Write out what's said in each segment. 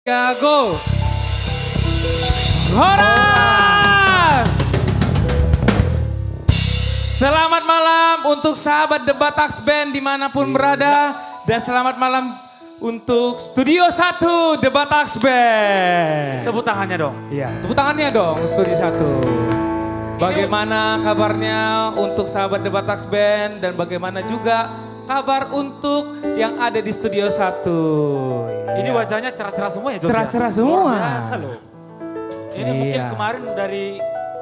Ya, go! Horas! Selamat malam untuk sahabat Debatax Band dimanapun berada. Dan selamat malam untuk Studio 1 Debatax Band. Tepuk tangannya dong. Iya, tepuk tangannya dong Studio 1. Bagaimana kabarnya untuk sahabat Debatax Band dan bagaimana juga kabar untuk yang ada di Studio 1. Ini Iya. wajahnya cerah-cerah semua ya Jos? Cerah-cerah ya? semua. Luar biasa loh. Ini mungkin Iya. kemarin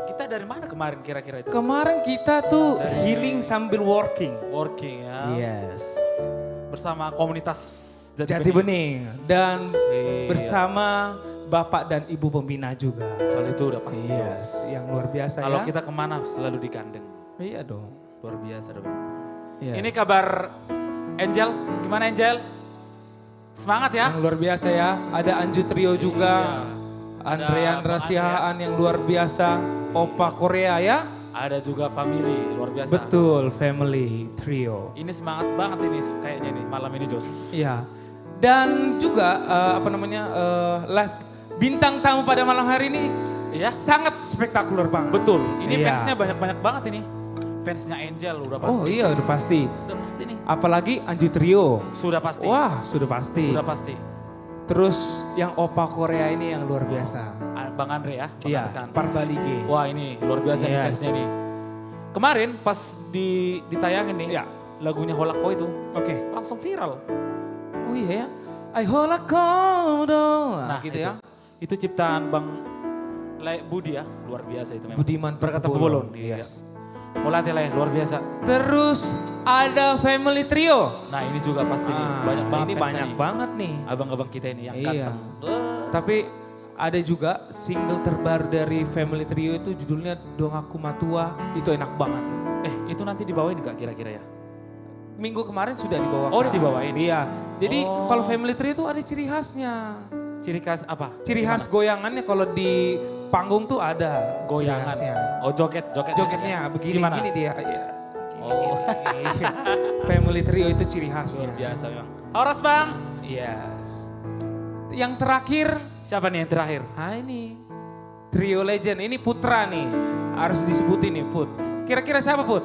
kita dari mana kemarin kira-kira itu? Kemarin kita tuh healing sambil working. Working ya. Yes. Bersama komunitas Jati Bening. Dan Iya. bersama Bapak dan Ibu Pembina juga. Kalau itu udah pasti Yes. Jos. Yang luar biasa Kalau ya. kita kemana selalu dikandeng. Iya dong. Luar biasa dong. Yes. Ini kabar Angel, gimana Angel? Semangat ya? Yang luar biasa ya. Ada Anju Trio juga. Iya. Andrean Ada Bang Rasihaan yang luar biasa. Opa Korea ya. Ada juga family, luar biasa. Betul, Family Trio. Ini semangat banget ini kayaknya nih malam ini Jos. Iya. Dan juga live bintang tamu pada malam hari ini Iya. sangat spektakuler banget. Betul, ini Iya. fansnya banyak-banyak banget ini. Fansnya Angel udah pasti. Oh iya udah pasti. Udah pasti nih. Apalagi Anju Trio. Sudah pasti. Wah sudah pasti. Sudah pasti. Terus yang Opa Korea ini yang luar biasa. Bang Andre ya. Bang Iya, Andre San. Parbalige. Wah ini luar biasa nih Yes. fansnya nih. Kemarin pas ditayangin nih Iya. lagunya Holako itu Oke. langsung viral. Oh iya ya. I hola kodo. Nah gitu itu, ya. itu ciptaan Bang Budi ya. Luar biasa itu memang. Budiman Berkata Pebolon. Pebolon. Iya. Yes. Mulai lah luar biasa. Terus ada Family Trio. Nah ini juga pasti nih. Banyak banget Ini fansnya banyak nih. banget nih. Abang-abang kita ini yang Iya. ganteng. Tapi ada juga single terbaru dari Family Trio itu judulnya Dong Aku Matua. Itu enak banget. Itu nanti dibawain gak kira-kira ya? Minggu kemarin sudah dibawakan. Oh udah dibawain? Iya. Jadi Oh. kalau Family Trio itu ada ciri khasnya. Ciri khas apa? Ciri khas goyangannya kalau di panggung tuh ada Goyangan. ciri khasnya. Oh joget. Jogetnya begini Gimana? gini dia. Ya. Oh. Gini. Family Trio itu ciri khasnya. Luar biasa memang. Horas bang. Yes. Yang terakhir, Siapa nih yang terakhir? ini Trio Legend. Ini Putra nih. Harus disebutin nih Put. Kira-kira siapa Put?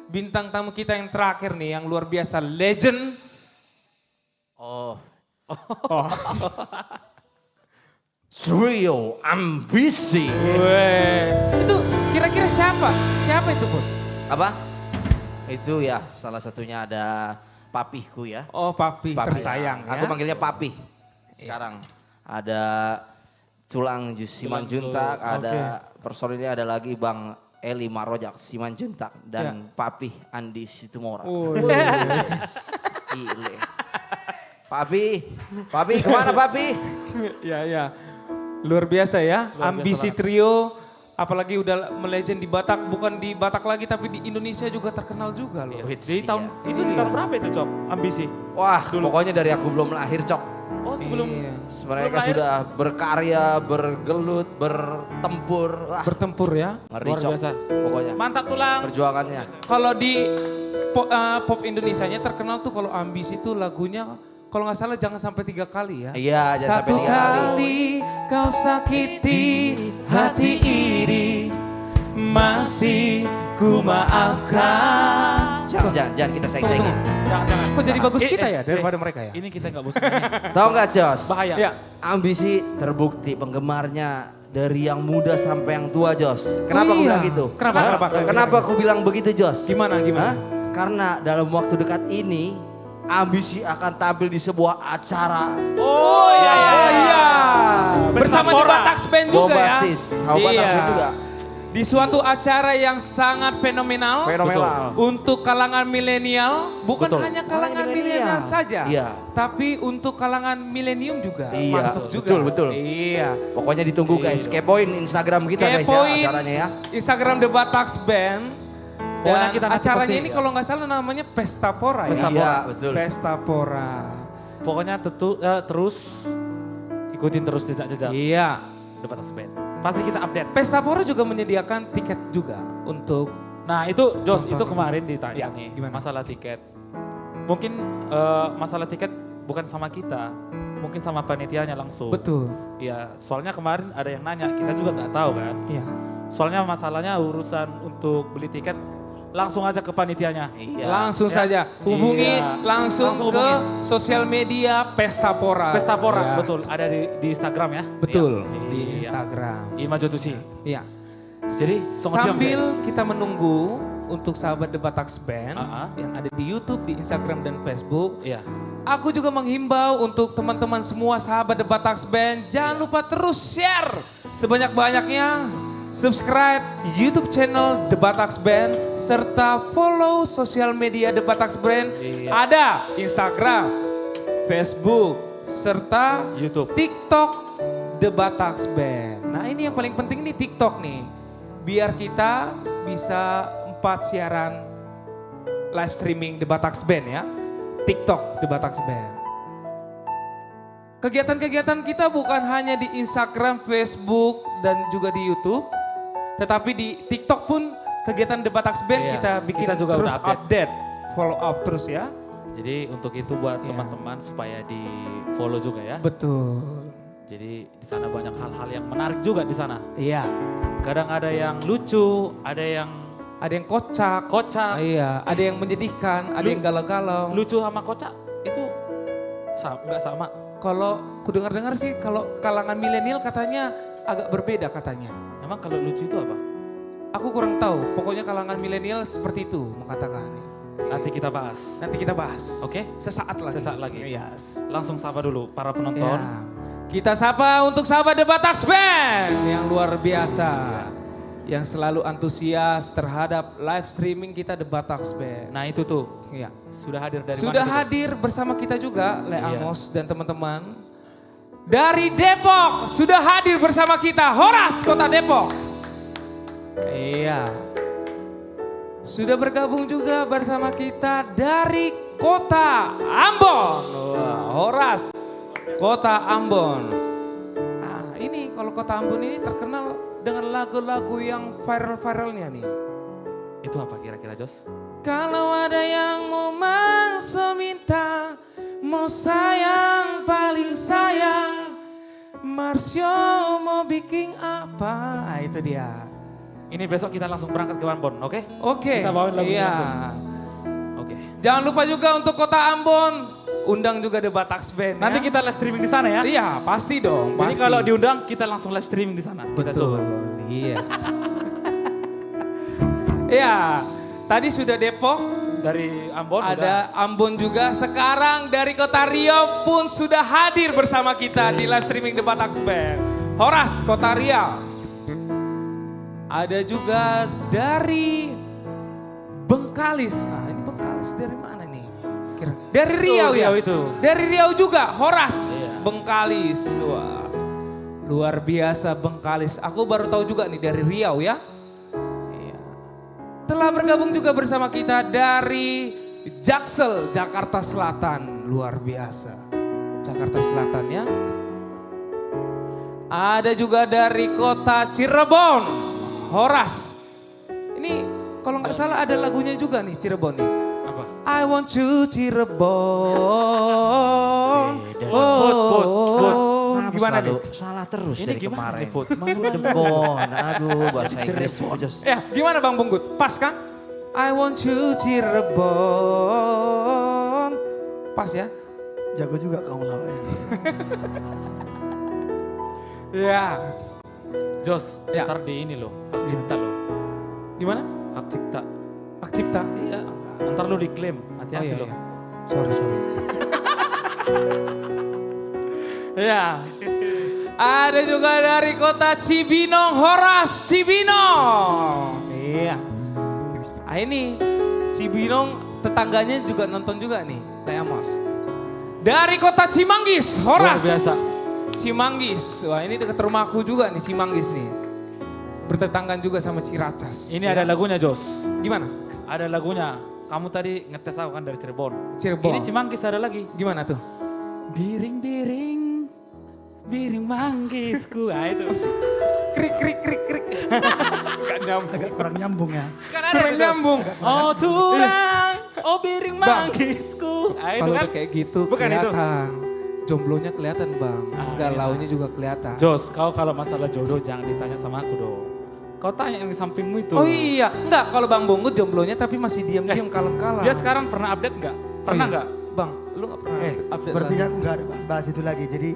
Bintang tamu kita yang terakhir nih yang luar biasa legend. Oh. Trio Ambisi. Weh. Itu kira-kira siapa? Siapa itu Put? Apa? Itu ya salah satunya ada papihku ya. Oh papi, Papi. tersayang ya. Aku manggilnya papi. Sekarang ada Culang Simanjuntak, Jus, ada personilnya ada lagi Bang Eli Marojak Simanjuntak dan Papi Andi Situmora. Oh, Gile. Papi kemana Papi? ya ya. Luar biasa ya. Luar biasa Ambisi banget. Trio. Apalagi udah melegend di Batak, bukan di Batak lagi tapi di Indonesia juga terkenal juga loh. Hits, Di tahun iya. itu di tahun berapa itu Cok? Ambisi. Wah pokoknya dari aku belum lahir Cok. Oh sebelum Iya. Mereka lahir? sudah berkarya, bergelut, bertempur. Wah, Bertempur ya. ngeri Luar Cok. biasa. Pokoknya Mantap tulang. perjuangannya. Kalau di pop Indonesianya terkenal tuh kalau Ambisi itu lagunya kalau nggak salah jangan sampai 3 kali ya. Iya, jangan Satu sampai 3 kali. kali kau sakiti hati ini masih ku maafkan. Jangan kita saing-saingin. Jangan. Kok jadi bagus kita ya daripada mereka ya? Ini kita nggak bosan ini. Tahu nggak Jos? Bahaya. Ya. Ambisi terbukti penggemarnya dari yang muda sampai yang tua Jos. Kenapa aku Iya. bilang gitu? Kenapa? Kenapa aku bilang begitu Jos? Gimana? Hah? Karena dalam waktu dekat ini Ambisi akan tampil di sebuah acara Oh iya. iya. Bersama di Pora. Batax Band juga ya. bombastis. Batas Iya. juga. Di suatu acara yang sangat fenomenal. Fenomenal. Untuk kalangan milenial, bukan Betul. hanya kalangan Orang milenial milenial. saja. Iya. Tapi untuk kalangan milenium juga Iya, masuk juga. betul. Iya. Pokoknya ditunggu guys. Kepoin Instagram kita guys ya Kepoin acaranya ya. Instagram The Batax Band. Pokoknya Dan kita nanti acaranya pasti- ini kalau nggak salah namanya Pesta Pora ya. Pesta Iya, Pora. betul. Pesta Pora. Pokoknya terus ikutin terus jejak-jejak. Iya. Debat Band. Pasti kita update. Pesta Pora juga menyediakan tiket juga untuk Nah itu Jos Nonton. itu kemarin ditanya Ya, nih gimana? masalah tiket. Mungkin masalah tiket bukan sama kita, mungkin sama panitianya langsung. Betul. Iya, soalnya kemarin ada yang nanya, kita juga nggak tahu kan. Iya. Soalnya masalahnya urusan untuk beli tiket langsung aja ke panitianya. Iya. Langsung Ya. saja hubungi Iya. langsung Langsung ke hubungin. sosial media Pesta Pora. Pesta Pora, Ya, betul. Ada di Instagram ya. Betul, Iya. di Iya. Instagram. Ima Jotusi. Iya. Jadi Sambil kita menunggu untuk sahabat Debatax Band Ah, ah. yang ada di YouTube, di Instagram dan Facebook, Iya. aku juga menghimbau untuk teman-teman semua sahabat Debatax Band, jangan lupa terus share sebanyak-banyaknya, subscribe YouTube channel Debatax Band, serta follow sosial media Debatax Band. Iya. Ada Instagram, Facebook, serta YouTube. TikTok Debatax Band. Nah ini yang paling penting nih TikTok nih. Biar kita bisa 4 siaran live streaming Debatax Band ya. TikTok Debatax Band. Kegiatan-kegiatan kita bukan hanya di Instagram, Facebook, dan juga di YouTube. Tetapi di TikTok pun kegiatan Debatax Band Iya, kita bikin kita juga terus udah update. follow up terus ya. Jadi untuk itu buat Iya. teman-teman supaya di follow juga ya. Betul. Jadi di sana banyak hal-hal yang menarik juga di sana. Iya. Kadang ada yang lucu, ada yang Ada yang kocak. kocak. Iya, ada yang menyedihkan, ada yang galau-galau. Lucu sama kocak itu nggak sama. Kalau ku dengar-dengar sih kalau kalangan milenial katanya agak berbeda katanya. Emang kalau lucu itu apa? Aku kurang tahu, pokoknya kalangan milenial seperti itu mengatakannya. Nanti kita bahas. Nanti kita bahas. Oke? Sesaat lagi. Sesaat lagi. Yes. Langsung sapa dulu para penonton. Ya. Kita sapa untuk sahabat Debatax Band yang luar biasa. Yang selalu antusias terhadap live streaming kita Debatax Band. Nah itu tuh Iya. sudah hadir dari Sudah mana? tuh, Bos? hadir bersama kita juga Le Iya. Amos dan teman-teman. Dari Depok sudah hadir bersama kita Horas Kota Depok. Iya. Sudah bergabung juga bersama kita dari Kota Ambon. Wah, Horas Kota Ambon. Nah, ini kalau Kota Ambon ini terkenal dengan lagu-lagu yang viral-viralnya nih. Itu apa kira-kira Jos? Kalau ada yang mau masuk minta, mau sayang paling sayang, Marsio mau bikin apa? Nah, itu dia. Ini besok kita langsung berangkat ke Ambon, oke? Oke. Kita bawain lagu iya. langsung. Oke. Jangan lupa juga untuk Kota Ambon, undang juga Debatax Band. Nanti ya. kita live streaming di sana ya. Iya, pasti dong. Jadi pasti. kalau diundang kita langsung live streaming di sana. Kita Betul. coba. Iya. Iya. Tadi sudah Depok, Dari Ambon udah. ada Ambon juga. Sekarang dari Kota Riau pun sudah hadir bersama kita di live streaming Debatax Band. Horas Kota Riau. Ada juga dari Bengkalis. Nah ini Bengkalis dari mana nih? Kira dari Riau ya? Riau itu. Dari Riau juga, Horas Iya. Bengkalis. Wah, luar biasa Bengkalis. Aku baru tahu juga nih dari Riau ya. Iya. Telah bergabung juga bersama kita dari Jaksel, Jakarta Selatan. Luar biasa. Jakarta Selatan ya. Ada juga dari kota Cirebon, Horas. Ini kalau nggak salah ada lagunya juga nih Cirebon nih. Apa? I want you Cirebon. Put. Kenapa Gimana selalu nih? salah terus Ini dari gimana kemarin. nih, Put? Cirebon, aduh bahasa Inggris Jos. Ya gimana Bang Bungkut? Pas kan? I want you Cirebon. Pas ya? Jago juga kamu lawanya. Ya. Jos, Ya. ntar di ini loh, hak cipta loh. Gimana? Hak cipta. Hak cipta? Iya, ntar lu diklaim, hati-hati loh. Sorry. Ya. Ada juga dari kota Cibinong, Horas Cibinong. Iya. Ah ini Cibinong tetangganya juga nonton juga nih, Le Amos. Dari kota Cimanggis, Horas. Luar biasa. Cimanggis. Wah ini dekat rumahku juga nih Cimanggis nih. Bertetanggan juga sama Ciracas. Ini ada lagunya Jos. Gimana? Ada lagunya. Kamu tadi ngetes aku kan dari Cirebon. Cirebon. Ini Cimanggis ada lagi. Gimana tuh? Biring manggisku. Ah itu. Krik. Gak nyambung. Agak kurang nyambung ya. Kan Kurang nyambung. Oh turang, oh biring Bang. manggisku. Ah itu Kalau kan. udah kayak gitu Bukan itu. kelihatan jomblonya kelihatan bang, galaunya juga kelihatan. Jos, kau kalau masalah jodoh jangan ditanya sama aku dong. Kau tanya yang di sampingmu itu. Oh iya, enggak kalau Bang Bonggut jomblonya tapi masih diam-diam kalem-kalem. Dia sekarang pernah update nggak? Pernah nggak? Bang, lu nggak pernah update sepertinya lagi? aku nggak ada bahas itu lagi. Jadi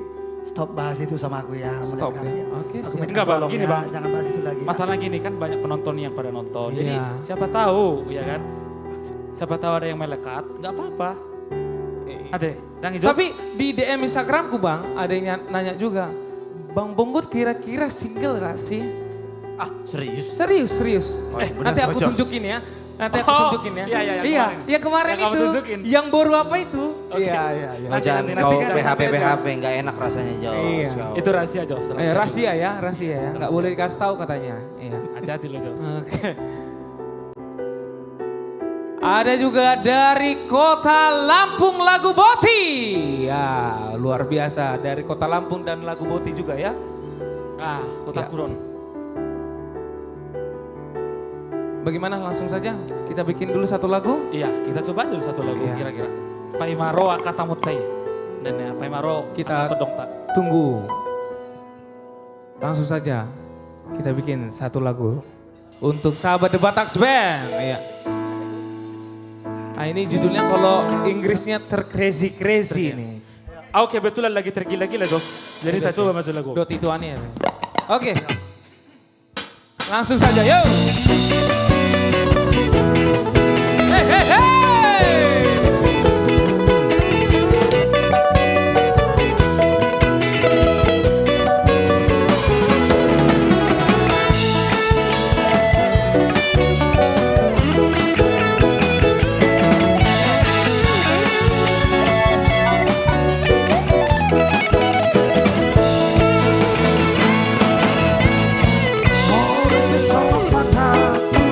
stop bahas itu sama aku ya. mulai Stop sekarang ya? Oke, Aku siap. minta Enggak, Bang, tolong gini, ya, Bang. jangan bahas itu lagi. ya. Masalah gini kan banyak penonton yang pada nonton. Jadi Iya. siapa tahu ya kan. Siapa tahu ada yang melekat, nggak apa-apa. Ada, dan Jos. Tapi di DM Instagramku bang, ada yang nanya juga, Bang Bonggut kira-kira single gak sih? Ah serius? Serius. Nanti aku Jos. tunjukin ya. Nanti aku Oh, tunjukin ya. iya, kemarin. Yang kemarin Yang kamu itu. tunjukin. Yang baru apa itu? Oke. Iya. Oh, jangan nanti kau kan PHP nggak enak rasanya Jos. Iya. kau. Itu rahasia Jos. Rahasia ya, nggak boleh dikasih tahu katanya. Iya. Hati-hati lo Jos. Oke. Ada juga dari Kota Lampung Lagu Boti. Ya, luar biasa dari Kota Lampung dan Lagu Boti juga ya. Kota Ya. Kuron. Bagaimana langsung saja kita bikin dulu satu lagu? Iya, kita coba dulu satu lagu Iya. kira-kira. Paimaro kata mutai. Dan ya, Paimaro Kita dong tak. tunggu. Langsung saja kita bikin satu lagu untuk sahabat The Bataks Band. Iya. Nah ini judulnya kalau Inggrisnya tercrazy nih. Oke, betulan lagi tergila-gila Jos. Jadi kita coba maju lagu. Dot itu aneh. Oke. Langsung saja yuk. Hey hey hey. Oleh sorot mataku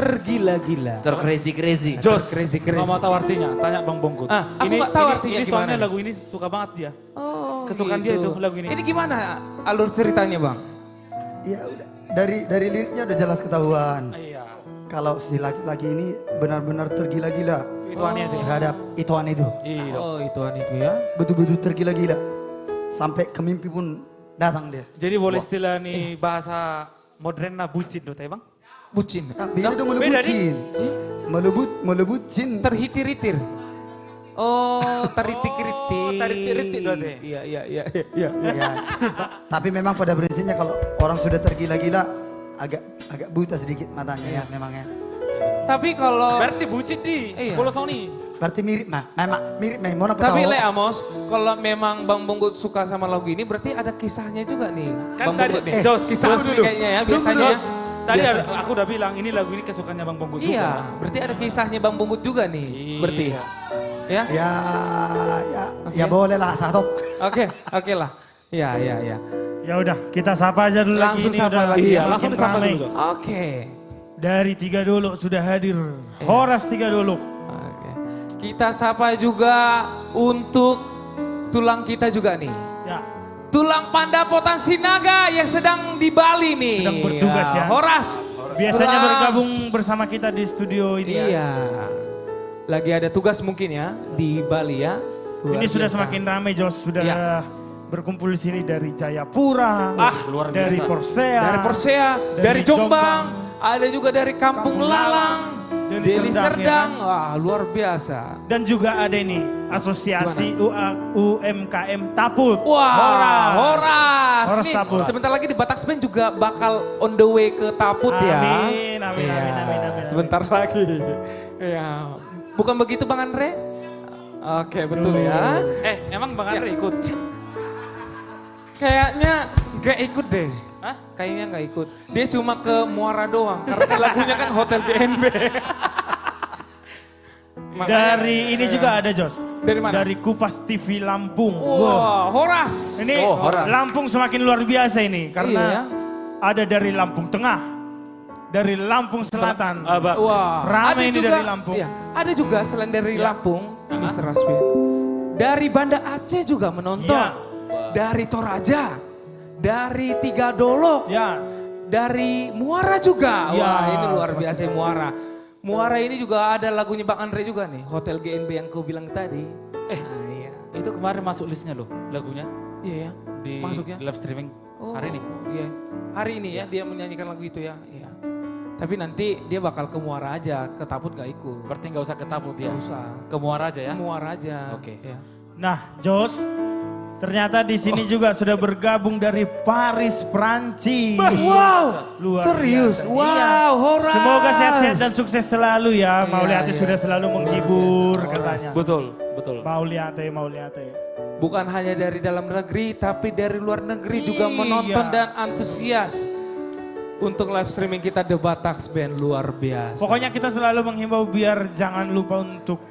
tergila-gila. Tercrazy-crazy. Jos, Crazy. nggak mau tahu artinya, tanya Bang Bongkut. Aku nggak tahu artinya ini soalnya gimana. lagu ini suka banget dia. Oh, Kesukaan dia itu lagu ini. Ini gimana alur ceritanya Bang? Ya udah, dari liriknya udah jelas ketahuan. Iya. Kalau si laki-laki ini benar-benar tergila-gila Itu aneh itu. terhadap ituan itu. Iya. Oh ituan itu ya. Betul-betul tergila-gila. Sampai ke mimpi pun datang dia. Jadi boleh istilah nih bahasa modernnya bucin tuh, Bang? Bucin. Nah, beda dong beda, melebutin. Melebutin. Terhitir-hitir. Oh, taritik-ritik. Oh, taritik-ritik berarti. Iya. Ya, tapi memang pada prinsipnya kalau orang sudah tergila-gila agak buta sedikit matanya ya memangnya. Tapi kalau Berarti bucin di Iya. Pulau Sony. Berarti mirip memang mirip mau tapi Le Amos, kalau memang Bang Bongkut suka sama lagu ini berarti ada kisahnya juga nih. Kan Bang tadi- Bongkut nih. Jos, Kisah tunggu asli dulu. kayaknya ya Tunggu biasanya. dulu. ya. Tadi Biasa. aku udah bilang ini lagu ini kesukaannya Bang Bongkut juga. Iya, berarti ada kisahnya Bang Bongkut juga nih. Iya. Berarti. Ya? Ya boleh lah satu. Oke lah. Ya. Ya udah, kita sapa aja dulu Langsung lagi. Ini sapa udah lagi. Iya, makin langsung disapa ramai. dulu. Jos. Oke. Dari Tiga Dolok sudah hadir. Horas Tiga Dolok. Oke. Kita sapa juga untuk tulang kita juga nih. Ya, Tulang Pandapotan Sinaga yang sedang di Bali nih. Sedang bertugas ya. Horas. biasanya Tulang. bergabung bersama kita di studio ini ya. Iya. Lagi ada tugas mungkin ya di Bali ya. Luar Ini sudah biasa. semakin ramai Jos, sudah Ya. berkumpul di sini dari Jayapura, luar biasa. dari Porsea, Dari Porsea, dari Jombang, ada juga dari Kampung Kampung Lalang, Deli Deli Serdang, Serdang. ya. Wah, luar biasa. dan juga ada ini Asosiasi UMKM Taput. Wah, Horas. Horas Nih, Taput. sebentar lagi di Batak Band juga bakal on the way ke Taput ya. Amin, amin, Iya, amin, amin, amin. Sebentar lagi. Ya. Bukan begitu Bang Andre? Oke, betul ya. Emang Bang Andre ikut? Kayaknya gak ikut deh. Hah? Kayaknya gak ikut. Dia cuma ke Muara doang. Karena lagunya kan Hotel GNB. Dari ini juga ada Jos. Dari mana? Dari Kupas TV Lampung. Wah, Horas. Ini Oh, Horas. Lampung semakin luar biasa ini karena Iya ya. ada dari Lampung Tengah, dari Lampung Selatan. Wah, Ramai ini dari Lampung. Iya, ada juga selain dari Lampung, Mr. Raswin. Dari Banda Aceh juga menonton. Iya. Dari Toraja, dari Tiga Dolok, Ya, dari Muara juga. Iya, Wah, ini luar semakin- biasa Muara. Muara ini juga ada lagunya Bang Andre juga nih, Hotel GNB yang kau bilang tadi. Iya. Itu kemarin masuk listnya loh lagunya Iya ya. di Masuknya? live streaming hari ini. Iya. Hari ini ya dia menyanyikan lagu itu ya. Iya. Tapi nanti dia bakal ke Muara aja, ke Taput gak ikut. Berarti nggak usah ketaput ya. Nggak usah. Ke Muara aja ya. Muara aja. Oke. Ya. nah Jos, ternyata di sini juga sudah bergabung dari Paris, Prancis. Wow, Luar serius? biasa. Wow, Iya. Horas. Semoga sehat-sehat dan sukses selalu ya. Mauliate iya. sudah selalu menghibur katanya. Betul, betul. Mauliate. Bukan hanya dari dalam negeri, tapi dari luar negeri juga Iya. menonton dan antusias untuk live streaming kita The Bataks Band luar biasa. Pokoknya kita selalu menghimbau biar jangan lupa untuk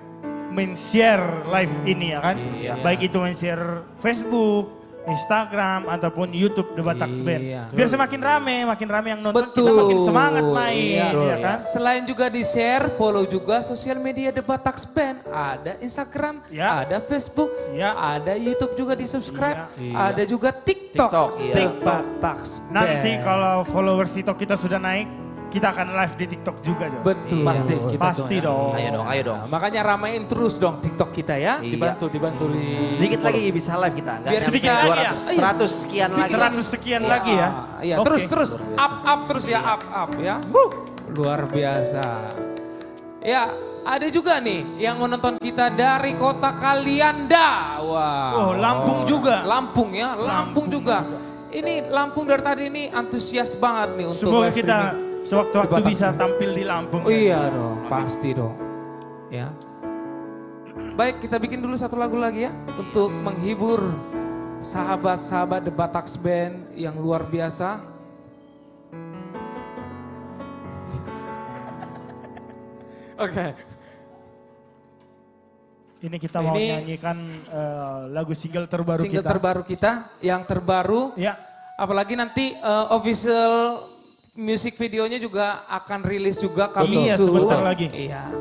men-share live ini ya kan. Iya. Baik itu men-share Facebook, Instagram ataupun YouTube The Bataks Band. Iya. Biar semakin rame yang nonton Betul. kita makin semangat main Iya. ya kan. Selain juga di share, follow juga sosial media The Bataks Band. Ada Instagram, Ya. ada Facebook, Ya. ada YouTube juga di subscribe, Iya. ada juga TikTok. TikTok, iya. The Bataks Band. Nanti kalau followers TikTok kita sudah naik, kita akan live di TikTok juga Jos. Betul. Pasti kita Pasti dong. Ayo dong. Nah, makanya ramein terus dong TikTok kita ya. Iya. Dibantu di Sedikit lagi bisa live kita. Nggak Biar nyampe sedikit lagi 200, ya? 100 sekian lagi. 100 sekian lagi ya. Iya, Oke. terus up terus ya, up ya. Luar biasa. Ya, ada juga nih yang menonton kita dari kota Kalianda. Wah. Oh, Lampung juga. Lampung ya, Lampung juga. Ini Lampung dari tadi ini antusias banget nih untuk Semoga live kita streaming. sewaktu-waktu Di Batak. bisa tampil di Lampung. Oh, iya dong, pasti dong. Ya. Baik, kita bikin dulu satu lagu lagi ya untuk menghibur sahabat-sahabat The Bataks Band yang luar biasa. Oke. Ini kita mau Ini nyanyikan lagu single terbaru Single kita. terbaru kita, yang terbaru. Ya, Apalagi nanti official musik videonya juga akan rilis juga kami Iya, soon. sebentar lagi. Iya.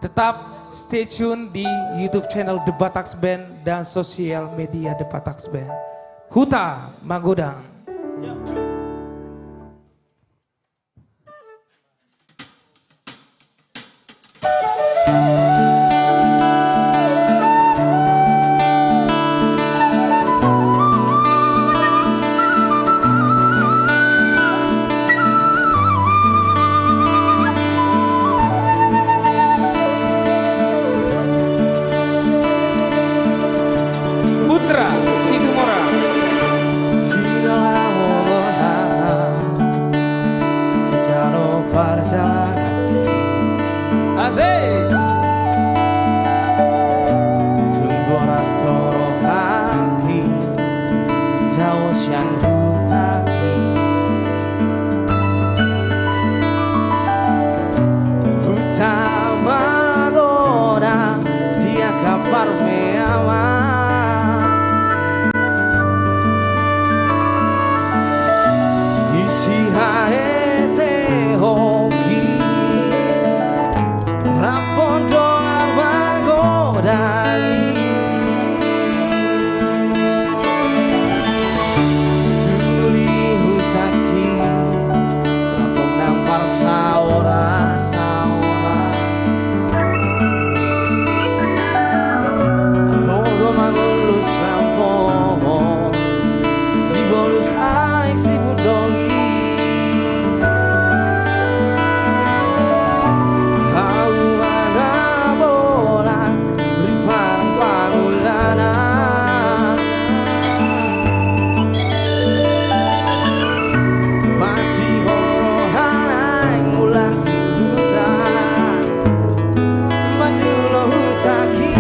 Tetap stay tune di YouTube channel The Bataks Band dan sosial media The Bataks Band. Huta Magodang. Putra Sidumora. Asik. Dia kabar meawan isi haete hoki rapondo magodai tuli hutaki lapong nampar saora Magulus rampo Dibolus aik si budongi Hau ada bola Riparang pangulana Masih horohana yang ulang tuta Madulo hutaki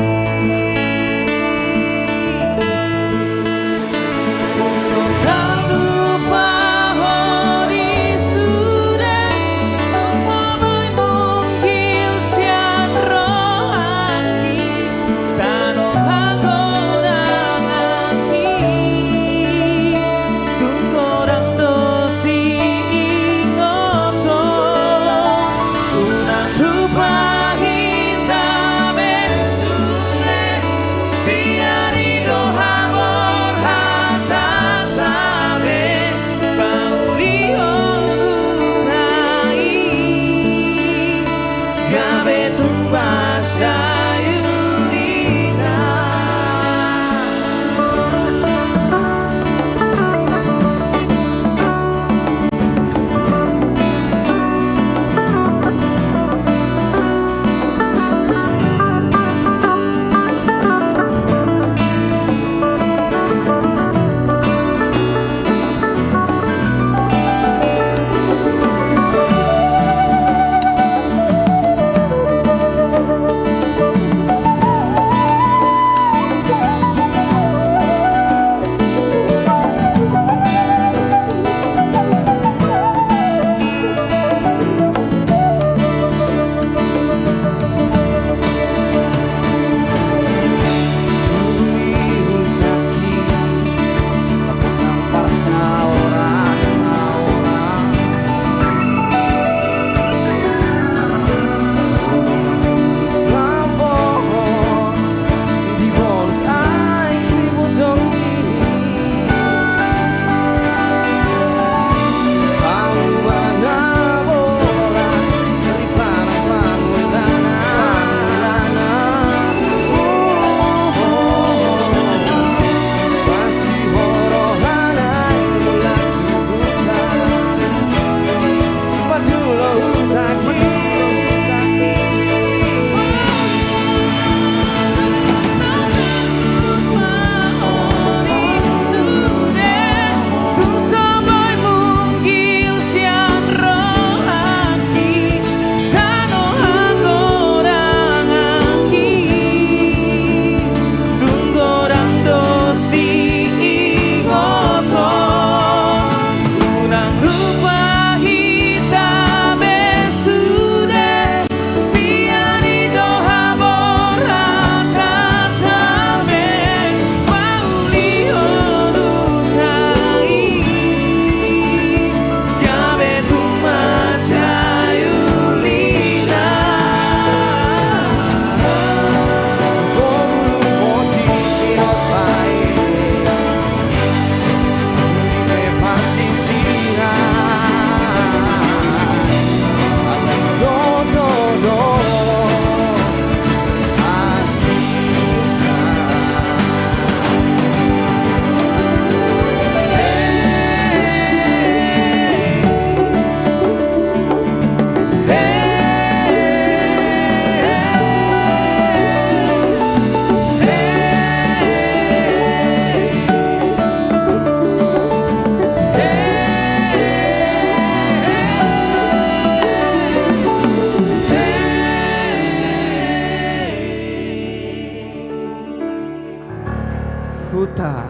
Huta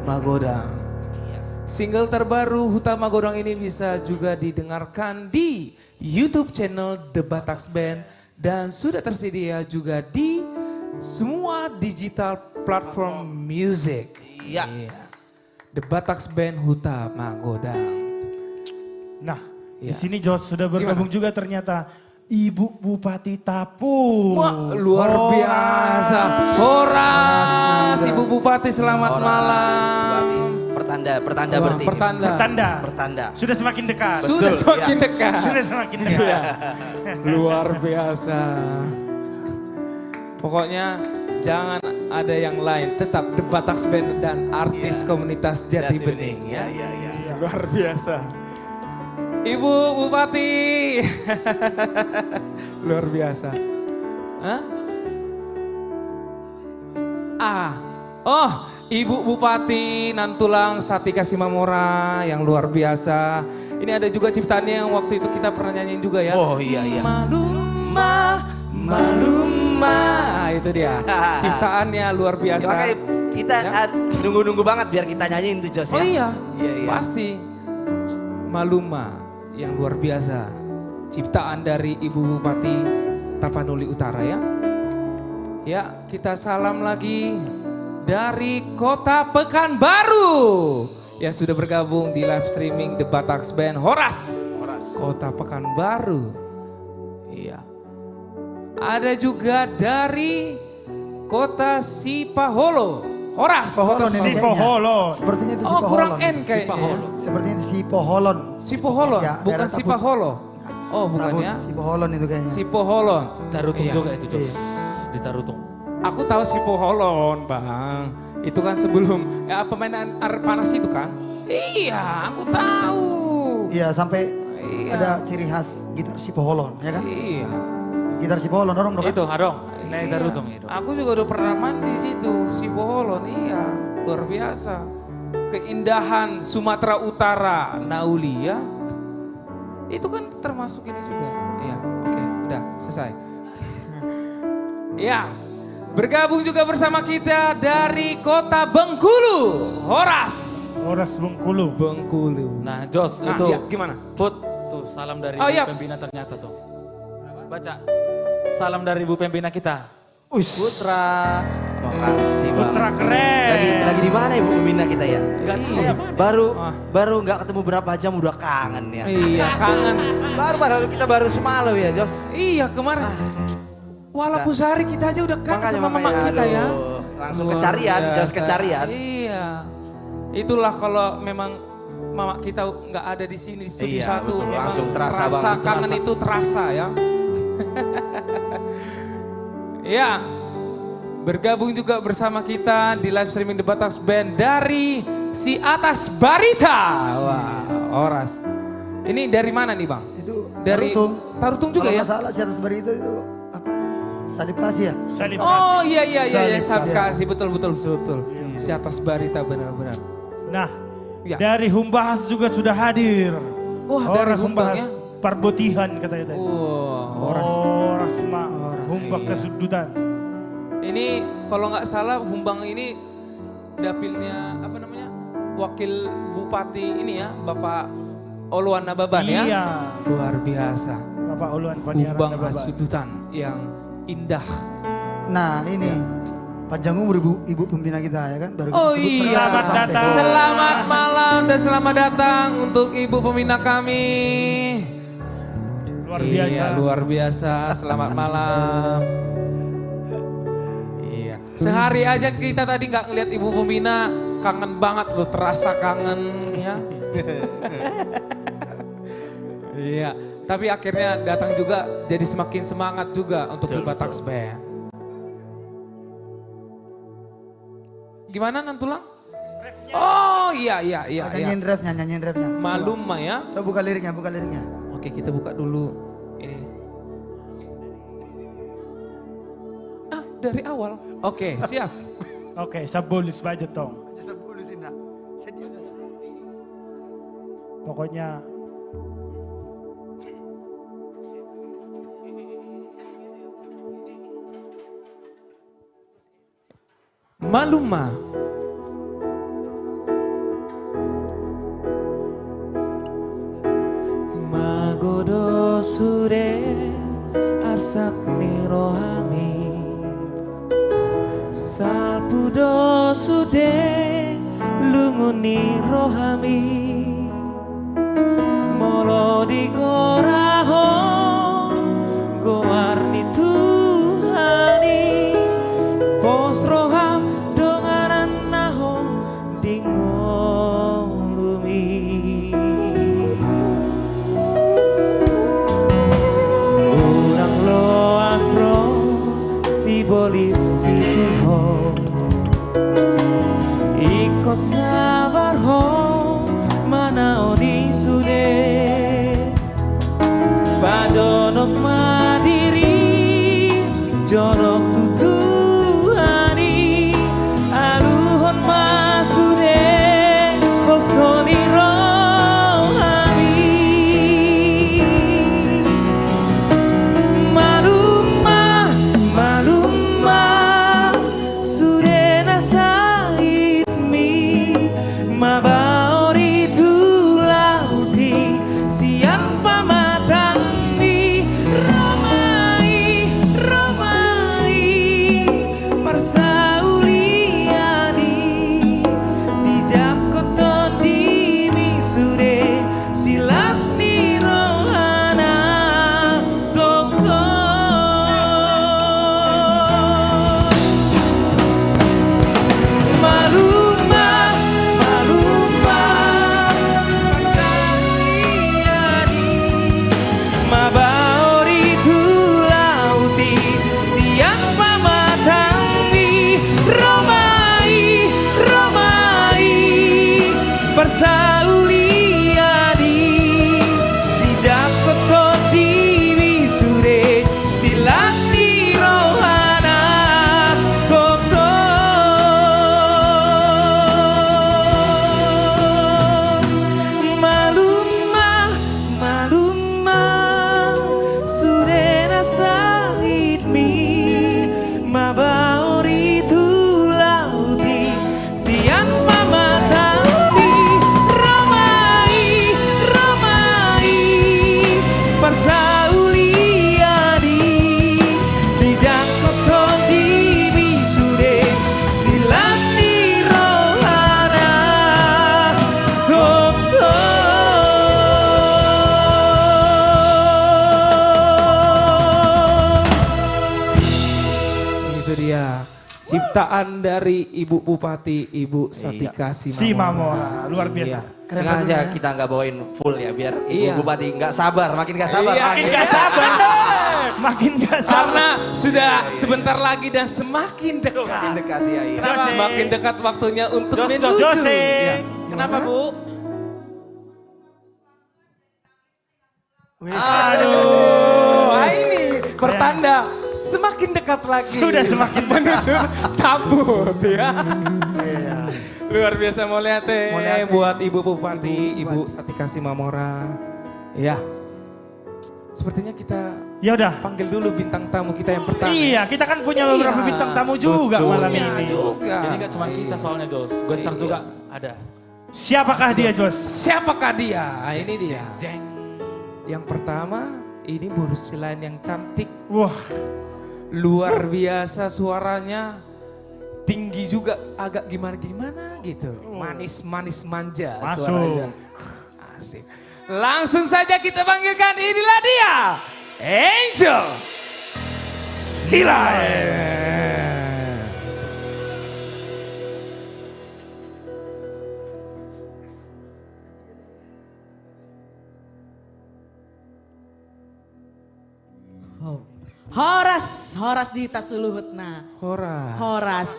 Magodang. Single terbaru Huta Magodang ini bisa juga didengarkan di YouTube channel The Batax Band dan sudah tersedia juga di semua digital platform music. Iya. The Batax Band Huta Magodang. Nah, Ya. di sini Jos sudah bergabung juga ternyata Ibu Bupati Tapu. Wah, luar Horas. biasa. Horas, Ibu Bupati selamat Horas, malam. Pertanda Wah, berarti. ini. pertanda. Pertanda. Sudah semakin dekat. Sudah semakin iya. dekat. Sudah semakin dekat. Luar biasa. Pokoknya jangan ada yang lain, tetap The Batax Band dan artis komunitas Jati Bening ya. Luar biasa. Ibu Bupati. Luar biasa. Hah? Oh, Ibu Bupati Nantulang Satika Simamora yang luar biasa. Ini ada juga ciptaannya yang waktu itu kita pernah nyanyiin juga ya. Oh iya. Maluma, Maluma, itu dia. Ciptaannya luar Ya, biasa. makanya kita Ya. nunggu-nunggu banget biar kita nyanyiin tuh Jos ya. Oh iya, Iya. pasti. Maluma yang luar biasa. Ciptaan dari Ibu Bupati Tapanuli Utara ya. Ya, kita salam lagi dari Kota Pekanbaru. Ya sudah bergabung di live streaming The Batax Band Horas. Kota Pekanbaru. Iya. Ada juga dari Kota Sipaholo. Horas. Sipoholon ini kayaknya. Sipoholon. Sepertinya itu Oh Sipoholon. kurang N kayaknya. Sepertinya itu Sipoholon. Sipoholon, Ya, bukan daerah Tabut. Sipaholo. Oh bukan Tabut, ya. Sipoholon itu kayaknya. Sipoholon. Tarutung Iya. juga itu Jos. Iya. Di Tarutung. Aku tahu Sipoholon, Bang. Itu kan sebelum ya permainan air panas itu kan? Iya, aku tahu. Iya, sampai Iya. ada ciri khas gitar Sipoholon, ya kan? Iya. Gitar Sipoholon orang dong kan? Itu Hadong. Naik Iya. Tarutung itu. Aku juga udah pernah mandi di situ, Sipoholon. Iya, luar biasa. Keindahan Sumatera Utara, Nauli ya. Itu kan termasuk ini juga. Iya, oke, udah selesai. Ya, bergabung juga bersama kita dari Kota Bengkulu, Horas. Horas Bengkulu. Bengkulu. Nah Jos Nah, itu. ya, gimana? Put, tuh salam dari Oh, Ibu iya. Pembina ternyata tuh. Baca. Salam dari Ibu Pembina kita. Putra. Makasih Bang. Putra keren. Lagi di mana Ibu Pembina kita ya? Gak tahu Iya, di mana. baru nggak ketemu berapa jam udah kangen ya. Iya, kangen. Padahal kita baru semalam ya Jos. Iya, kemarin. Walaupun sehari kita aja udah kangen sama mama kita ya. Langsung Luar kecarian, biasa. Jos kecarian. Iya. Itulah kalau memang mama kita nggak ada di sini di studio Iya, satu, betul. memang Langsung terasa rasa banget, kangen terasa. itu terasa ya. Ya, bergabung juga bersama kita di live streaming The Batax Band dari si atas Barita. Wah, Horas. Ini dari mana nih Bang? Itu Dari Tarutung juga Kalau ya? nggak salah si atas bari itu apa? Salib kasih ya? Salib Oh iya iya iya, iya. Salib Kasih betul. Si atas Barita benar-benar. Nah, Ya. dari Humbahas juga sudah hadir. Wah, dari Horas Humbang Humbahas ya? Parbotihan katanya tadi. Wah, Horas. Horas Ma. Horas. Humbak Iya. kesudutan. Ini kalau nggak salah Humbang ini dapilnya apa namanya? Wakil Bupati ini ya, Bapak Oluan Nababan ya. Iya. Luar biasa. Bapak Uluan Paniaran Humbang Nababan. Hasudutan yang indah. Nah ini panjang umur ibu pembina kita ya kan? Baru Oh kita sebut iya. Selamat sampai. datang. Selamat malam dan selamat datang untuk Ibu Pembina kami. Luar biasa. Iya, luar biasa. Selamat malam. Iya. Sehari aja kita tadi nggak ngeliat Ibu Pembina, kangen banget loh, terasa kangen ya. Iya. Tapi akhirnya datang juga jadi semakin semangat juga untuk The Batax Band. Gimana Nantulang? Oh iya. Nyanyiin refnya. Malum mah ya. Coba buka liriknya. Oke, kita buka dulu ini. Dari awal. Oke, siap. Oke, sabolus budget tong. Aja sepuluh sih nak. Serius. Pokoknya Maluma sude asap nirohami Salpudo sude lunguni rohami Molo di goraho gowarni Tuhani Pos roham donganan naho dingolumi Urang lo asro si bolis si tuho Iko sabar ho mana oni sude Pajonok madiri jonok tutuhani aluhon masude kosoni rohani malumah malumah sude nasaidmi mabaori tu lauti siang pamatangni ramai ramai persauliani di jakoton di misude silas ni rohana doktor malumah malumah persauliani mabaori tu lauti siang pamatangni romai romai persauliani di jakoto di wisude silas di rohana doktor malumah malumah sudena sahidmi mabaori tu lauti sian pamatangni ramai ramai persauliani di jakoto di wisude silas di rohana doktor itu dia ciptaan dari Ibu Bupati Ibu Satika Simamora, luar biasa. Sengaja kita nggak bawain full ya biar Ibu Bupati nggak sabar, makin nggak sabar. Makin gak sabar. Makin gak sabar. Karena sudah sebentar lagi dan semakin dekat. Makin dekat ya. Iya. Semakin dekat waktunya untuk Jos, menuju. Jose. Ya. Kenapa Bu? Aduh, ini pertanda semakin dekat lagi. Sudah semakin menuju tabut ya. Luar biasa mau lihat buat Ibu Bupati, Ibu Satika Simamora. Ya. Sepertinya kita Ya udah. panggil dulu bintang tamu kita yang pertama. Iya, kita kan punya beberapa Iya. bintang tamu juga Betul. malam Iya ini. juga. Jadi gak cuma kita soalnya Jos, gue star juga ada. Siapakah dia, Jos? Siapakah dia? Ini dia. Jeng. Yang pertama, ini Bursilain yang cantik. Wah, Luar biasa suaranya. Tinggi juga agak gimana-gimana gitu. Manis-manis manja Masuk. suaranya. Asik. Langsung saja kita panggilkan, inilah dia. Angel Silain. Horas di Tasuluhutna. Horas. Horas.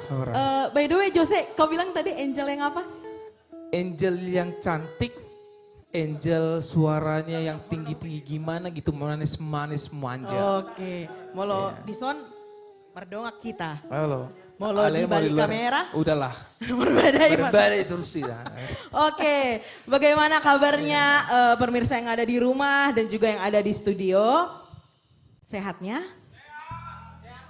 By the way Jose, kau bilang tadi Angel yang apa? Angel yang cantik. Angel suaranya yang tinggi-tinggi gimana gitu, manis-manis manja. Oke, molo dison merdongak kita. Halo. Molo di balik luar. kamera. Udahlah. Berbeda terus ya. Oke, bagaimana kabarnya pemirsa yang ada di rumah dan juga yang ada di studio? Sehatnya?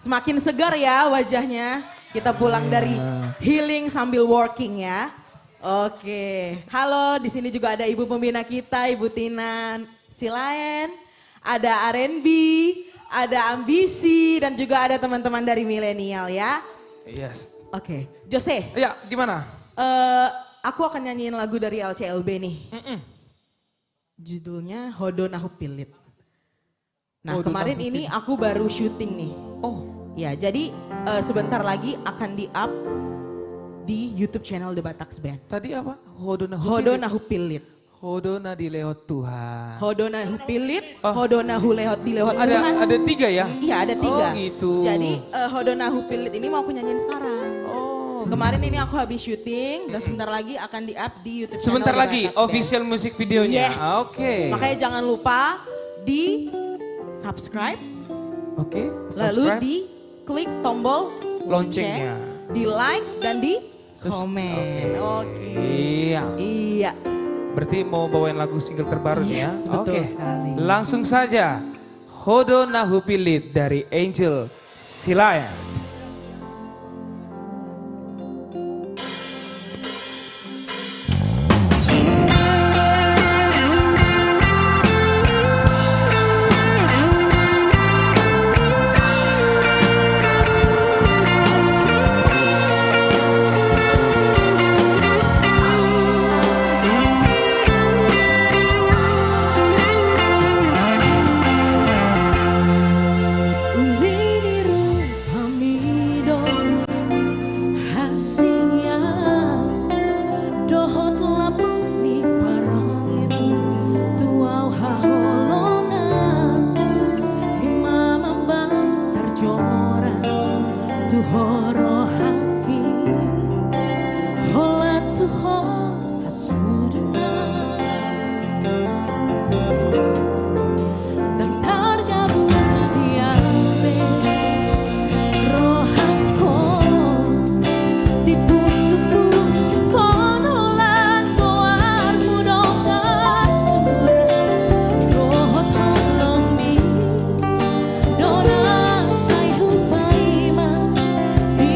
Semakin segar ya wajahnya. Kita pulang dari healing sambil working ya. Oke, halo di sini juga ada Ibu Pembina kita, Ibu Tina Silain. ada R&B, ada ambisi, dan juga ada teman-teman dari milenial ya. Yes. Oke, Jose, Ya, gimana? aku akan nyanyiin lagu dari LCLB nih. Judulnya Hodo Nahu Pilit. Nah Hodo kemarin Nahu ini aku baru syuting nih. Oh, Ya jadi sebentar lagi akan di-up di YouTube channel The Bataks Band. tadi apa? Hodona Hodo Nahu Pilit. Hodona di lehot Tuhan. Hodo Nahu Pilit, Oh. Hodo Nahu Lehot di Lehot Tuhan. Ada 3 ya? Iya ada 3. Oh gitu. Jadi Hodo Nahu Pilit ini mau aku nyanyiin sekarang. Oh. Kemarin ini aku habis syuting dan sebentar lagi akan di-up di YouTube channel Sebentar The lagi Bataks Band. official musik videonya. Yes. Oke. Makanya jangan lupa di subscribe, Oke. lalu subscribe. di klik tombol Loncengnya. di like dan di komen. Oke. Iya. Iya. Berarti mau bawain lagu single terbaru nih ya? Yes, betul Oke. sekali. Langsung saja. Hodo Nahu Pilit dari Angel Silaya. Uliniru hamido hasilnya dohot lapang ni parangin tuau haholongan himamambang terjora tuhoro haki hola tuho hasudna dan tergabung siape rohanko di pusuk-pusuk konolan koar mudongan surah dohot holongi dona say hupaima di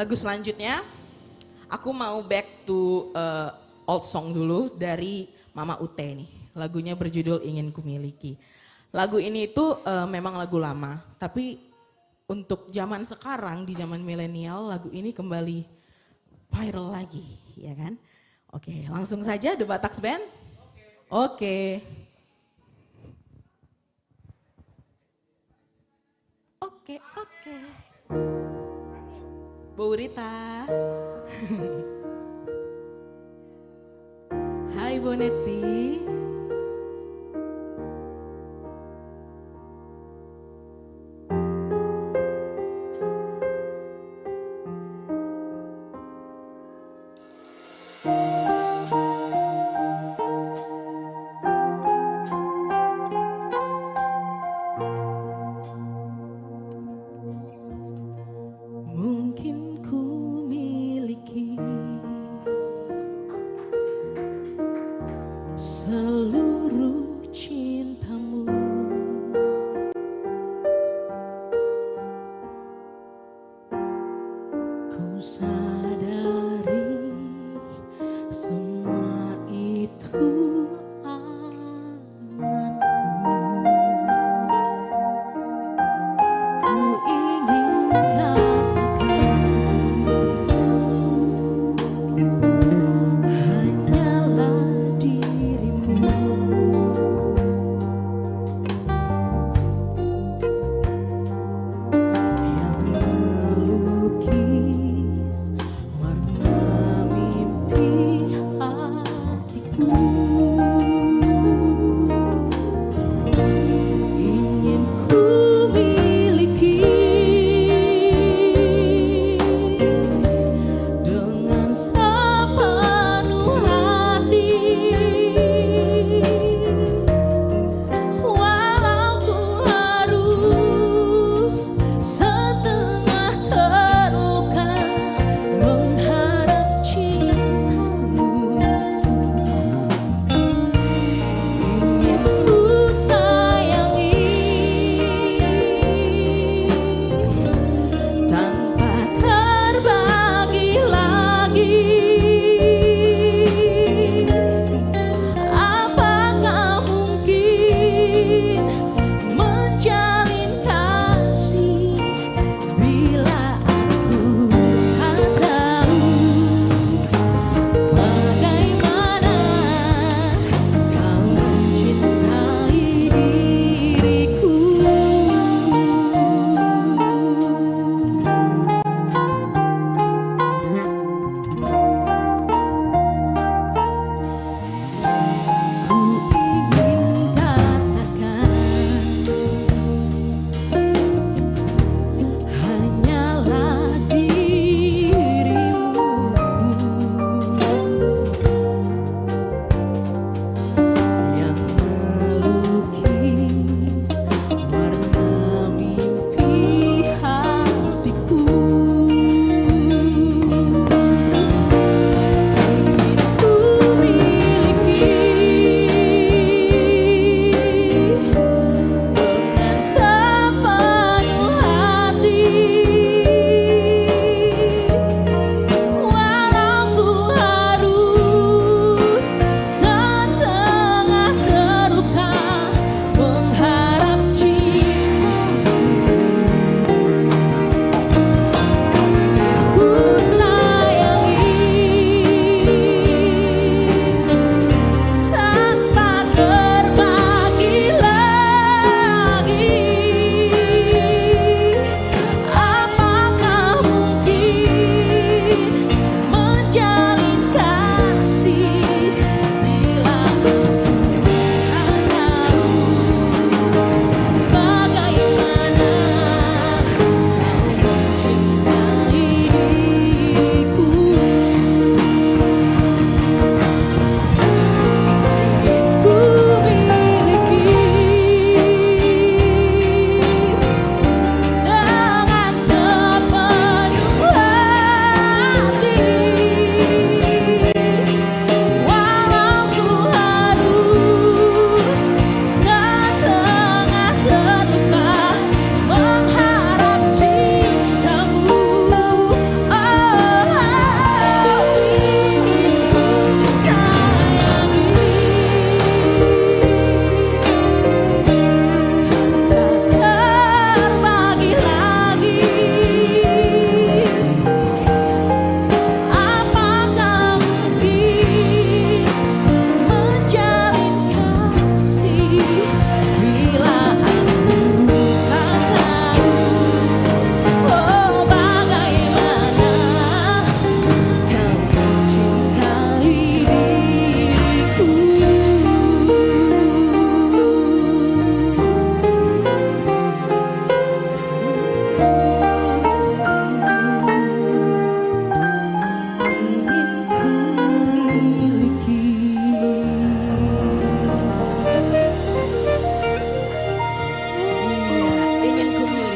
lagu selanjutnya aku mau back to old song dulu dari Mama Ute nih. Lagunya berjudul Ingin Kumiliki. Lagu ini itu memang lagu lama, tapi untuk zaman sekarang di zaman milenial lagu ini kembali viral lagi, ya kan? Oke, langsung saja The Bataks Band. Oke. Oke. Bu Rita. Hai Bonetti. Mungkin ku miliki seluruh cintamu, ku sadari semua itu anganku. Ku ingin hanyalah dirimu yang melukis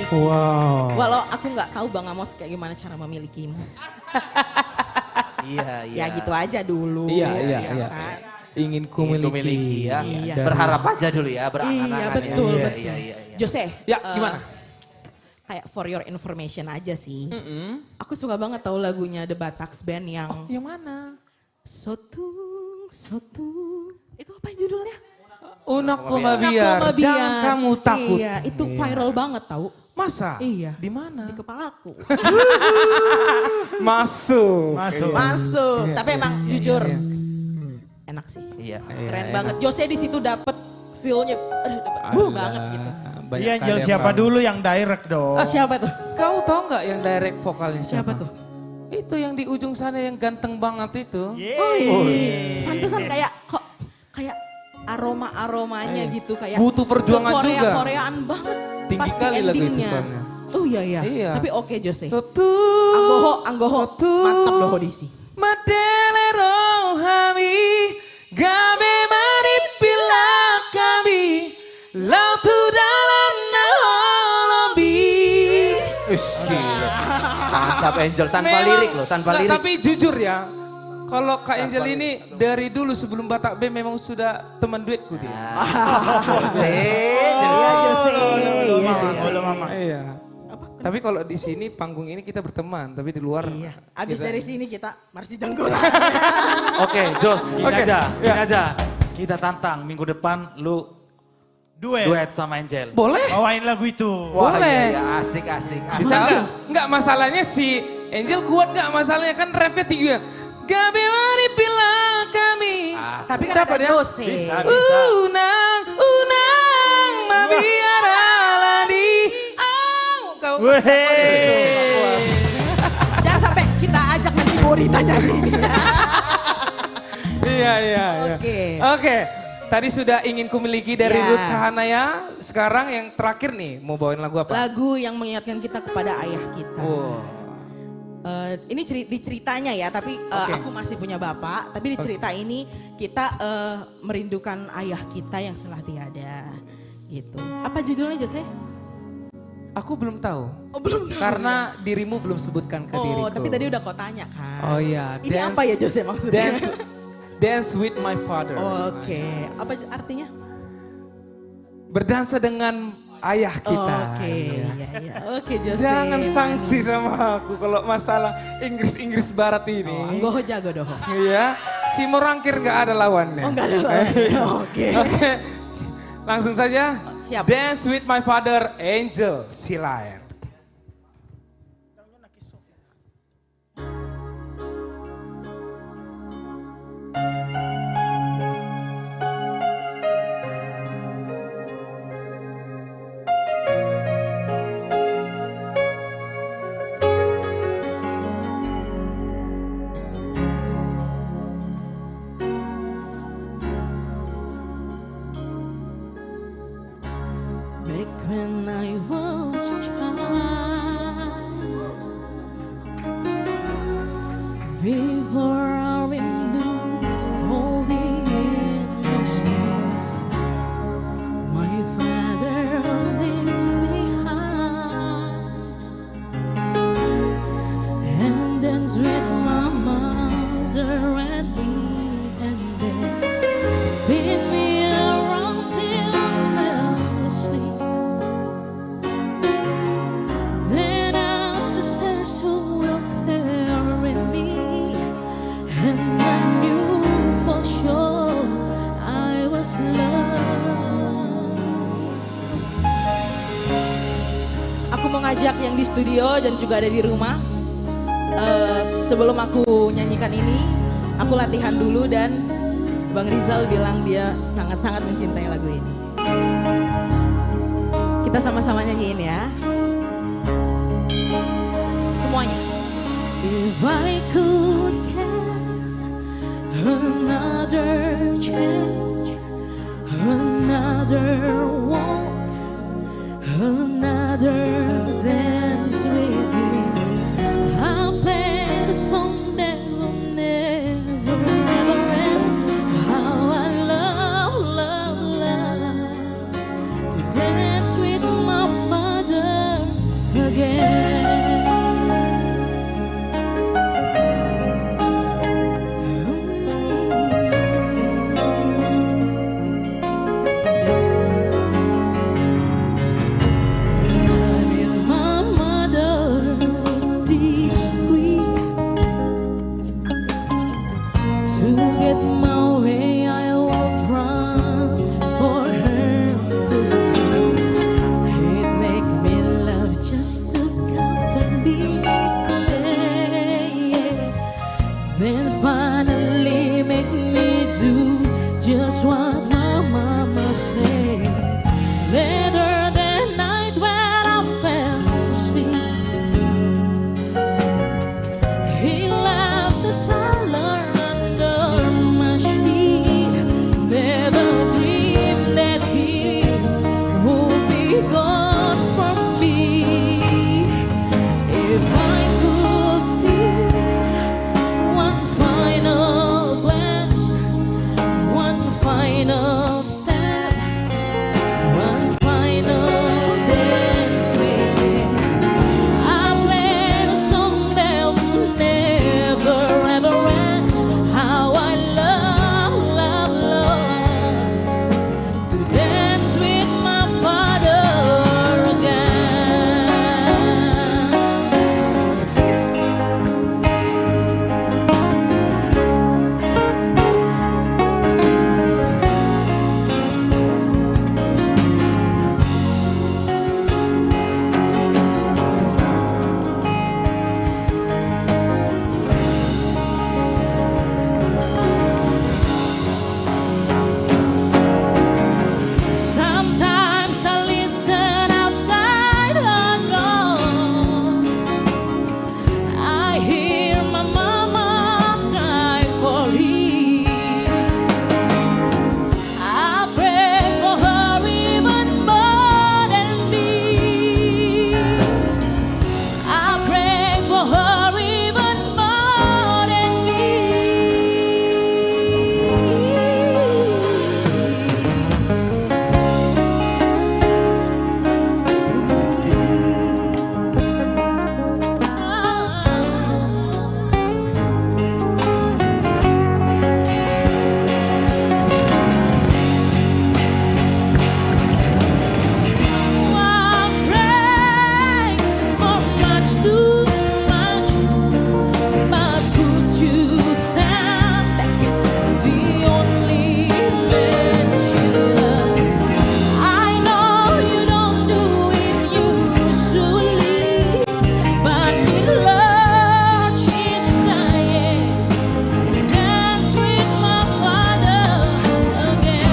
Wow. Walau aku nggak tahu Bang Amos kayak gimana cara memilikimu. Iya, iya. Ya gitu aja dulu. Iya, ya iya. kan? Ingin ku Ingin ku miliki. miliki ya. Iya. Berharap aja dulu ya, berangan-angan Iya ya. betul, Iya, betul. iya, iya, iya. Jose, Ya, gimana? Kayak for your information aja sih. Mm-mm. Aku suka banget tahu lagunya The Bataks Band yang Yang mana? Sotung, Sotung. Itu apa judulnya? Unak Koma koma Nak biar. Koma Jangan kamu takut. Iya, itu viral banget tahu. Masa? Iya. Di mana? Di kepalaku. Masuk. Masuk. Masuk. Iya, Tapi iya, emang iya, jujur iya. enak sih. Iya. Keren Iya, banget. Jose di situ dapet feel-nya dapet Aduh, banget gitu. banyak Iya kali Angel, yang siapa tahu. dulu yang direct dong? Ah, siapa tuh? Kau tahu nggak yang direct vokalnya Siapa tuh? Itu yang di ujung sana yang ganteng banget itu. Yeay. Pantesan kayak kok kayak aromanya gitu kayak Butuh perjuangan Korea, juga. Koreaan banget. Tinggi Pas di kali lagu itu endingnya. soalnya. Oh iya iya. Iya. Tapi oke Jose. Sotu. Anggoho Sotu. mantap loh audisi. Madelero hami gabe maripila kami lautu dalam naolobi. Gila. Mantap Angel, tanpa Memang- lirik loh, tanpa Nggak, lirik. Tapi jujur ya, kalau Kak Angel ini dari dulu sebelum Batak B memang sudah teman duetku dia. Jose, Iya Jose. Iya Jose. Halo mama. Iya. Tapi kalau di sini panggung ini kita berteman, tapi di luar. Iya. Abis kita- dari sini kita Marsi Janggola. Oke, Jos, gini Oke, aja, ya. gini aja. Kita tantang minggu depan lu duet sama Angel. Boleh. Bawain lagu itu. Wah, Boleh. iya, iya, asik, asik. Bisa nggak? Nggak, masalahnya si Angel kuat nggak? Masalahnya kan rapnya tinggi ya. Gabe maripila kami. Tapi kan Dapat ada ya? Jose. Bisa, bisa. Unang, unang, mabiara ladi. Au, kau. Weh. Jangan sampai kita ajak nanti Borita nyanyi. Iya, iya. Oke. Oke. Tadi sudah ingin kumiliki dari Ya. Ruth Sahanaya. Sekarang yang terakhir nih, mau bawain lagu apa? Lagu yang mengingatkan kita kepada ayah kita. Oh. Ini di ceritanya ya, tapi Oke. aku masih punya bapak. Tapi di cerita ini kita merindukan ayah kita yang telah tiada. Gitu. Apa judulnya Jose? Aku belum tahu. Oh belum tahu. Karena dirimu belum sebutkan ke diriku. Oh tapi tadi udah kau tanya kan. Oh iya. Ini apa ya Jose maksudnya? Dance with my father. Oke. Apa artinya? Berdansa dengan ayah kita. Oke. Iya. Iya. Oke Jose. Jangan sanksi sama aku kalau masalah Inggris Barat Oh, ini. Anggoho jago doh. Iya, si Morangkir nggak ada lawannya. Oh enggak ada lawannya. Oke. Oke, langsung saja. Siap. Dance with my father, Angel Silaer. Back when I was a child, before I removed all the innocence, my father left behind, and danced with my mother and me, and then spin me around till I fell asleep. Then I started to carry me, and I knew for sure I was loved. Aku mau ngajak yang di studio dan juga ada di rumah. Sebelum aku nyanyikan ini, aku latihan dulu dan Bang Rizal bilang dia sangat-sangat mencintai lagu ini. Kita sama-sama nyanyiin ya. Semuanya. If I could get another chance, another walk, another dance with you, I'll play the song that will never, never end. How I love, love, love to dance with my father To get my way, I would run for her to he'd make me love just to comfort me. Then finally make me do just what my mama said. Later that night when I fell asleep, he left the dollar under my sheet. Never dreamed that he would be gone from me. If I could see one final glance, one final step, one final dance with him, I played a song that would never ever end. How I love, love, love to dance with my father again. Sometimes I listen outside the door. I hear my mama cry for him. I pray for her even more than me. I pray for her even more than me. I pray for much too much, but could you stand back the only man she loved? I know you don't do it usually, but in love she's dying. Dance with my father again.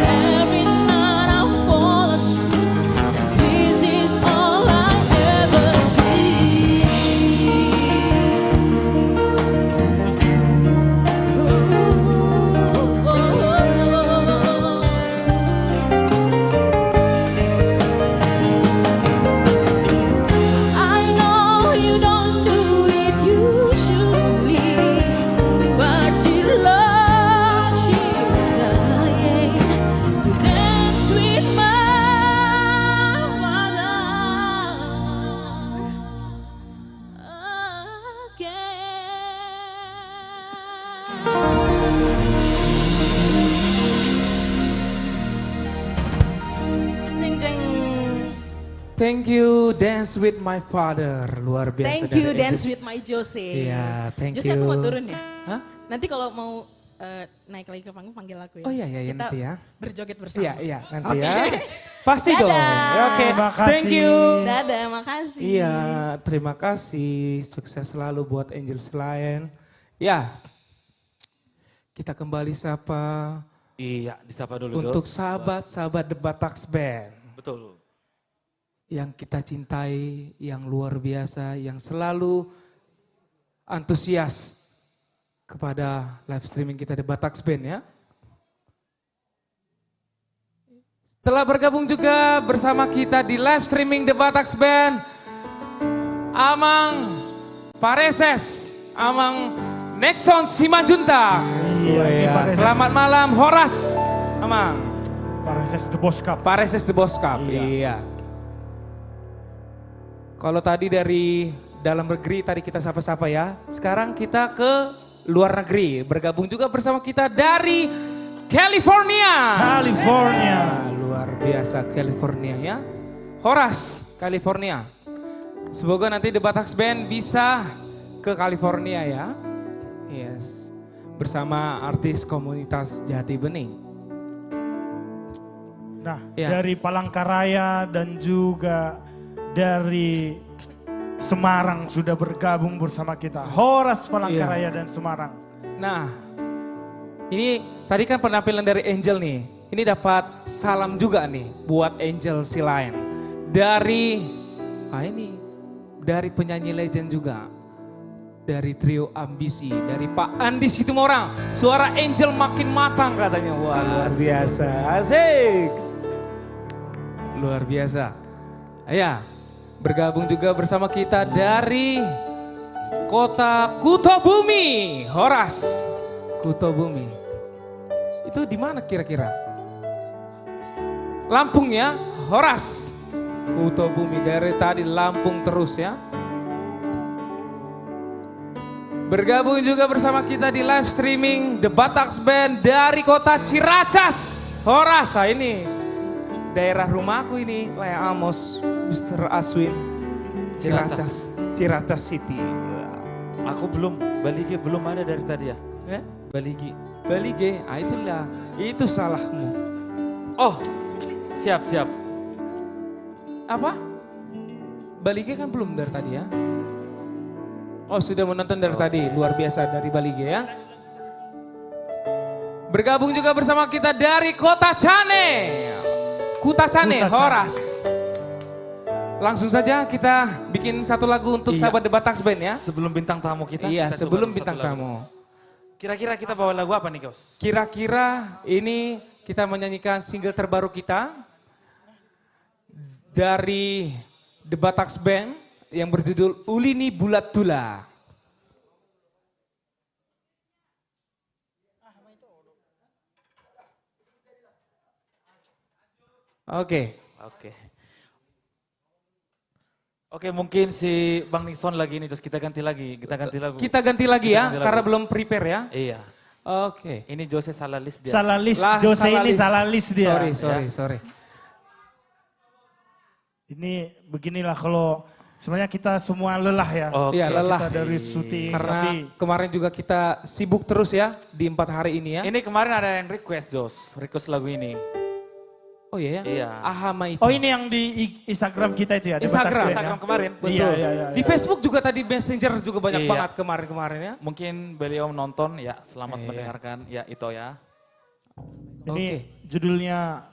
Every night I fall asleep. This is all I ever dream. I know you don't do it usually, but in love she's dying to dance with my again. Jeng jeng. Thank you, Dance with My Father. Luar biasa. Thank dari you, Angel. Dance with my Jose. Iya, thank Jose, you. aku mau turun ya. Hah? Nanti kalau mau naik lagi ke panggung panggil aku ya. Oh iya, iya, Kita nanti ya. berjoget bersama. Iya, iya, nanti Oke. ya. Pasti Dadah. dong. Oke, Terima kasih. thank you. Dadah, makasih. Iya, terima kasih. Sukses selalu buat Angel Lion. Ya, kita kembali sapa Iya, disapa dulu untuk Dos. sahabat-sahabat The Bataks Band Betul. yang kita cintai, yang luar biasa, yang selalu antusias kepada live streaming kita The Bataks Band ya. Telah bergabung juga bersama kita di live streaming The Bataks Band, Amang Pareses, Amang Nexon Simanjuntak. Iya, ini Pareses. Selamat malam Horas, Amang. Pareses The Boss Cup. Pareses The Boss Cup. Iya. Iya. Kalau tadi dari dalam negeri tadi kita sapa-sapa ya. Sekarang kita ke luar negeri. Bergabung juga bersama kita dari California. California. Luar biasa California ya. Horas, California. Semoga nanti The Bataks Band bisa ke California ya. Yes. Bersama artis komunitas Jati Bening. Nah, Ya. dari Palangkaraya dan juga dari Semarang sudah bergabung bersama kita. Horas Palangkaraya dan Semarang. Nah, ini tadi kan penampilan dari Angel nih. Ini dapat salam juga nih buat Angel si lain. Dari penyanyi legend juga. Dari trio Ambisi, dari Pak Andi Situmorang. Suara Angel makin matang katanya. Wah, luar biasa. Asik. Luar biasa. Ya, bergabung juga bersama kita dari Kota Kutobumi, Horas. Kutobumi. Itu di mana kira-kira? Lampung ya, Horas. Kutobumi dari tadi Lampung terus ya. Bergabung juga bersama kita di live streaming The Bataks Band dari kota Ciracas. Horas, ini daerah rumahku ini, Lea Amos, Mr. Aswin. Ciracas City. Aku belum, Baligi belum ada dari tadi ya. Baligi. Balige, itulah, itu salahmu. Oh, siap. Apa? Balige kan belum dari tadi ya? Oh sudah menonton dari tadi, luar biasa dari Balige ya. Bergabung juga bersama kita dari Kota Cane. Kuta Cane, Horas. Langsung saja kita bikin satu lagu untuk sahabat The Bataks Band ya. Sebelum bintang tamu kita. Iya, kita sebelum coba bintang satu lagu. tamu. Kira-kira kita bawa lagu apa nih, Kos? Kira-kira ini kita menyanyikan single terbaru kita dari The Bataks Band yang berjudul Ulini Bulat Tula. Oke. Oke, mungkin si Bang Nixon lagi ini, terus kita ganti lagi. Kita ganti lagu. Kita ganti lagi Kita ya, ganti lagu. karena belum prepare ya. Iya. Oke. Ini Jose salah list dia. Salah list, Lah, Jose salah ini list. salah list dia. Sorry. Ini beginilah kalau sebenarnya kita semua lelah ya. Oke. Iya, lelah. Kita dari syuting, Karena tapi kemarin juga kita sibuk terus ya di 4 hari ini ya. Ini kemarin ada yang request, request lagu ini. Oh iya ya? Iya. Ahama itu. oh ini yang di Instagram kita itu ya. di Bataks Band ya? Instagram kemarin. Iya, iya. Di Facebook juga tadi Messenger juga banyak Iya. banget kemarin-kemarin ya. Mungkin beliau nonton, ya selamat mendengarkan, ya itu ya. Ini Oke. judulnya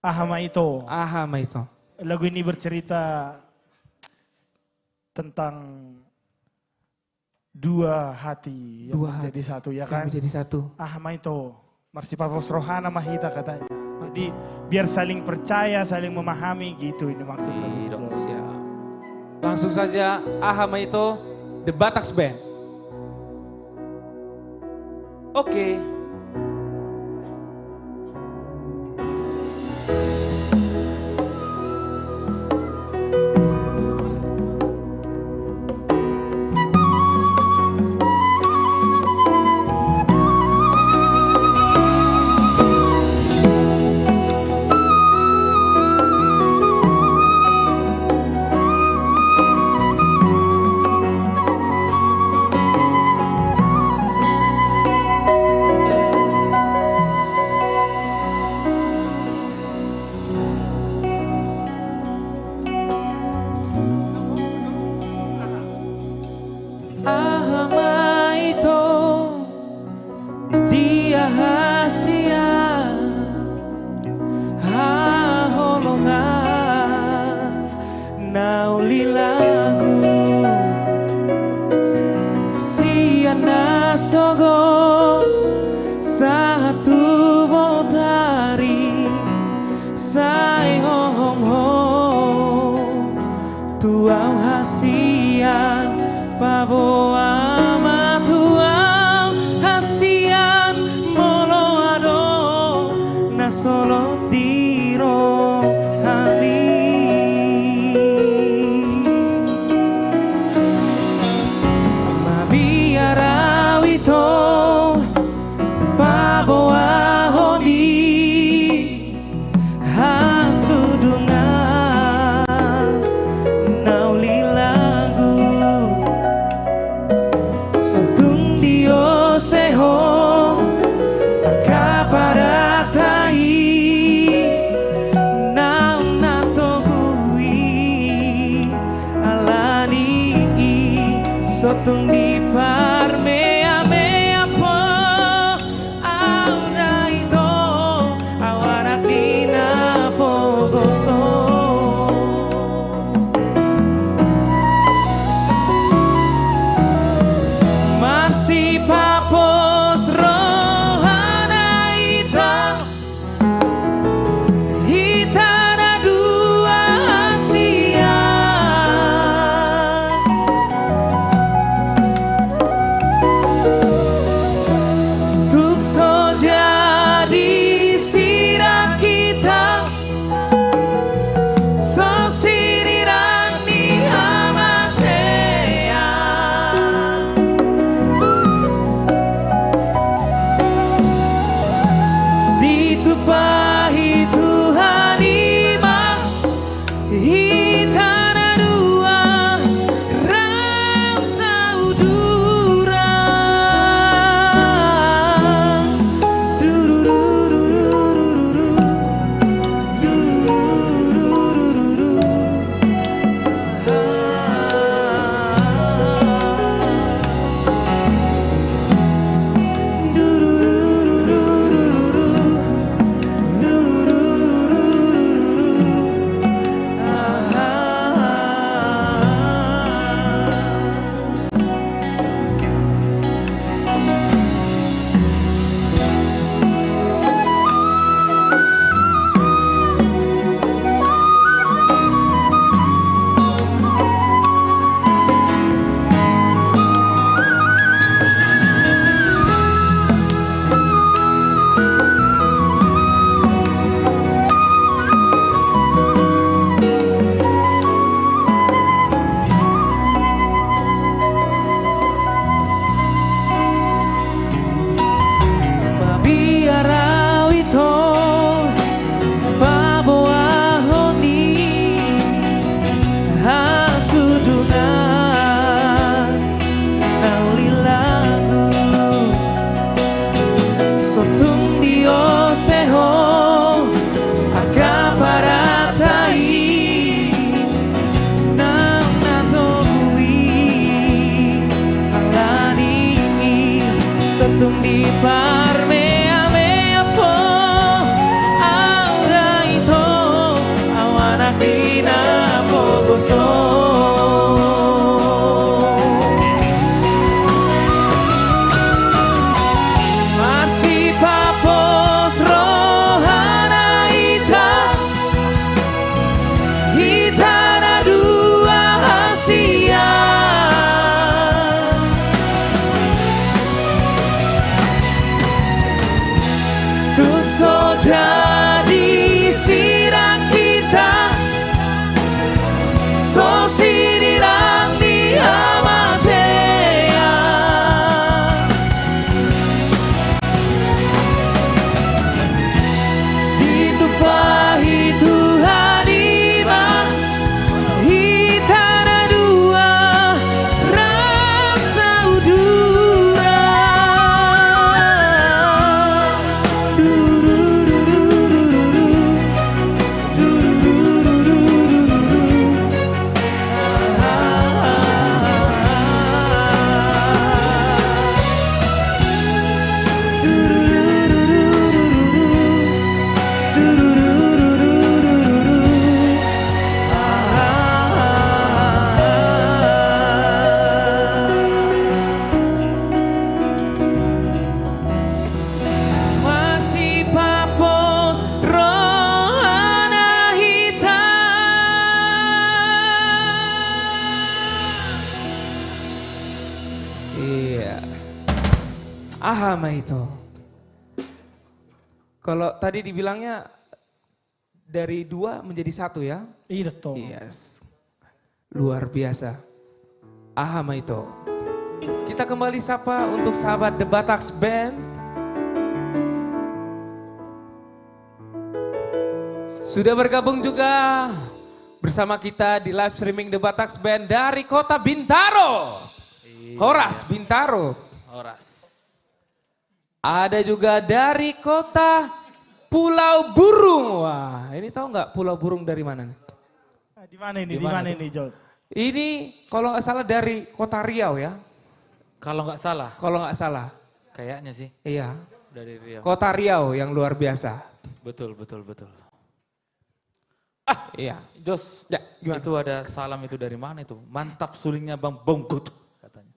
Ahama Ito. Ahama itu. Lagu ini bercerita tentang dua hati yang Dua menjadi satu ya Yang kan. menjadi satu. Ahama Ito. Marsipavos Rohana Mahita katanya. Jadi biar saling percaya, saling memahami gitu ini maksud lagu itu. Siap. Langsung saja Ahama itu The Bataks Band. Oke. Ahama itu dia hasia haholongan naulilagu siana sogo satu botari sai hong hong tuau hasian pavo ama tuau hasian molo ado nas Sotung di parmea mea po aura ito awarak di na pogoso. Masih papos rohana ita hitana dua Asia. Tukso jadi sirah kita so siriran ni amatea. Ditupahi Tuhan imam hitana dua ram saudura. Dururururururu, dururururururu. Mabiaraw ito paboahon ni hasudunan naulilagu sotung dioseho agaparatai nang natobui alaningi sotung di parmea mea po aura ito awanak di na pogoso. Masih papos rohana ita hitana dua Asia. Tukso jadi sirang kita so siriran di amatea. Ditupahi Tuhan imam hitana dua ram saudura. Masih papos rohana hitam. Iya. Ahama itu. Kalau tadi dibilangnya dari dua menjadi satu ya. Iya toh. Yes. Luar biasa. Ahama itu. Kita kembali sapa untuk sahabat The Bataks Band. Sudah bergabung juga bersama kita di live streaming The Bataks Band dari kota Bintaro. Horas Bintaro. Horas. Ada juga dari kota Pulau Burung. Wah, ini tahu nggak Pulau Burung dari mana nih? Di mana ini? Di mana ini, Jos? Ini kalau nggak salah dari kota Riau ya. Kalau nggak salah, Kalau nggak salah. kayaknya sih Iya. dari Riau. Kota Riau yang luar biasa. Betul, betul, betul. Iya. Jos, Ya, gimana? itu ada salam itu dari mana itu? Mantap sulingnya Bang Bongkut katanya.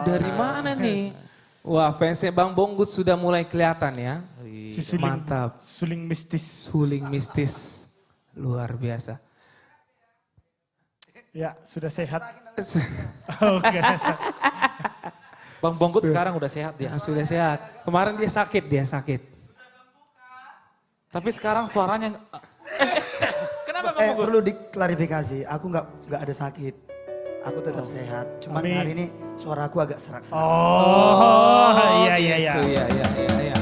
Dari mana nih? Wah, fansnya Bang Bonggut sudah mulai kelihatan ya. Si suling, Mantap. suling mistis. Suling mistis. Luar biasa. Ya, sudah sehat. Oh, enggak. Bang Bongkut sekarang udah sehat dia. Sudah sehat. Kemarin dia sakit. Tapi sekarang suaranya... Kenapa Bang Bongkut? Perlu diklarifikasi, aku nggak ada sakit. Aku tetap sehat. Cuman Amin. hari ini suara aku agak serak-serak. Oh, iya. Itu iya.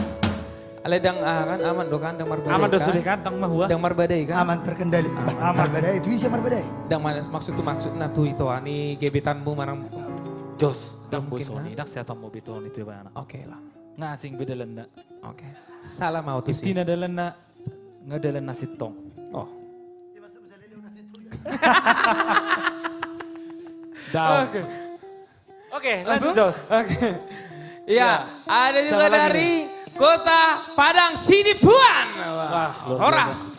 Aledang kan aman do kan dang marbadai. Aman sudah kan, Dang Mahua. Dang marbadai kan. Aman terkendali. Marbadai itu bisa marbadai. Dang maksudna tuh itu ani gebetanmu marang. Jos, Dang Mungkin, Bosoni, Dak saya tamu biton itu bana. Oke lah. Ngasing beda lenda. Oke. Salah mau tuh sih. Intina dalena ngadalen nasi tong. Oh. Daun. Oke, lanjut Jos. Oke. Iya, ada juga Siapa lagi dari Kota Padang Sidipuan. Wah, luar Horas.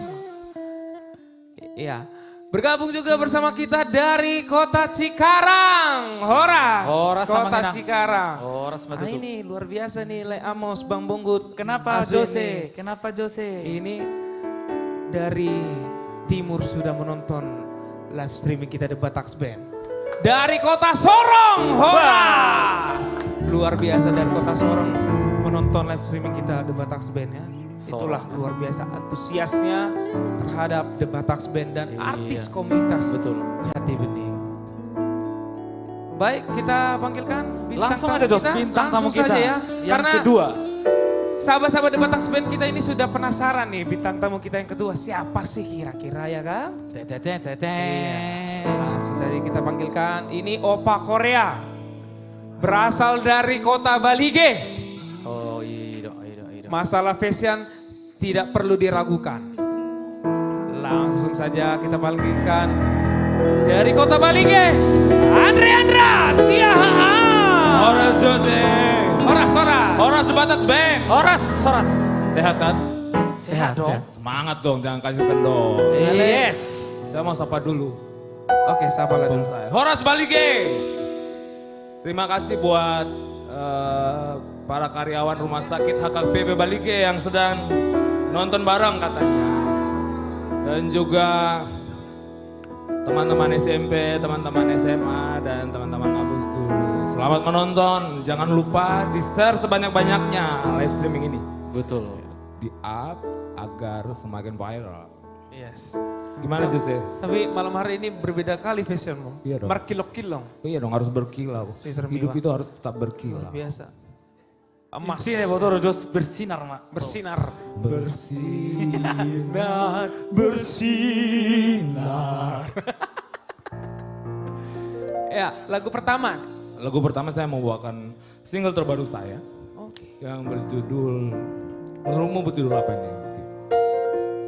Iya. Bergabung juga bersama kita dari Kota Cikarang. Horas. sama Kota Minang. Cikarang. Horas Nah matutu. ini luar biasa nih Le Amos, Bang Bonggut. Kenapa Azu Jose? ini. Kenapa Jose? Ini dari timur sudah menonton live streaming kita The Bataks Band. Dari Kota Sorong, Horas. Luar biasa dari Kota Sorong menonton live streaming kita The Bataks Band ya. Itulah Sorong. luar biasa antusiasnya terhadap The Bataks Band dan Iya. artis komunitas Betul. Jati Bening. Baik, kita panggilkan bintang Langsung tamu aja Jos, kita. bintang tamu Langsung kita. saja ya. Yang Karena kedua. sahabat-sahabat The Bataks Band kita ini sudah penasaran nih bintang tamu kita yang kedua. Siapa sih kira-kira ya kan? Langsung saja kita panggilkan. Ini Opa Korea. Berasal dari kota Balige. Oh iya. Masalah fashion tidak perlu diragukan. Langsung saja kita panggilkan. Dari kota Balige. Andra Siahaan. Horas Jose. Horas. Horas The Bataks Band. Horas. Sehat kan? Sehat dong. Semangat dong, jangan kasih kendor. Yes. Saya mau sapa dulu. Oke, siapa lagi? Saya. Horas Balige. Terima kasih buat para karyawan rumah sakit HKPB Balige yang sedang nonton bareng katanya. Dan juga teman-teman SMP, teman-teman SMA, dan teman-teman kampus dulu. Selamat menonton, jangan lupa di-share sebanyak-banyaknya live streaming ini. Betul. Di-up agar semakin viral. Yes. Gimana Jose? Tapi malam hari ini berbeda kali fashionmu. Iya dong. Markilok-kilong. Oh iya dong, harus berkilau. Sweater Hidup mewah. itu harus tetap berkilau. Biasa. Emas. Sini botol Jos bersinar mak. Bersinar. Bersinar. Ya, lagu pertama. Lagu pertama saya mau bawakan single terbaru saya Oke. yang berjudul, menurutmu berjudul apa ini?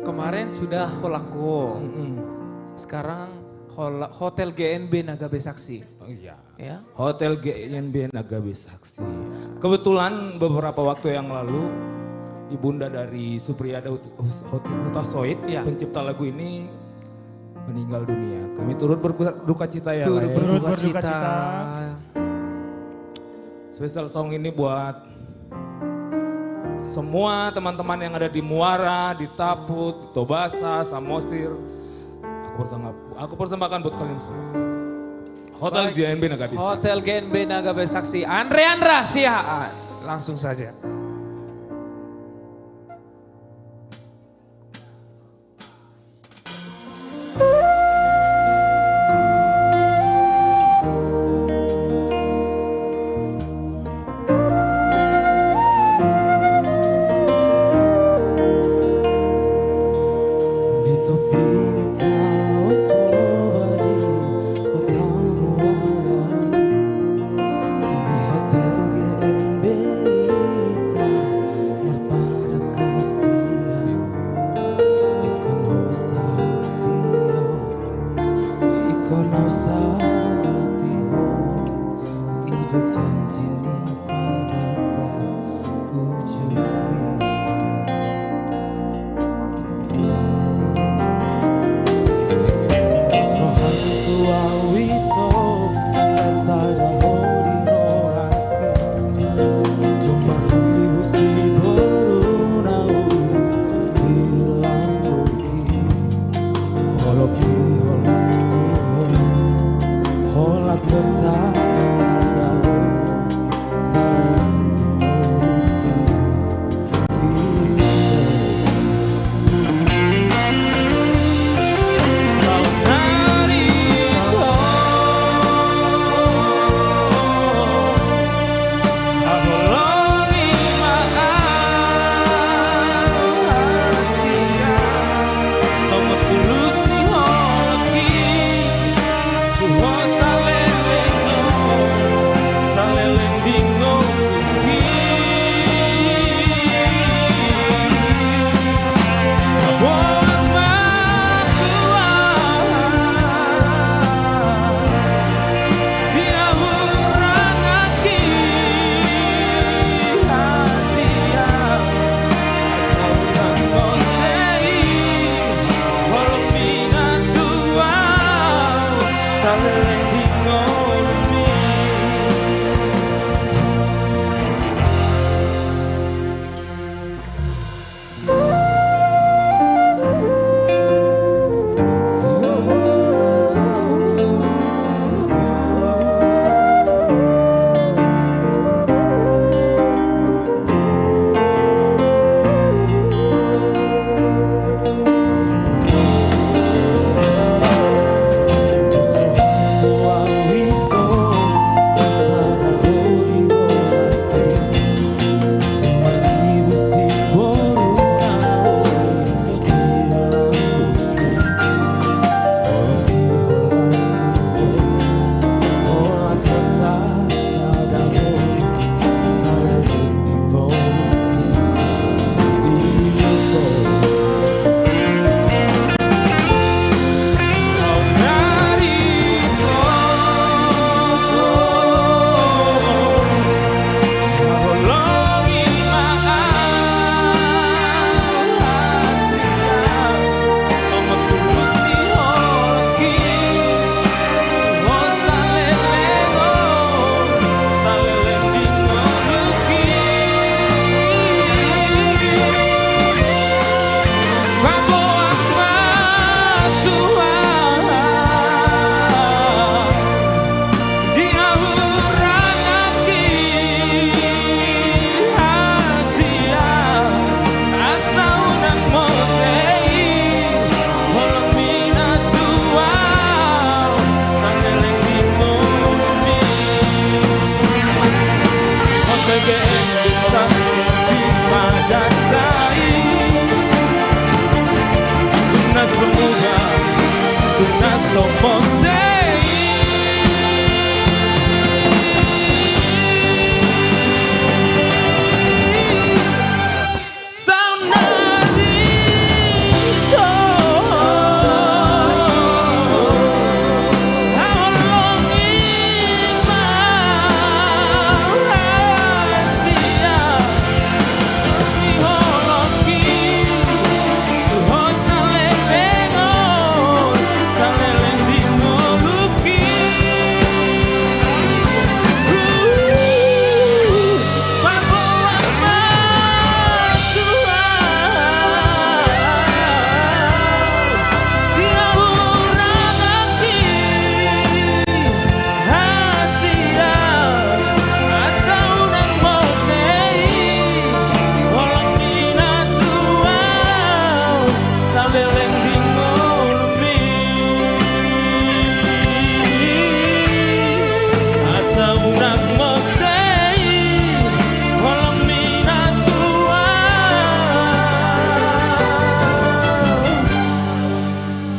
Kemarin sudah Holako. Sekarang Hotel GNB Nagabe Saksi. Oh iya. Ya. Hotel GNB Nagabe Saksi. Kebetulan beberapa waktu yang lalu ibunda dari Supriyada Hutasoid, Ya. pencipta lagu ini meninggal dunia. Kami turut berduka cita ya. Turut Lai. Turut berduka berduka cita. cita. Special song ini buat semua teman-teman yang ada di Muara, di Taput, di Tobasa, Samosir. Aku persembahkan buat kalian semua. Hotel Baik. GNB Nagabe Saksi. Hotel GNB Nagabe Saksi. Andra Sihaan. Langsung saja. Di tepi danau Toba di kota Muara, di hotel GNB kita berpada kasih. Ikon hosatio, ikon hosatio, ide janji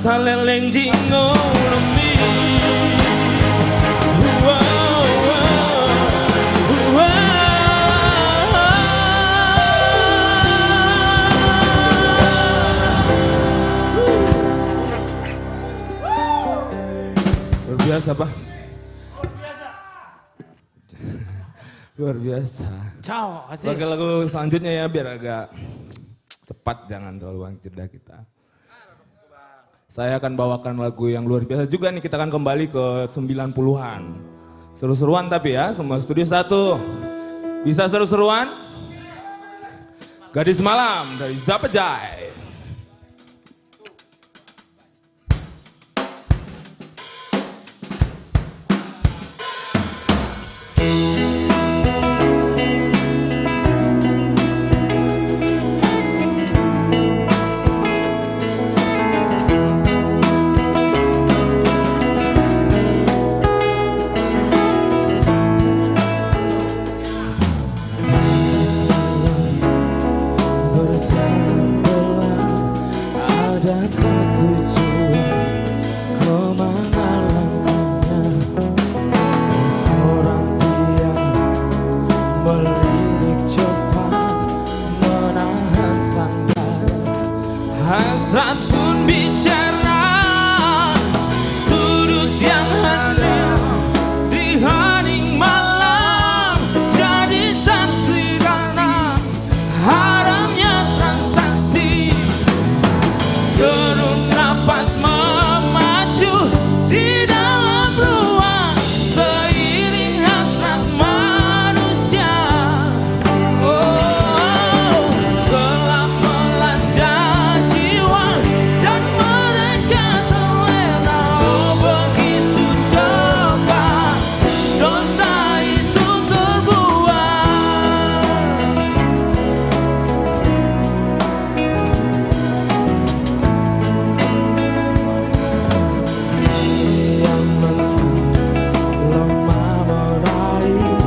saleleng jingo lemi. Luar biasa, Pak. Luar biasa. Ciao, Aceh. Sebagai lagu selanjutnya ya, biar agak cepat, jangan terlalu jeda kita. Saya akan bawakan lagu yang luar biasa juga nih, kita akan kembali ke 90-an. Seru-seruan tapi ya, semua studio 1. Bisa seru-seruan? Gadis Malam dari Zapajai. Hasrat pun bicara, sudut yang hening di hening malam, jadi saksi karena haramnya transaksi. Gerung napas memacu di dalam ruang, seiring hasrat manusia. Oh, gelap melanda jiwa dan mereka terlena. Oh, begitu cepat dosa itu terbuat. Yang lemah meraih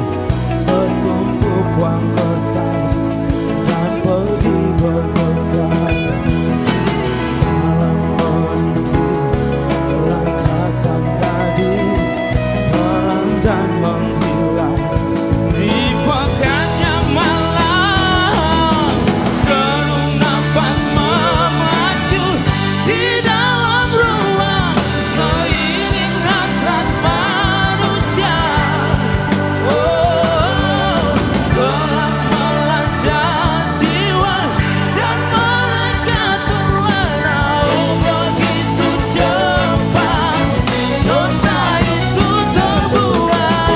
setumpuk uang kertas dan pergi bergegas dalam meninggi langkah sang gadis pelan dan menghilang. Di pekatnya malam, gerung nafas memacu di dalam ruang, seiring hasrat manusia. Oh, gelap melanda jiwa dan mereka terlena. Oh, begitu cepat dosa itu terbuat.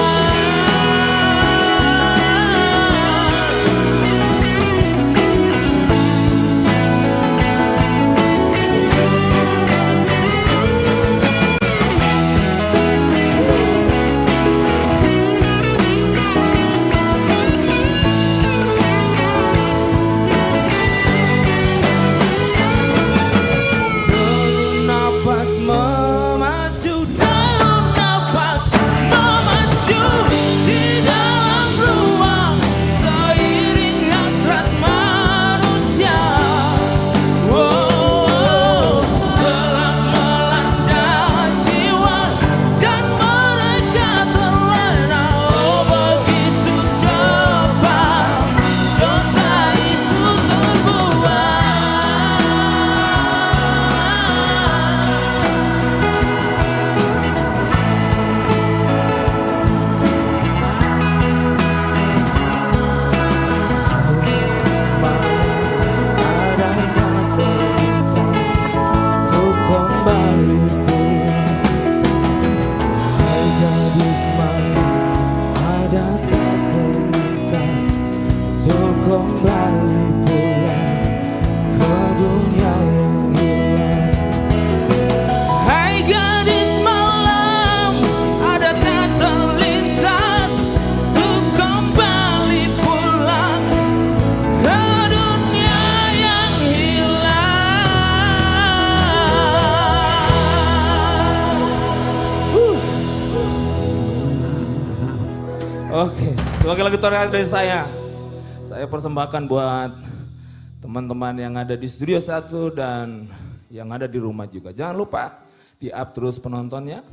Nafas memacu, dalam nafas memacu di dalam ruang, seiring hasrat manusia. Oh, gelap melanda jiwa dan mereka terlena. Oh, begitu cepat dosa itu terbuat. Adakah terlintas untuk kembali pulang? Hai gadis malam, adakah terlintas untuk kembali pulang ke dunia yang hilang? Hai gadis malam, adakah terlintas untuk kembali pulang ke dunia yang hilang? Oke, sebagai lagu terakhir dari saya persembahkan buat teman-teman yang ada di Studio 1 dan yang ada di rumah juga. Jangan lupa di-up terus penontonnya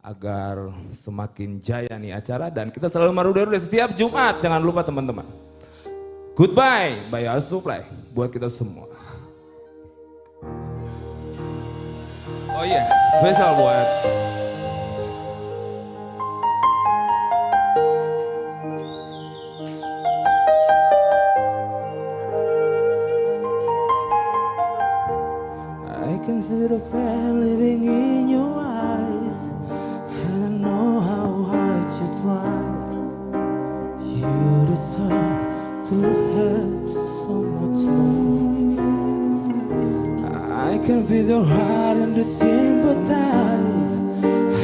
agar semakin jaya nih acara dan kita selalu marude-rude setiap Jumat. Jangan lupa teman-teman. Goodbye by Al Supply buat kita semua. Oh iya, spesial buat I can see the pain living in your eyes, and I know how hard you try. You deserve to have so much more. I can feel your heart and the sympathize,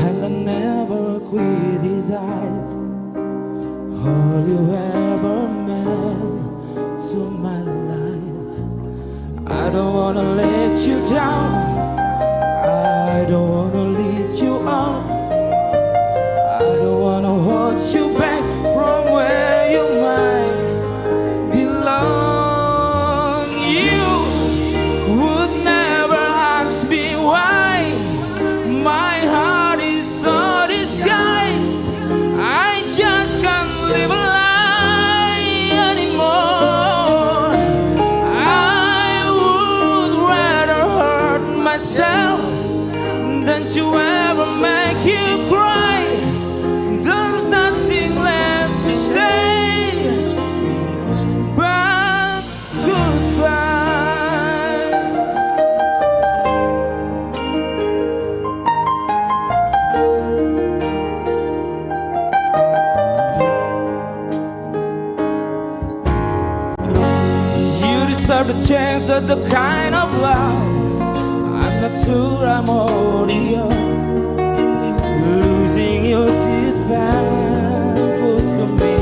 and I never criticize all you ever meant to my life. I don't wanna let you down, I don't wanna lead you on, I don't wanna hold you back from where you might belong. You would never ask me why my heart is so disguised. I just can't live a lie anymore. I would rather hurt myself than to ever make you cry. There's nothing left to say but goodbye. You deserve the chance at the kind of love I'm not sure I'm worthy of. Losing yours is painful to me.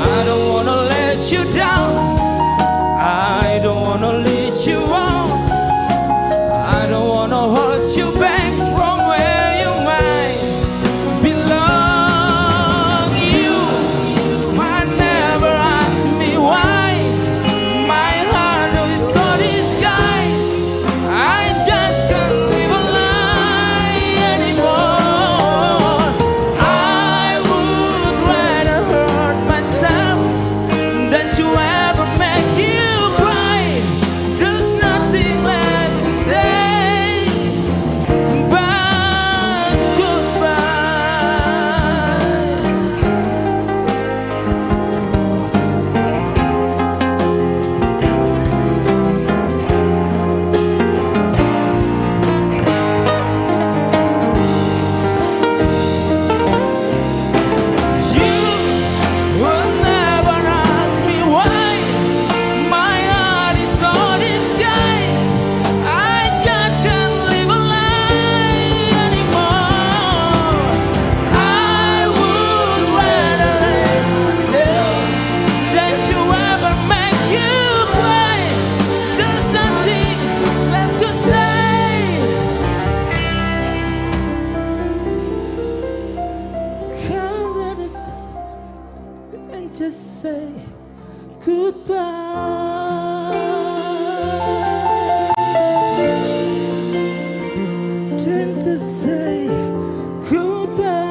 I don't wanna let you down, I don't wanna lead you on, I don't wanna hold you back from where you might belong. You might never ask me why my heart is so disguised. I just can't live a lie anymore. I would rather hurt myself than to ever make you cry. There's nothing left to say but goodbye. You will never ask me why my heart is so disguised. I just can't live a lie anymore. I would rather let myself than to ever make you cry. There's nothing left to say. Come let us and just say goodbye. Tend to say goodbye.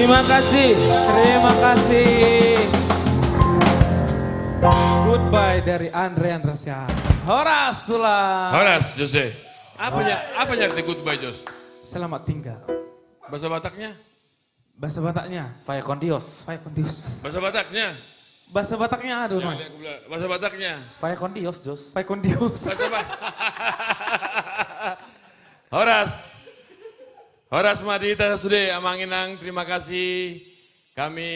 terima kasih. Terima kasih. Goodbye dari Andre Andrasya. Horas Tulang. Horas, Jose. Apanya arti goodbye, Jos? Selamat tinggal. Bahasa Bataknya? Bahasa Bataknya. Faya kondios. Faya kondios. Bahasa Bataknya? Bahasa Bataknya aduh. Jangan aku bilang. Bahasa Bataknya? Faya kondios, Jos. Faya kondios. Bahasa apa? Horas. Horas Madita Sude Amanginang, terima kasih. Kami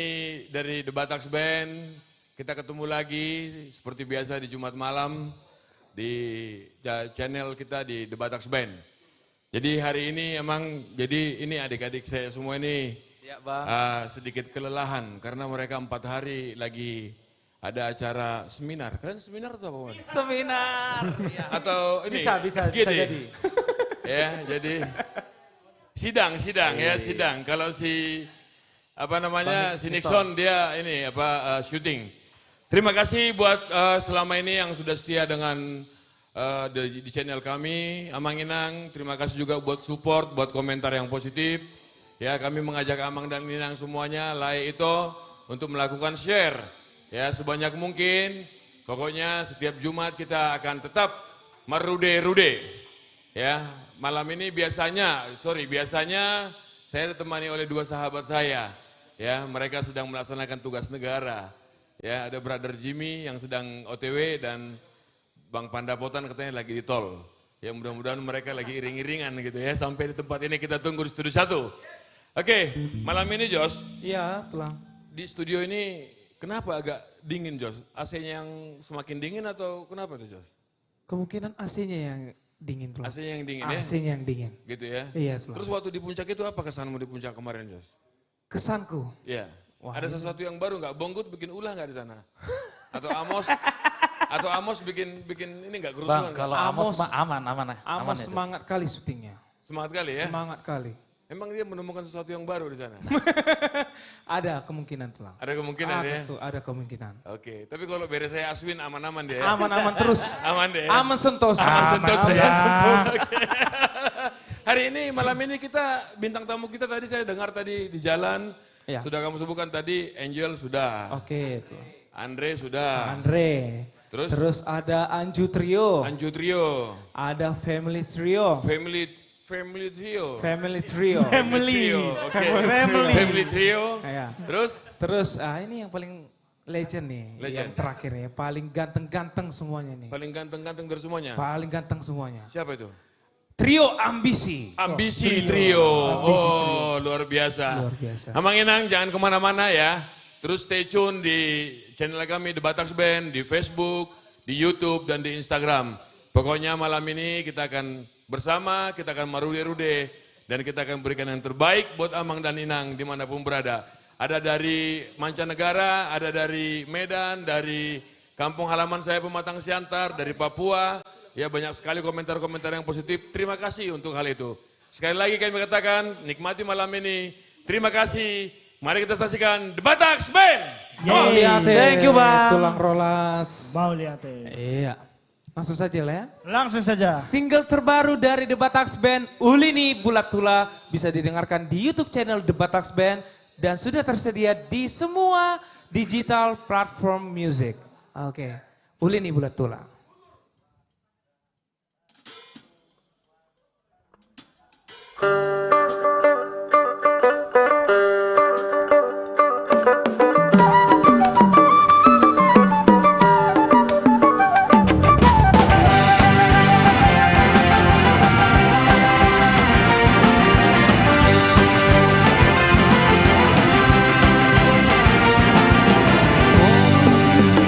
dari The Bataks Band, kita ketemu lagi seperti biasa di Jumat malam di channel kita di The Bataks Band. Jadi hari ini emang, jadi ini adik-adik saya semua ini sedikit kelelahan karena mereka 4 hari lagi ada acara seminar. Kalian seminar atau apa? Seminar. Atau ini Bisa FGD? jadi. Ya, jadi sidang ya sidang. Kalau si apa namanya, si Nixon dia ini apa syuting. Terima kasih buat selama ini yang sudah setia dengan di channel kami, Amang Inang. Terima kasih juga buat support, buat komentar yang positif. Ya, kami mengajak Amang dan Inang semuanya, Lai itu untuk melakukan share ya sebanyak mungkin. Pokoknya setiap Jumat kita akan tetap merude-rude. Ya, malam ini biasanya saya ditemani oleh dua sahabat saya. Ya, mereka sedang melaksanakan tugas negara. Ya, ada Brother Jimmy yang sedang OTW dan Bang Pandapotan katanya lagi di tol. Ya, mudah-mudahan mereka lagi iring-iringan gitu ya. Sampai di tempat ini kita tunggu di studio 1. Oke, malam ini Jos. Iya, Tulang. Di studio ini kenapa agak dingin Jos? AC-nya yang semakin dingin atau kenapa tuh Jos? Kemungkinan AC-nya yang dingin, Tulang. AC-nya yang dingin ya? AC-nya yang dingin. Gitu ya? Iya, Tulang. Terus waktu di puncak itu apa kesanmu di puncak kemarin Jos? Kesanku. Iya. Wah, Ada sesuatu yang baru nggak? Bonggut bikin ulah nggak di sana? Atau Amos bikin ini nggak kerusuhan? Bang, kalau Amos- Amos mah aman ya. Amos Jos. semangat kali syutingnya. Semangat kali ya? Semangat kali. Emang dia menemukan sesuatu yang baru di sana? Ada kemungkinan, Tulang. Ada kemungkinan ya? Ada kemungkinan. Oke, tapi kalau beres saya Aswin aman-aman dia ya? Aman-aman terus. Aman deh ya? Aman sentosa. Aman sentosa ya? Aman. Oke. Hari ini, malam ini kita, bintang tamu kita tadi saya dengar tadi di jalan, Iya. sudah kamu sebutkan tadi, Angel sudah, Oke, Tulang. Andre sudah, Andre. Terus? ada Anju Trio. Anju Trio, Ada Family Trio. Family Trio. Family Trio. Family. Trio, oke. Family. Family Trio. Iya. Terus Ini yang paling legend nih. Legend. Yang terakhir ya. Paling ganteng-ganteng semuanya nih. paling ganteng-ganteng dari semuanya. Paling ganteng semuanya. Siapa itu? Trio Ambisi. Ambisi Trio. Oh, luar biasa. Luar biasa. Amang Inang jangan kemana-mana ya. Terus stay tune di channel kami The Bataks Band, di Facebook, di YouTube, dan di Instagram. Pokoknya malam ini kita akan bersama, kita akan merude-rude, dan kita akan berikan yang terbaik buat Amang dan Inang dimanapun berada. Ada dari mancanegara, ada dari Medan, dari kampung halaman saya Pematang Siantar, dari Papua. Ya, banyak sekali komentar-komentar yang positif. Terima kasih untuk hal itu. Sekali lagi kami katakan, nikmati malam ini. Terima kasih. Mari kita saksikan The Bataks Band. Mau lihat Thank you, Bang. Tulang rolas. Mau lihat Iya. Langsung saja lah ya. Langsung saja. Single terbaru dari The Bataks Band, Ulini Bulat Tula, bisa didengarkan di YouTube channel The Bataks Band dan sudah tersedia di semua digital platform music. Oke, Ulini Bulat Tula.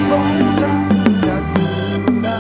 Volta da Tula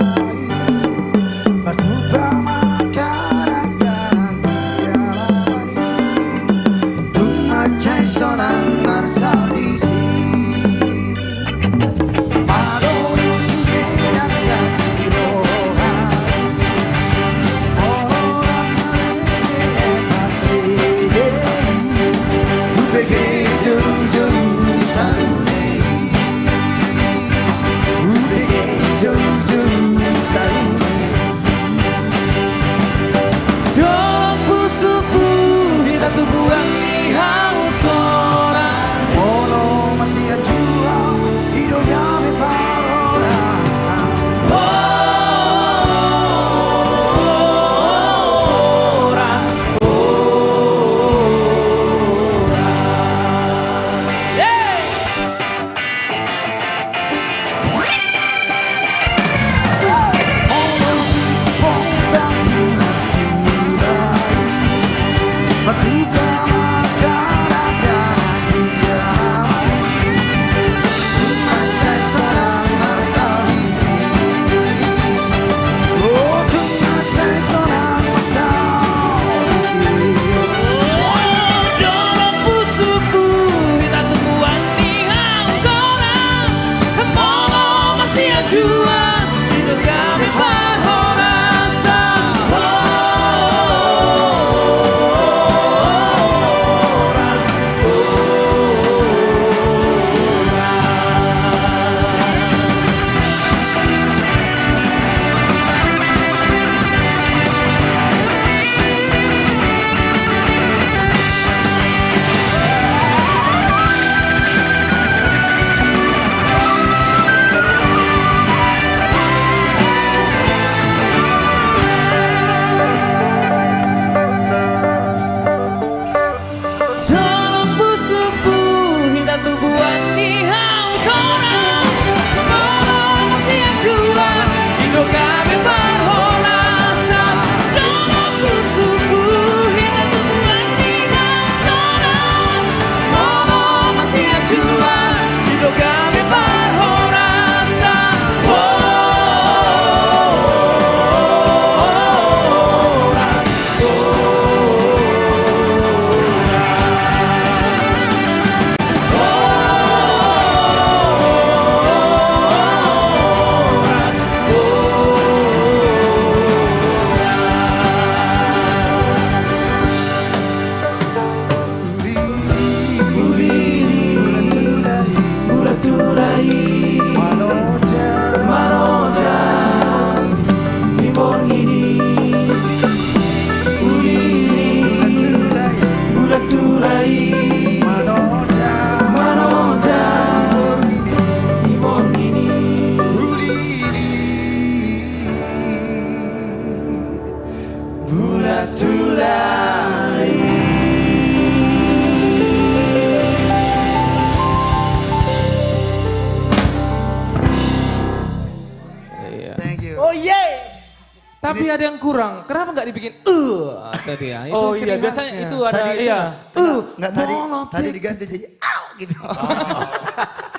Tapi ada yang kurang. Kenapa nggak dibikin tadi ya? Itu Oh ciri iya, biasanya khasnya. itu ada Tadi, iya. Enggak tadi diganti jadi gitu.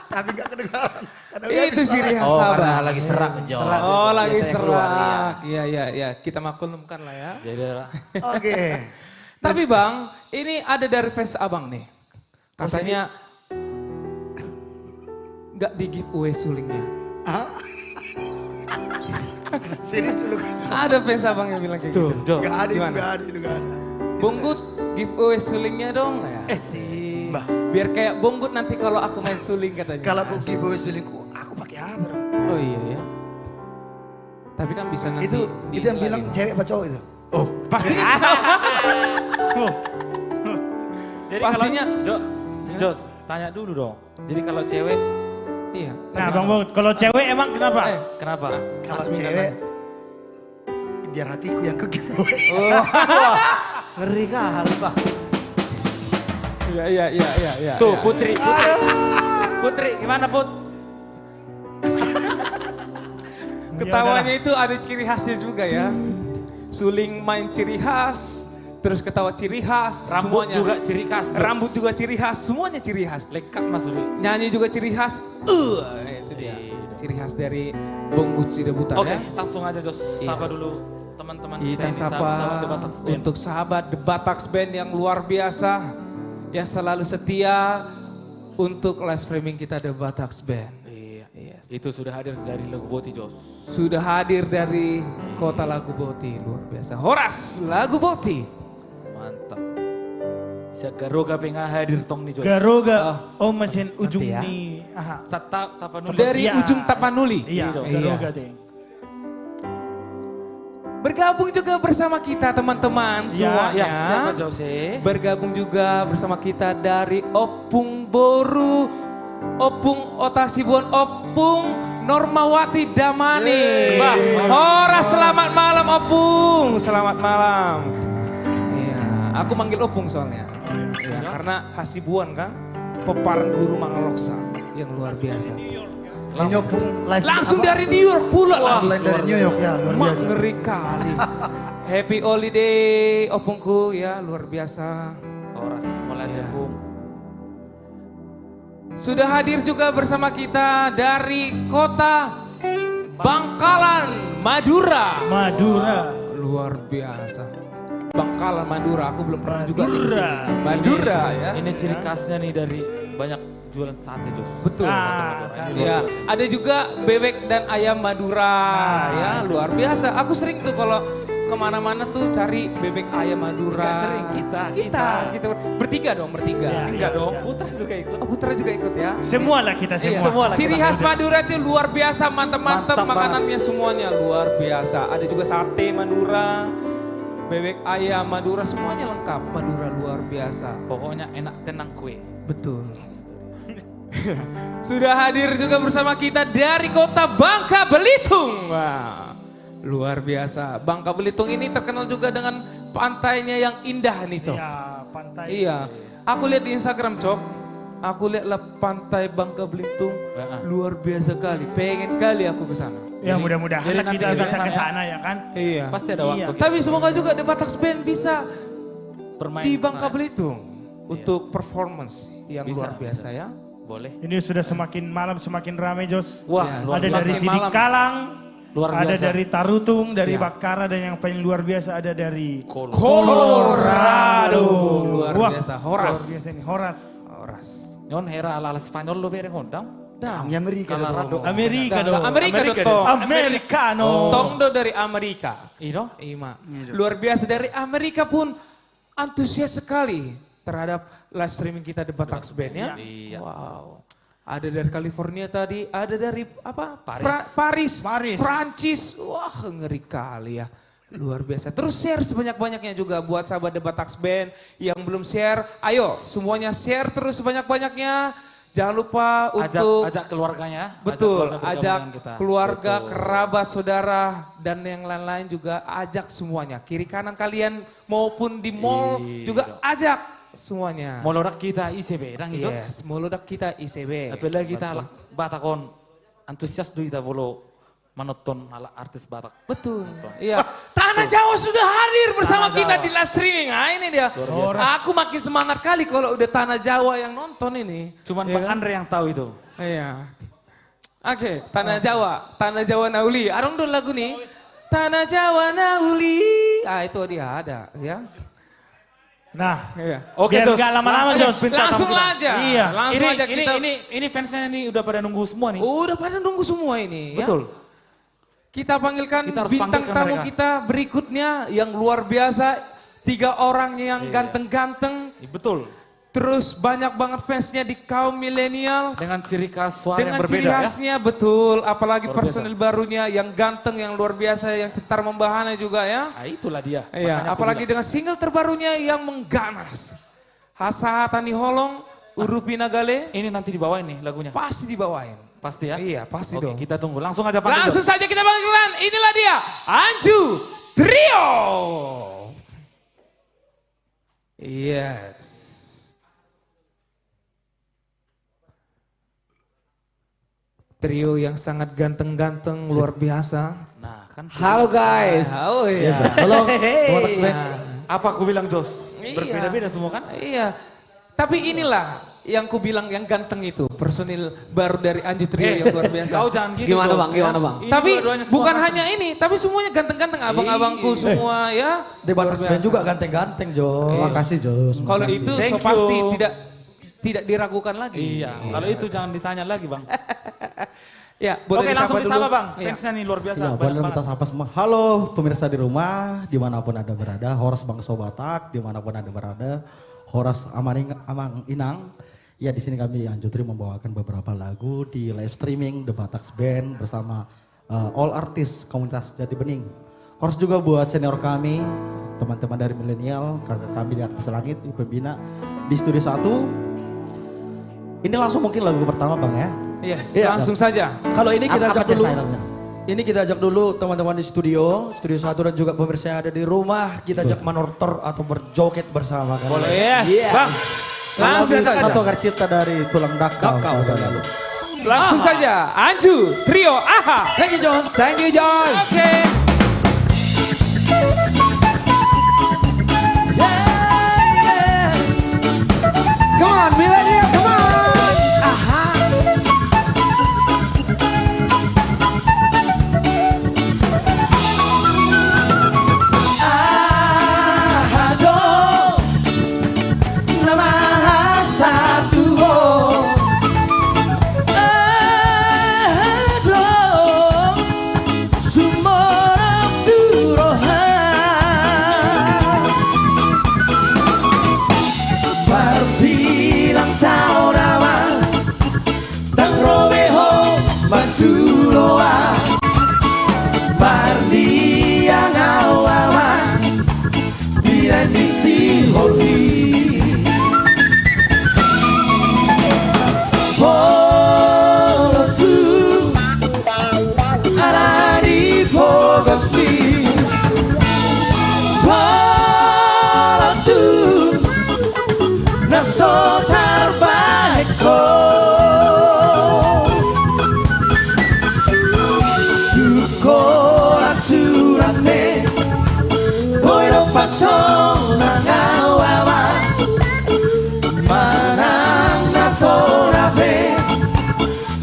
Tapi enggak kedengaran. Karena udah Itu habis ciri khas Oh, Sabah. karena lagi serak, Jos. Oh, lagi Biasanya keluar, iya. serak. Iya, iya, iya. Kita maklumkan lah ya. Jadi Oke. Tapi Bang, ini ada dari fans Abang nih. Katanya nggak di giveaway sulingnya. Serius dulu. Ada fans Abang yang bilang kayak tuh, gitu. Jo. Enggak ada itu, Gimana? enggak ada itu, enggak ada. Bunggut giveaway sulingnya dong. Ya. sih. Mbah, Biar kayak Bunggut nanti kalau aku main suling katanya. kalau aku giveaway selingkuh, aku pakai apa dong? Oh iya ya. Tapi kan bisa nanti. Itu yang bilang cewek apa cowok itu? Oh, pasti. Jadi Pastinya- kalau Jos, tanya dulu dong. Jadi kalau cewek, Iya. Nah Bang Bungut, kalau cewek emang kenapa? kenapa? Kalau cewek, biar hatiku yang ke giveaway. Ngeri kali, Pak. Iya, iya, iya, iya, iya. Tuh, iya. Putri. Putri, gimana Put? Ketawanya itu ada ciri khasnya juga ya. Suling main ciri khas, terus ketawa ciri khas, Rambut semuanya. juga ciri khas. Jos. Rambut juga ciri khas, semuanya ciri khas. Lekat Mas Uli. Nyanyi juga ciri khas. Itu dia. Ciri khas dari Bunggut Sidabutar Oke, ya. langsung aja Jos. Sapa dulu teman-teman kita Kita ini, sapa sahabat The Batax Band. untuk sahabat The Batax Band yang luar biasa, yang selalu setia untuk live streaming kita The Batax Band. Iya. Itu sudah hadir dari Lagu Boti Jos. Sudah hadir dari kota Lagu Boti, luar biasa. Horas Lagu Boti. Mantap. Sagaroga pengen hadir tong nih Jos. Garoga, oh mesin ujung ya. nih. Aha. Sata Tapanuli. Dari Iya. ujung Tapanuli. Iya, dong. Garoga deh. Bergabung juga bersama kita teman-teman semuanya. Ya, siapa Jose? Bergabung juga bersama kita dari Opung Boru, Opung Otasibuan, Opung Normawati Damani. Mbak, Horas selamat malam Opung, selamat malam. Iya, aku manggil Opung soalnya. Iya, karena Hasibuan kan, peparan guru Mangaloksa yang luar biasa. Ini pun live Langsung apa? dari New York pula lah. Online dari New York ya, luar Mak, biasa. ngeri kali. Happy holiday Opungku ya, luar biasa. Horas, mulai Iya. Bung. Sudah hadir juga bersama kita dari kota Bangkalan, Madura. Madura. Luar biasa. Bangkalan, Madura, aku belum pernah juga di Madura. sini. Madura ya. Ini ciri khasnya nih dari banyak jualan sate Jos. Betul. Sate. Ya, ada juga bebek dan ayam Madura ya, luar biasa. Aku sering tuh kalau kemana-mana tuh cari bebek ayam Madura. Nggak sering, kita. Bertiga dong, bertiga. Ya, Enggak ya, dong, ya. Putra juga ikut. Oh, Putra juga ikut ya. Semua lah kita Iya. semua. lah Ciri kita. khas Madura itu luar biasa, mantap-mantap Mantap makanannya semuanya luar biasa. Ada juga sate Madura, bebek ayam Madura, semuanya lengkap. Madura luar biasa. Pokoknya enak tenang kue. Betul. Sudah hadir juga bersama kita dari kota Bangka Belitung. Wah, luar biasa. Bangka Belitung ini terkenal juga dengan pantainya yang indah nih, Cok. Iya, pantai. Iya, aku lihat di Instagram, Cok. Aku lihatlah pantai Bangka Belitung, luar biasa kali. Pengen kali aku ke sana. Ya mudah-mudahan jadi lah nanti kita kita bisa sana ke ya. sana ya kan. Iya. Pasti ada waktu. Iya. kita Tapi semoga juga The Batax Band bisa bermain di ke Bangka sana. Belitung untuk performance yang Bisa, luar biasa ya. Boleh. Ini sudah semakin malam semakin ramai Jos. Wah, Ya, luar Ada biasa. dari Makin Sidik malam. Kalang, Luar ada biasa. dari Tarutung, dari Ya. Bakara dan yang paling luar biasa ada dari Colorado. Luar Wah, biasa. Horas. Luar biasa ini, Horas. Horas. Nyon hera ala Spanyol lo bere ngondang. Kami Amerika Colorado. dong. Amerika Dah, dong. Amerika Amerika dong. Americano. Tongdo dari Amerika. Iya. Ima. Luar biasa dari Amerika pun antusias sekali terhadap live streaming kita The Batax Band ya. Iya. Wow. Ada dari California tadi, ada dari apa? Paris. Paris. Prancis. Wah, ngeri kali ya. Luar biasa. Terus share sebanyak-banyaknya juga buat sahabat The Batax Band yang belum share. Ayo semuanya share terus sebanyak-banyaknya. Jangan lupa untuk Ajak keluarganya. betul, keluarga bergabung ajak dengan kita. keluarga, Betul. kerabat, saudara, dan yang lain-lain juga ajak semuanya. Kiri kanan kalian maupun di mall Iya. juga ajak semuanya. Molorak kita ICB, dang itu. Yes, molodak kita ICB. Apalagi kita Betul. alak batakon antusias do kita bolo menonton ala artis Batak. Betul. Iya. Tanah Jawa sudah hadir bersama kita di live streaming. Nah ini dia. Aku makin semangat kali kalau udah Tanah Jawa yang nonton ini. Cuman Iya Bang kan? Andre yang tahu itu. Iya. Oke, Tanah Jawa Nauli. Arong dulu lagu nih. Tanah Jawa Nauli. Ah itu dia ada ya. Nah, Iya. Oke, biar Jos. nggak lama-lama Jos. Langsung Kita. aja. Iya. Langsung aja kita. Ini fansnya ini udah pada nunggu semua nih. Udah pada nunggu semua ini. Ya? Betul. Kita panggilkan Kita harus bintang panggilkan tamu mereka. kita berikutnya yang luar biasa. 3 orang yang ganteng-ganteng. Betul. Terus banyak banget fansnya di kaum milenial. Dengan ciri khas suara yang Dengan berbeda ciri ya. khasnya betul. Apalagi Luar personil barunya yang ganteng, yang luar biasa, yang cetar membahana juga ya. Nah, itulah dia. Iya, Makanya aku apalagi bilang. dengan single terbarunya yang mengganas. Hasa Tani Holong, Urupi Nagale. Ini nanti dibawain nih lagunya. Pasti dibawain. Pasti ya? Iya, pasti Oke, dong. kita tunggu. Langsung aja panggil. Langsung Jos. saja kita panggilkan. Inilah dia, Anju Trio. Yes. Trio yang sangat ganteng-ganteng, luar biasa. Nah, kan. Halo guys. Oh iya. Halo. Apa aku bilang Jos? Iya. Berbeda-beda semua kan? Iya. Tapi inilah yang ku bilang yang ganteng itu, personil baru dari Anju Trio yang luar biasa. Kau jangan gitu Gimana Jos, Bang? Gimana ya. Bang? Ini Tapi dua-duanya semua bukan ganteng. hanya ini, tapi semuanya ganteng-ganteng, abang-abangku semua ya. Di Batak Luar Band biasa. juga ganteng-ganteng Jo. Makasih Jos. Kalau itu so Thank you. pasti tidak diragukan lagi. Iya, kalau itu jangan ditanya lagi Bang. Ya, boleh Oke, disapa langsung disapa dulu. Bang. Iya. Fansnya nih luar biasa. Iya, banyak boleh banget. kita sapa semua. Halo pemirsa di rumah, dimanapun Anda berada, Horas Bangso Batak, dimanapun Anda berada, Horas Amang Inang. Ya di sini kami Anju Trio membawakan beberapa lagu di live streaming The Batak Band bersama all artis komunitas Jati Bening. Horas juga buat senior kami, teman-teman dari milenial, kakak kami di Artis Langit, pembina di Studio 1. Ini langsung mungkin lagu pertama Bang ya. Yes, Iya. langsung saja. Kalau ini kita Apa ajak dulu. ceritanya? Ini kita ajak dulu teman-teman di studio 1 dan juga pemirsa yang ada di rumah. Kita ajak manortor atau berjoget bersama kan. Boleh. Yes, Iya. Bang. Langsung saja. Satu akar cipta dari tulang dakau. Langsung saja. Anju Trio. Aha. Thank you Jones. Thank you John. Oke. Come on, millennial, come on. Berbilang tahun lama Tang Romeo Mantuloa Mardia ngawawa Bilang di si Holly Polotu Ala di Pogospi Polotu Naso terbaikku Dukola surate Boiro paso nangawawa Manang natorabe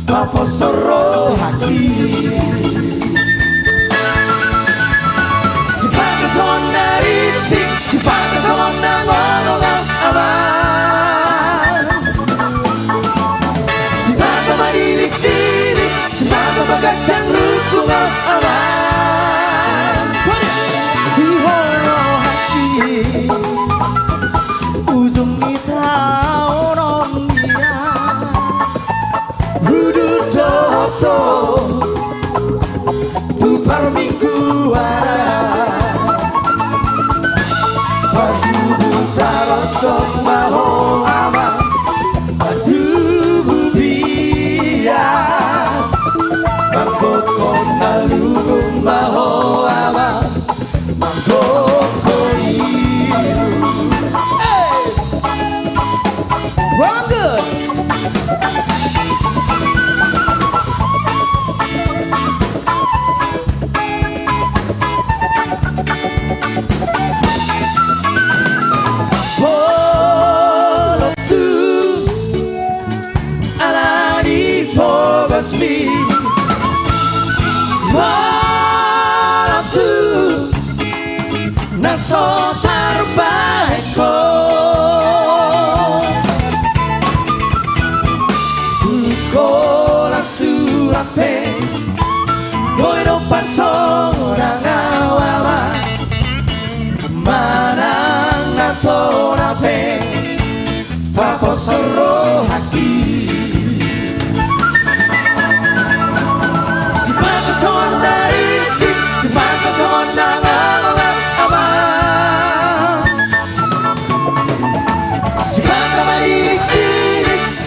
Papo soro hati Sipatas onda ritik Sipatas onda ngolongan abang Sipatas madilik-dilik Sipatas bagacang rukungan abang Si horo hati Ujung kita onon dia Hudud toto Tupar minggu Padu tarotok maho ama Padu bubia Mangkoko nalugong maho ama Mangkoko iru Well good me. Waktu naso terbaikku Bukola surape Noi no pasora ngawala Manang natorape Pako soro haki Si mata sondari Si mata sondang ama Si mata maiki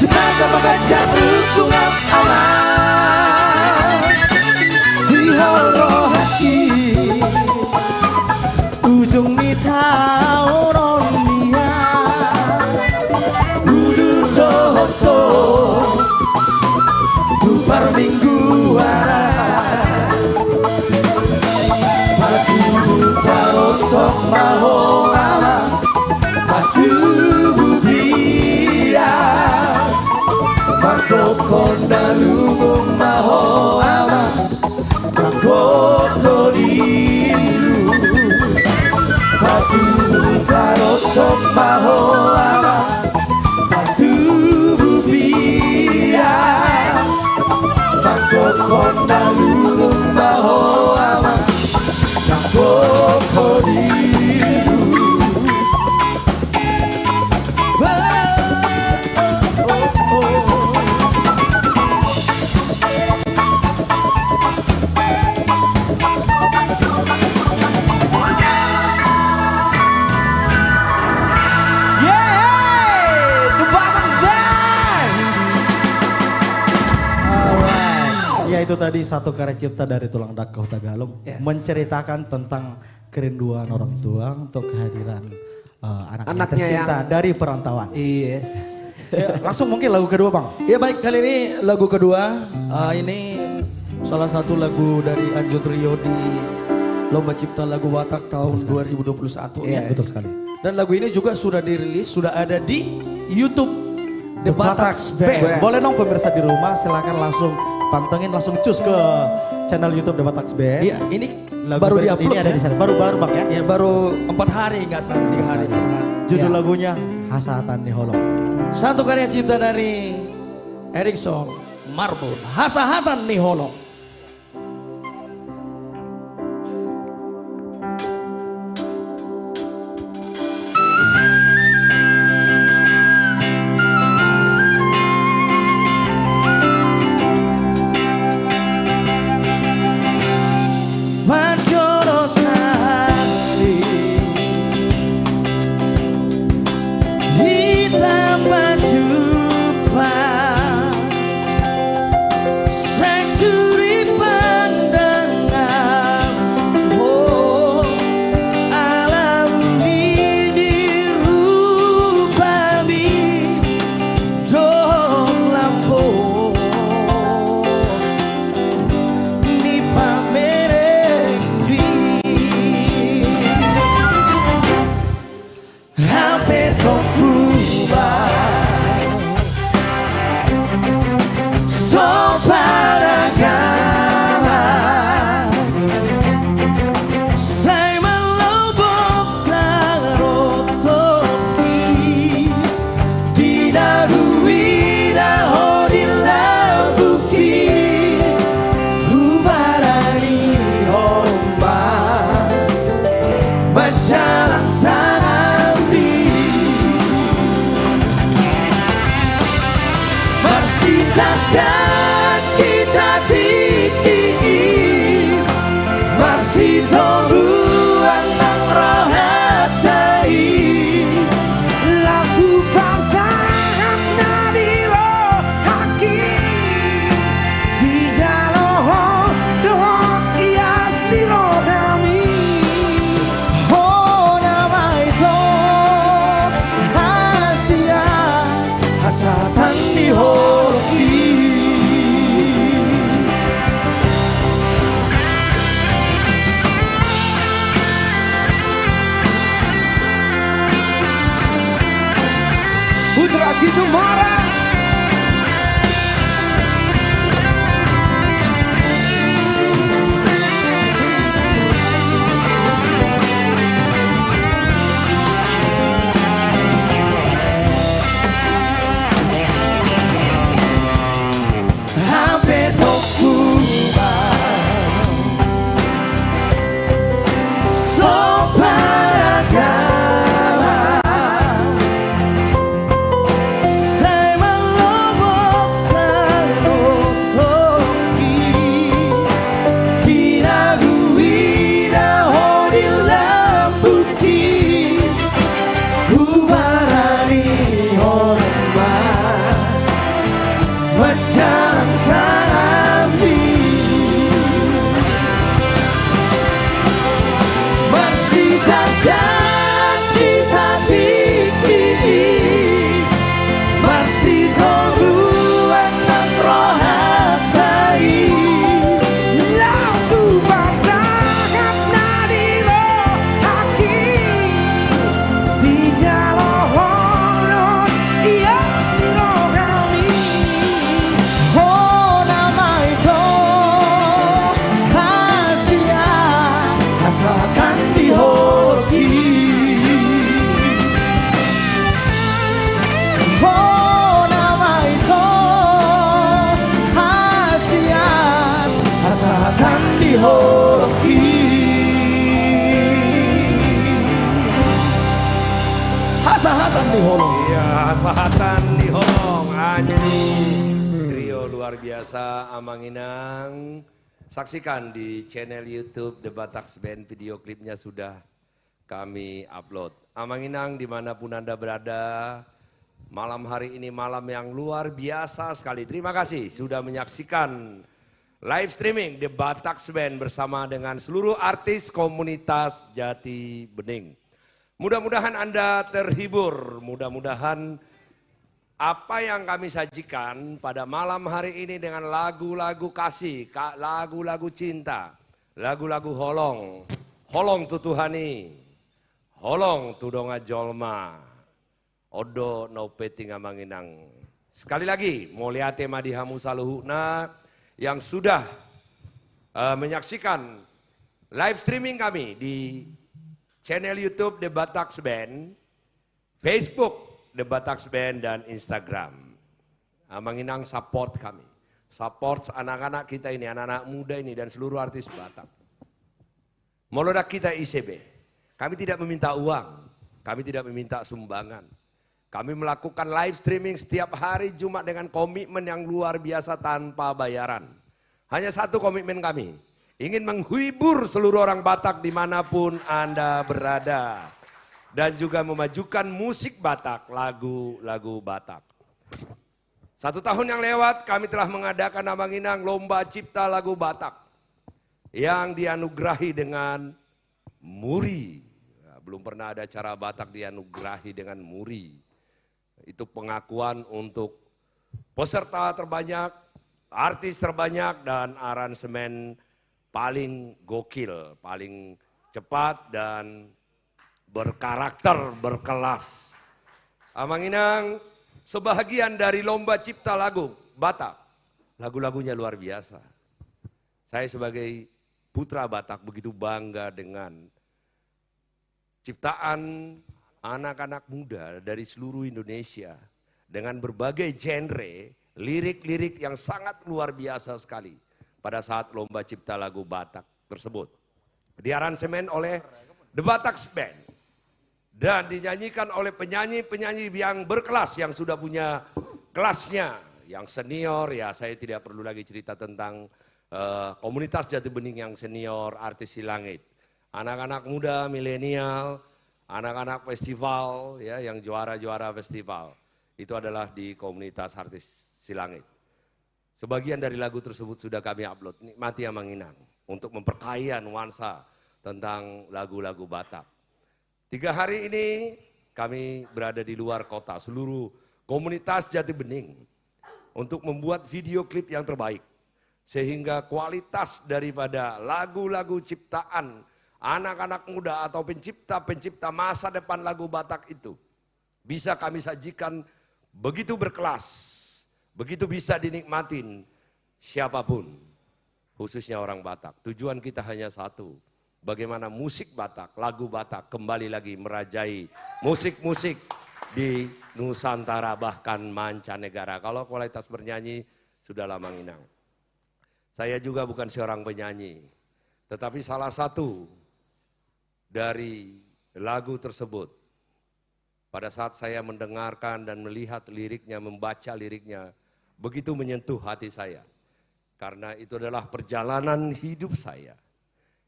Si mata magajang rukungap ama Si horo haki Ujung mitau ronia Udur dohoto Dupar mingguan Batu barotok maho ama Batu bubia Marco konda lungung maho ama Marco doliru Batu barotok maho ama Batu bubia Marco konda lungung maho ama Marco doliru Ya itu tadi satu karya cipta dari Tulang Dakau Tagalog menceritakan tentang kerinduan orang tua untuk kehadiran anak-anak tercinta dari perantauan. Yes. Ya, langsung mungkin lagu kedua Bang. Ya baik, kali ini lagu kedua. Ini salah satu lagu dari Anjo Trio di Lomba Cipta Lagu Batak tahun 2021 ya. Betul sekali. Dan lagu ini juga sudah dirilis, sudah ada di YouTube The Batak Band. Boleh dong pemirsa di rumah silakan langsung pantengin, langsung cus ke channel YouTube The Batak Band. Iya, ini Lagu baru berikut di-upload ini ada ya. di sana. Baru Bang ya. Ya baru 4 hari nggak salah, 3 hari. Judul Ya. lagunya Hasatan di Holong. Satu karya cipta dari Erikson Marbun, Hasahatan nih Holong. Panjoro sehari hitam berjumpa Sanctuary pandangan oh alam ini rupami dong lampu ni pamerenggi hampir berubah sopan agama saya melobok tarotoki didahului dahodilah bukti ubarani ombak berjalan tangan bersihkan dan kita tinggi masih tumbuhan dan rohatai lagu bangsahan dari rohaki di jaloh dohok ias di rodami oh nama itu Asia hasatan di horoki jalankan hidup. Bersihkan kita tinggi, bersihkan ruang dan roh hati. Lalu pasangkan nadi roh hati di jalan horor yang roh kami. Oh nama itu kasihan asalkan dihoki. Oh nama itu kasihan asalkan dihoki. Hasahatan diholong. Iya, sahatan di Holong, anjing. Trio luar biasa Amanginang. Saksikan di channel YouTube The Batax Band, video klipnya sudah kami upload. Amanginang dimanapun Anda berada, malam hari ini malam yang luar biasa sekali. Terima kasih sudah menyaksikan live streaming The Batax Band bersama dengan seluruh artis komunitas Jati Bening. Mudah-mudahan Anda terhibur, mudah-mudahan apa yang kami sajikan pada malam hari ini dengan lagu-lagu kasih, lagu-lagu cinta, lagu-lagu holong, holong tutuhani, holong tudonga jolma, odo no peting amanginang. Sekali lagi, moliate madihamu saluhuna yang sudah menyaksikan live streaming kami di channel YouTube The Batax Band, Facebook The Batax Band, dan Instagram. Amanginang support kami. Support anak-anak kita ini, anak-anak muda ini dan seluruh artis Batak. Molodak kita ICB. Kami tidak meminta uang, kami tidak meminta sumbangan. Kami melakukan live streaming setiap hari Jumat dengan komitmen yang luar biasa tanpa bayaran. Hanya satu komitmen kami, ingin menghibur seluruh orang Batak dimanapun Anda berada. Dan juga memajukan musik Batak, lagu-lagu Batak. 1 tahun yang lewat kami telah mengadakan Amanginang Lomba Cipta Lagu Batak. Yang dianugerahi dengan muri. Belum pernah ada acara Batak dianugerahi dengan muri. Itu pengakuan untuk peserta terbanyak, artis terbanyak, dan aransemen paling gokil, paling cepat dan berkarakter, berkelas. Amanginang sebahagian dari lomba cipta lagu Batak. Lagu-lagunya luar biasa. Saya sebagai putra Batak begitu bangga dengan ciptaan anak-anak muda dari seluruh Indonesia. Dengan berbagai genre, lirik-lirik yang sangat luar biasa sekali pada saat lomba cipta lagu Batak tersebut. Diaransemen oleh The Batax Band. Dan dinyanyikan oleh penyanyi-penyanyi yang berkelas, yang sudah punya kelasnya. Yang senior, ya saya tidak perlu lagi cerita tentang komunitas Jati Bening yang senior, artis Silangit. Anak-anak muda, milenial, anak-anak festival, ya yang juara-juara festival. Itu adalah di komunitas artis Silangit. Sebagian dari lagu tersebut sudah kami upload, nikmati Amanginang. Untuk memperkaya nuansa tentang lagu-lagu Batak. 3 hari ini kami berada di luar kota, seluruh komunitas Jati Bening untuk membuat video klip yang terbaik. Sehingga kualitas daripada lagu-lagu ciptaan anak-anak muda atau pencipta-pencipta masa depan lagu Batak itu bisa kami sajikan begitu berkelas, begitu bisa dinikmatin siapapun, khususnya orang Batak. Tujuan kita hanya satu. Bagaimana musik Batak, lagu Batak kembali lagi merajai musik-musik di Nusantara bahkan mancanegara. Kalau kualitas bernyanyi sudah Amanginang. Saya juga bukan seorang penyanyi, tetapi salah satu dari lagu tersebut. Pada saat saya mendengarkan dan melihat liriknya, membaca liriknya, begitu menyentuh hati saya. Karena itu adalah perjalanan hidup saya.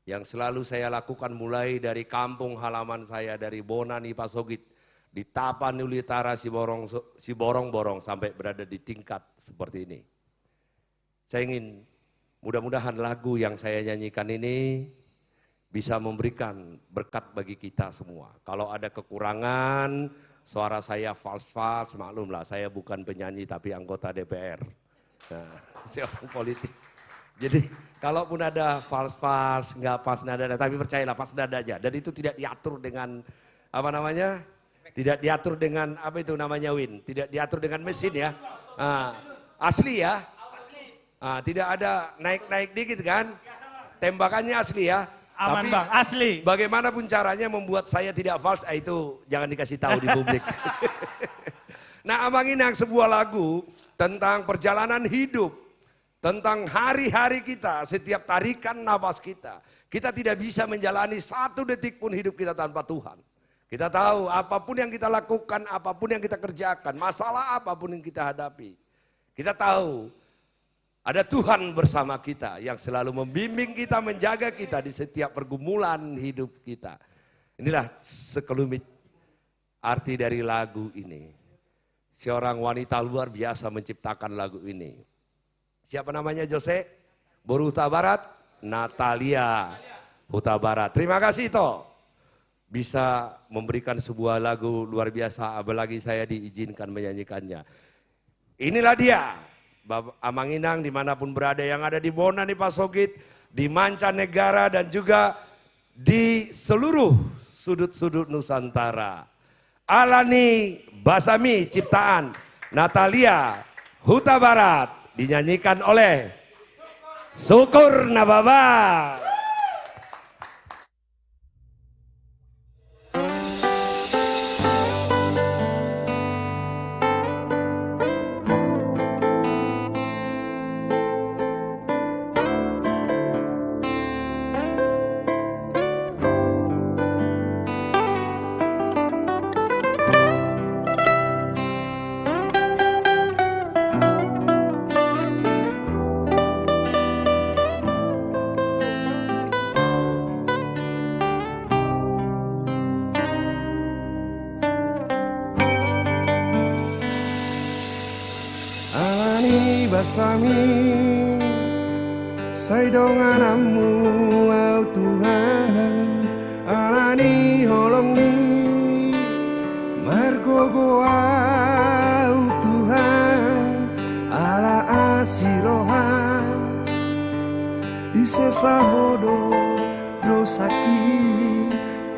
Yang selalu saya lakukan mulai dari kampung halaman saya, dari Bonani Pasogit, di Tapanuli Utara, Siborong-borong sampai berada di tingkat seperti ini. Saya ingin mudah-mudahan lagu yang saya nyanyikan ini bisa memberikan berkat bagi kita semua. Kalau ada kekurangan, suara saya fals-fals, maklumlah saya bukan penyanyi tapi anggota DPR. Nah, seorang politis. Jadi kalaupun ada fals-fals, nggak pas nada, tapi percayalah pas nada aja. Dan itu tidak diatur dengan apa namanya? Tidak diatur dengan apa itu namanya Win? Tidak diatur dengan mesin ya. Asli ya. Tidak ada naik-naik dikit kan? Tembakannya asli ya. Aman Tapi Bang, asli. bagaimanapun caranya membuat saya tidak fals, itu jangan dikasih tahu di publik. Nah, Amang Inang sebuah lagu tentang perjalanan hidup, tentang hari-hari kita, setiap tarikan nafas kita. Kita tidak bisa menjalani satu detik pun hidup kita tanpa Tuhan. Kita tahu apapun yang kita lakukan, apapun yang kita kerjakan, masalah apapun yang kita hadapi. Kita tahu ada Tuhan bersama kita yang selalu membimbing kita, menjaga kita di setiap pergumulan hidup kita. Inilah sekelumit arti dari lagu ini. Seorang wanita luar biasa menciptakan lagu ini. Siapa namanya Jose? Boru Huta Barat? Natalia Huta Barat. Terima kasih Toh. Bisa memberikan sebuah lagu luar biasa, apalagi saya diizinkan menyanyikannya. Inilah dia. Amang Inang dimanapun berada, yang ada di Bona nih Pak Sogit, di mancanegara dan juga di seluruh sudut-sudut Nusantara. Alani Basami ciptaan Natalia Huta Barat dinyanyikan oleh Syukur Nababa. Basami saidonganamu au Tuhan alani holongi margogo au Tuhan ala asiroha isesa hodo dosaki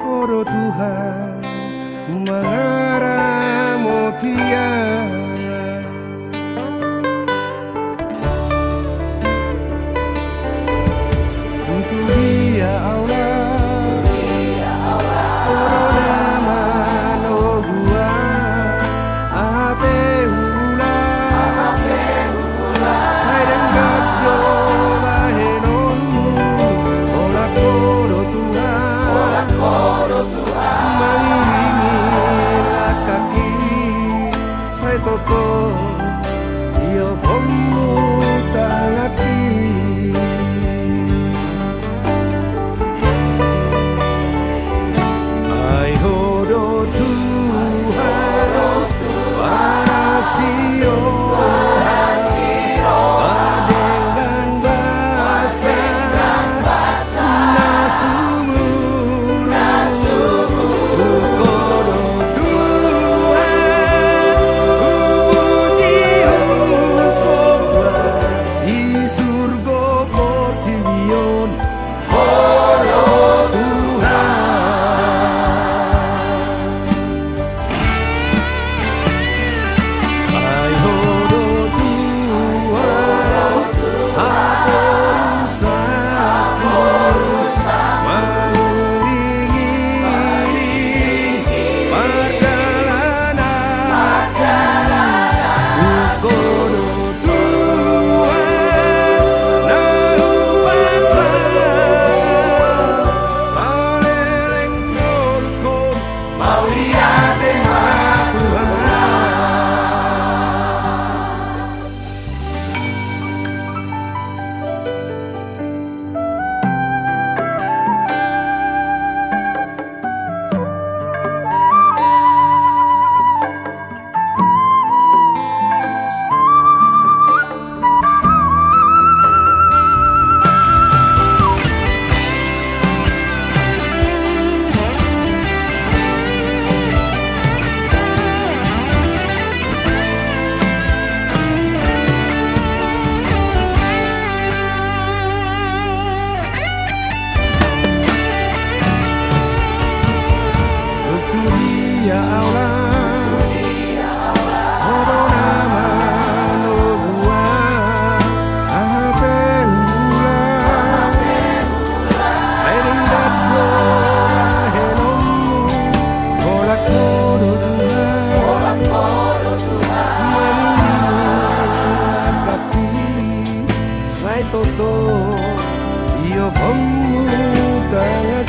hodo Tuhan mangara motia. mai toto io pemutangku.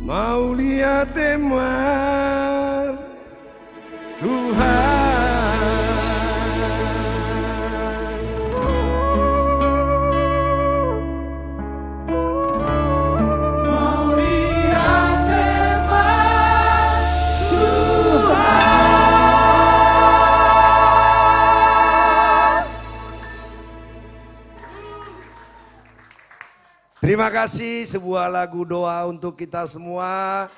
Mau lihat emang Tuhan. Mau lihat emang Tuhan. Terima kasih, sebuah lagu doa untuk kita semua.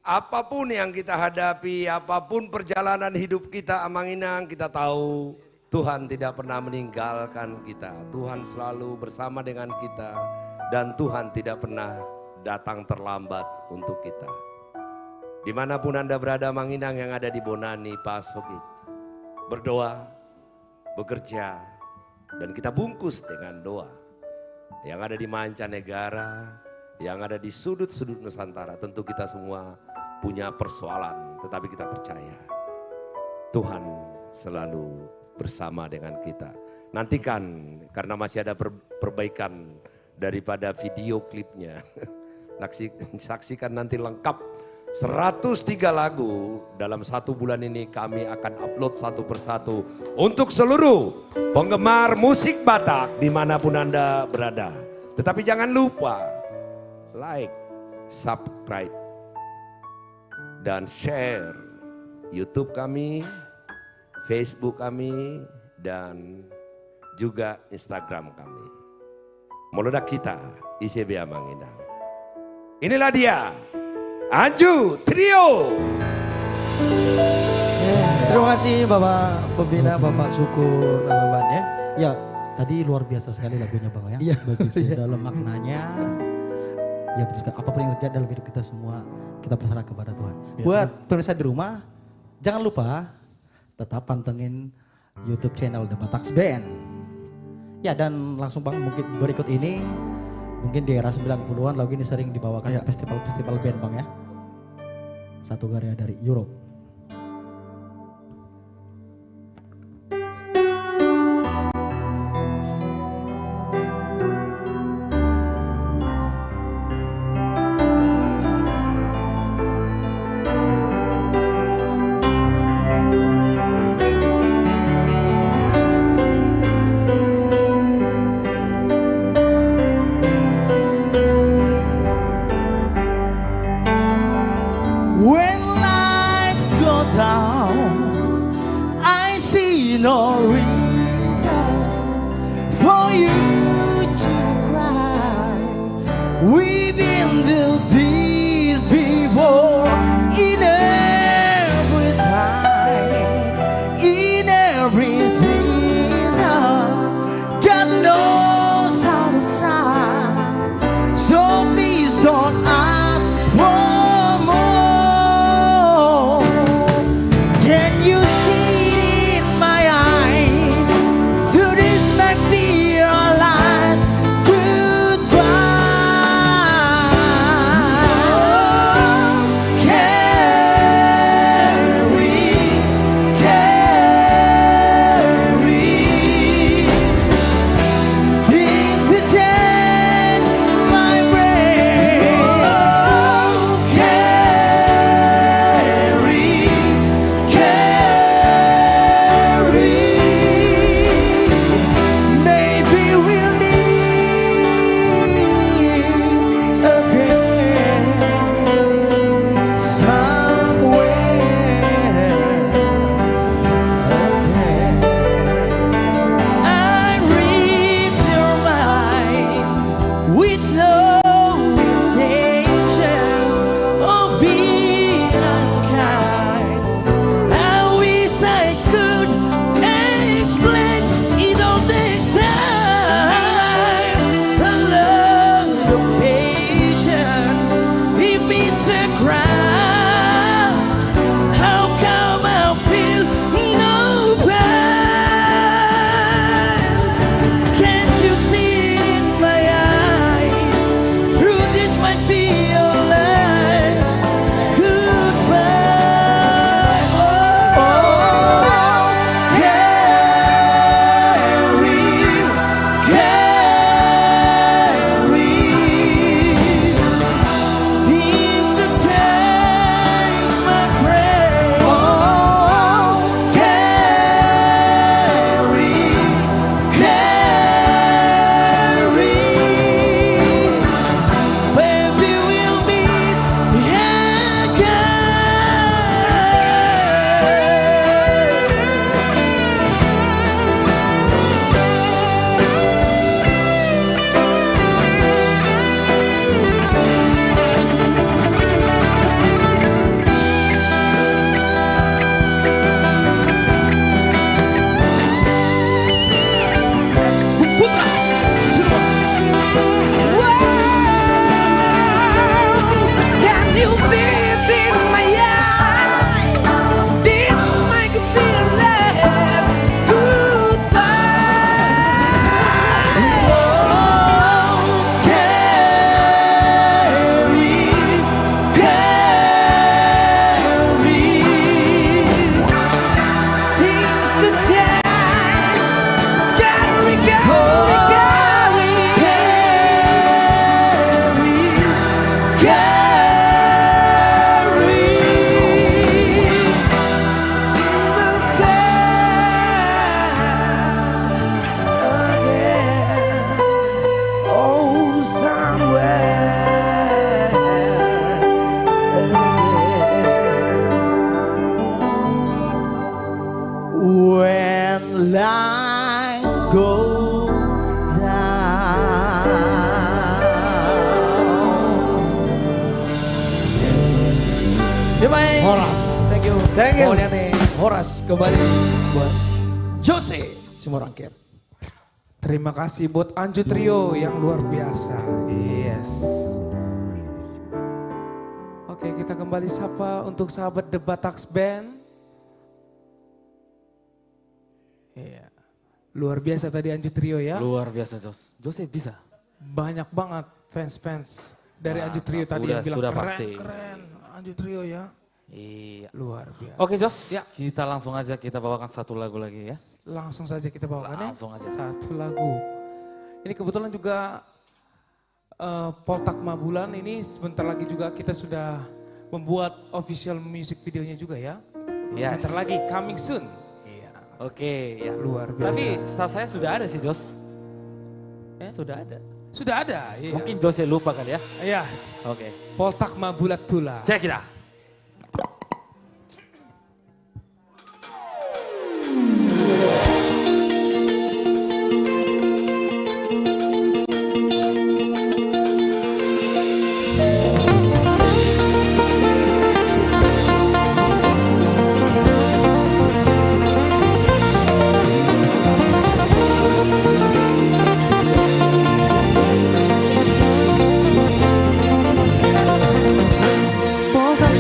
Apapun yang kita hadapi, apapun perjalanan hidup kita Amanginang, kita tahu Tuhan tidak pernah meninggalkan kita. Tuhan selalu bersama dengan kita dan Tuhan tidak pernah datang terlambat untuk kita. Dimanapun Anda berada Amanginang yang ada di Bonani, Pasokit, berdoa, bekerja, dan kita bungkus dengan doa. Yang ada di mancanegara, yang ada di sudut-sudut Nusantara, tentu kita semua punya persoalan, tetapi kita percaya Tuhan selalu bersama dengan kita. Nantikan, karena masih ada perbaikan daripada video klipnya. Saksikan nanti lengkap 103 lagu dalam 1 bulan ini kami akan upload satu persatu untuk seluruh penggemar musik Batak dimanapun Anda berada. Tetapi jangan lupa like, subscribe, dan share YouTube kami, Facebook kami, dan juga Instagram kami. Meledak kita, ICB Amanginang. Inilah dia, Anju Trio. Terima kasih Bapak Pembina, Bapak Syukur, Bapak ya. Ya, tadi luar biasa sekali lagunya Bang ya. Iya. Begitu dalam maknanya. Ya, apapun yang terjadi dalam hidup kita semua, kita berserah kepada Tuhan. Ya. Buat pemirsa di rumah, jangan lupa tetap pantengin YouTube channel The Bataks Band. Ya dan langsung Bang mungkin berikut ini mungkin di era 90-an lagu ini sering dibawakan festival-festival band Bang ya. Satu karya dari Europe. When lights go down, I see no reason for you to cry. We've been through this before in every time, in every season. God knows how to try, so please don't ask for more. Can you see it in my eyes? Through this might be your last goodbye. Carry things to change my brain. Carry. Maybe we'll meet again somewhere. I read your mind with no intentions of being unkind. I wish I could explain it all this time. The love, the patience, it means a crime. How come I feel no pain? Can't you see it in my eyes? Through this might be your last goodbye. Oh, carry things to change my brain. Oh, carry. Baby, we'll meet Can you see it in my eyes? This might be last goodbye. Oh, carry things to change. Carry. When life goes down. Horas. Thank you. Thank you. Mau lihat nih, Horas kembali buat Jose Simorangkir. Terima kasih buat Anju Trio yang luar biasa. Yes. Oke, kita kembali sapa untuk sahabat The Bataks Band. Iya. Luar biasa tadi Anju Trio ya. Luar biasa Jos. Jose bisa. Banyak banget fans-fans dari Anju Trio tadi Udah, yang bilang sudah keren, pasti. keren Anju Trio ya. Iya. Luar biasa. Oke Jos, Ya. kita langsung aja kita bawakan satu lagu lagi ya. Langsung saja kita bawakan Langsung aja. satu lagu. Ini kebetulan juga Poltak Mabulan ini sebentar lagi juga kita sudah membuat official music videonya juga ya. Yes. Sebentar lagi coming soon. Iya. Oke, ya. Luar biasa. Tapi setahu saya sudah ada sih Jos. Sudah ada. Sudah ada. Iya. Mungkin Jose lupa kali ya. Iya. Oke. Poltak Mabulat Tula. Saya kira. Poltak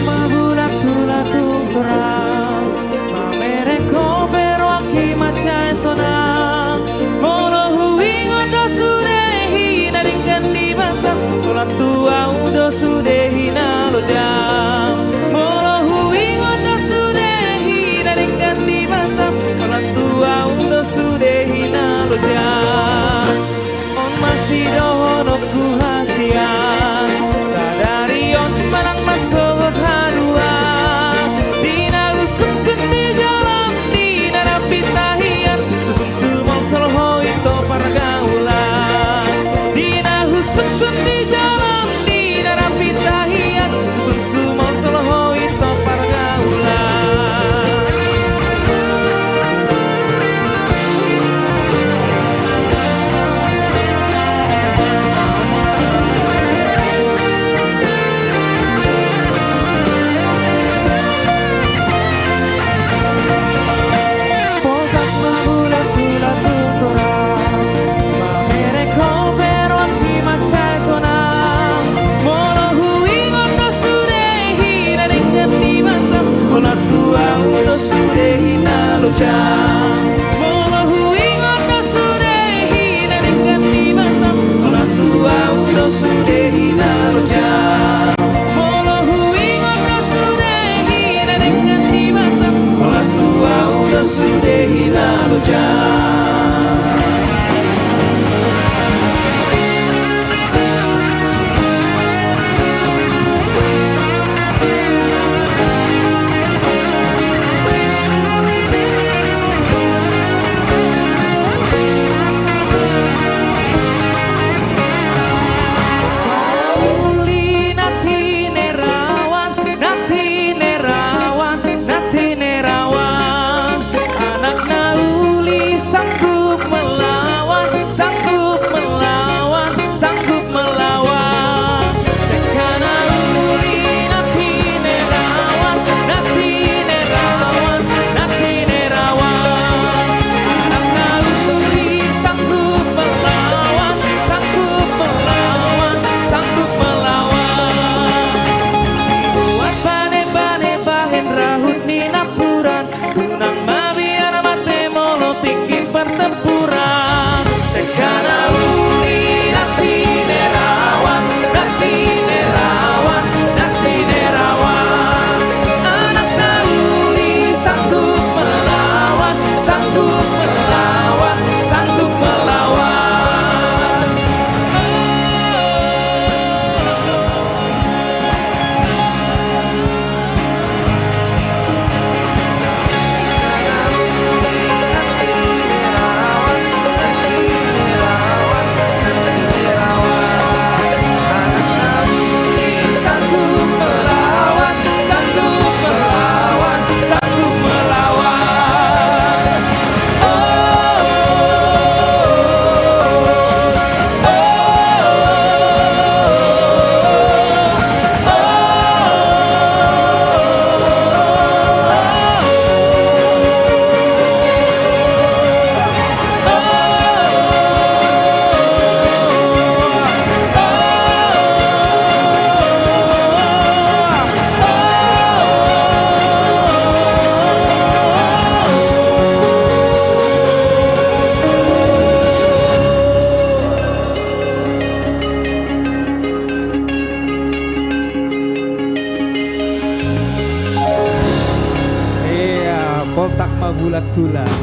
bulat tulang.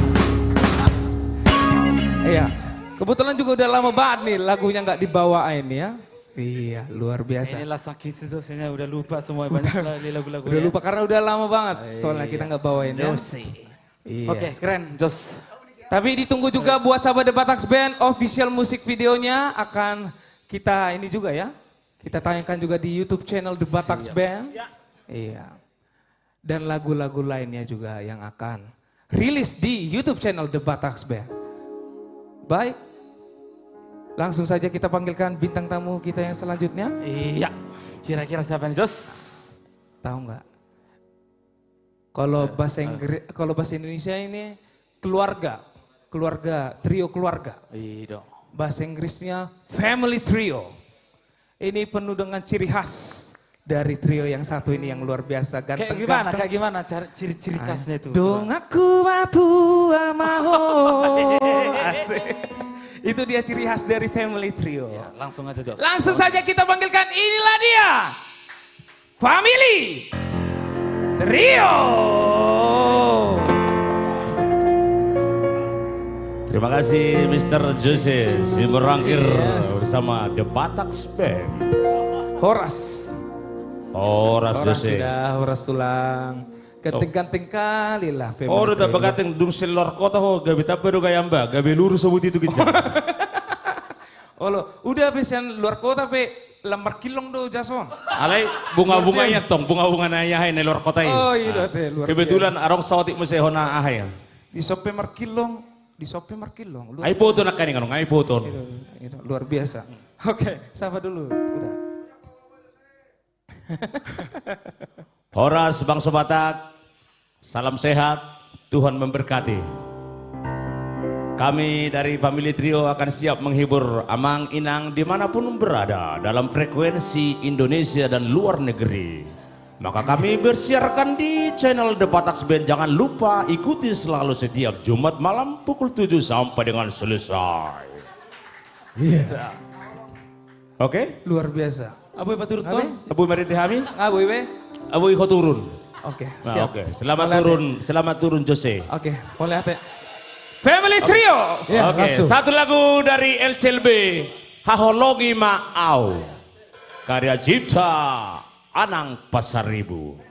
Iya, kebetulan juga udah lama banget nih lagunya nggak dibawain ya. Iya, luar biasa. Inilah sakit sesosnya udah lupa semua banyak lagu-lagu. Udah lupa karena udah lama banget soalnya kita nggak bawain ya. Iya. Oke, keren, Jos. Tapi ditunggu juga buat sahabat The Bataks Band, official musik videonya akan kita ini juga ya. Kita tayangkan juga di YouTube channel The Bataks Band. Iya. Dan lagu-lagu lainnya juga yang akan rilis di YouTube channel The Bataks Band. Baik. Langsung saja kita panggilkan bintang tamu kita yang selanjutnya. Iya. Kira-kira siapa nih, Jos? Tahu nggak? Kalau bahasa Inggris, kalau bahasa Indonesia ini keluarga, trio keluarga. Iya dong. Bahasa Inggrisnya family trio. Ini penuh dengan ciri khas dari trio yang satu ini yang luar biasa ganteng. Kayak gimana ciri-ciri khasnya itu? Dong aku batu amaho. Asik. Itu dia ciri khas dari family trio. Ya, langsung aja, Jos. Langsung saja kita panggilkan, inilah dia. Family Trio. Terima kasih Mr. Jose Simorangkir bersama The Bataks Band. Horas Jose. Sudah, Horas tulang. Ganteng-ganteng kali lah. Oh, udah begateng dung selor kota ho gabe tapedo gayamba, gabe lurus sebut itu kencang. Oh lo, udah pesan luar kota pe lambar kilong do Jason. Alay bunga-bunganya tong, bunga-bunganya hai ne luar kota ini. Oh iya teh luar. Kebetulan arong sawatik musehona ahai. Di sope markilong, Ai foto nak kani kanong, ai foto. Itu luar biasa. Oke, siapa dulu? Udah. Horas Bangsa Batak, salam sehat, Tuhan memberkati. Kami dari Family Trio akan siap menghibur Amang Inang dimanapun berada dalam frekuensi Indonesia dan luar negeri. Maka kami bersiarkan di channel The Bataks Band. Jangan lupa ikuti selalu setiap Jumat malam pukul 7 sampai dengan selesai. Iya. Oke? Luar biasa. Abu Batur Ton, Abu Mari Dihami, Abu Ibe. Abu Iho turun. Oke, Nah, siap. oke. Selamat turun Jose. Oke, boleh hati. Family Trio. Ya, oke, satu lagu dari LCLB, Hahologi Ma'au, karya cipta Anang Pasaribu.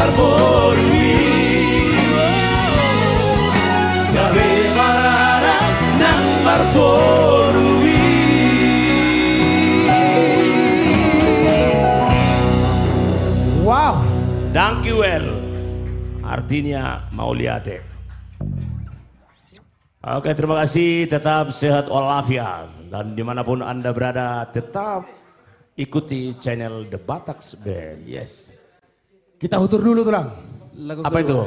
barborui Gawe marara nang barborui. Wow. Thank you well. Artinya Mauliate. Oke, terima kasih. Tetap sehat walafiat. Dan dimanapun Anda berada, tetap ikuti channel The Bataks Band. Yes. Kita hutur dulu tulang. Apa itu?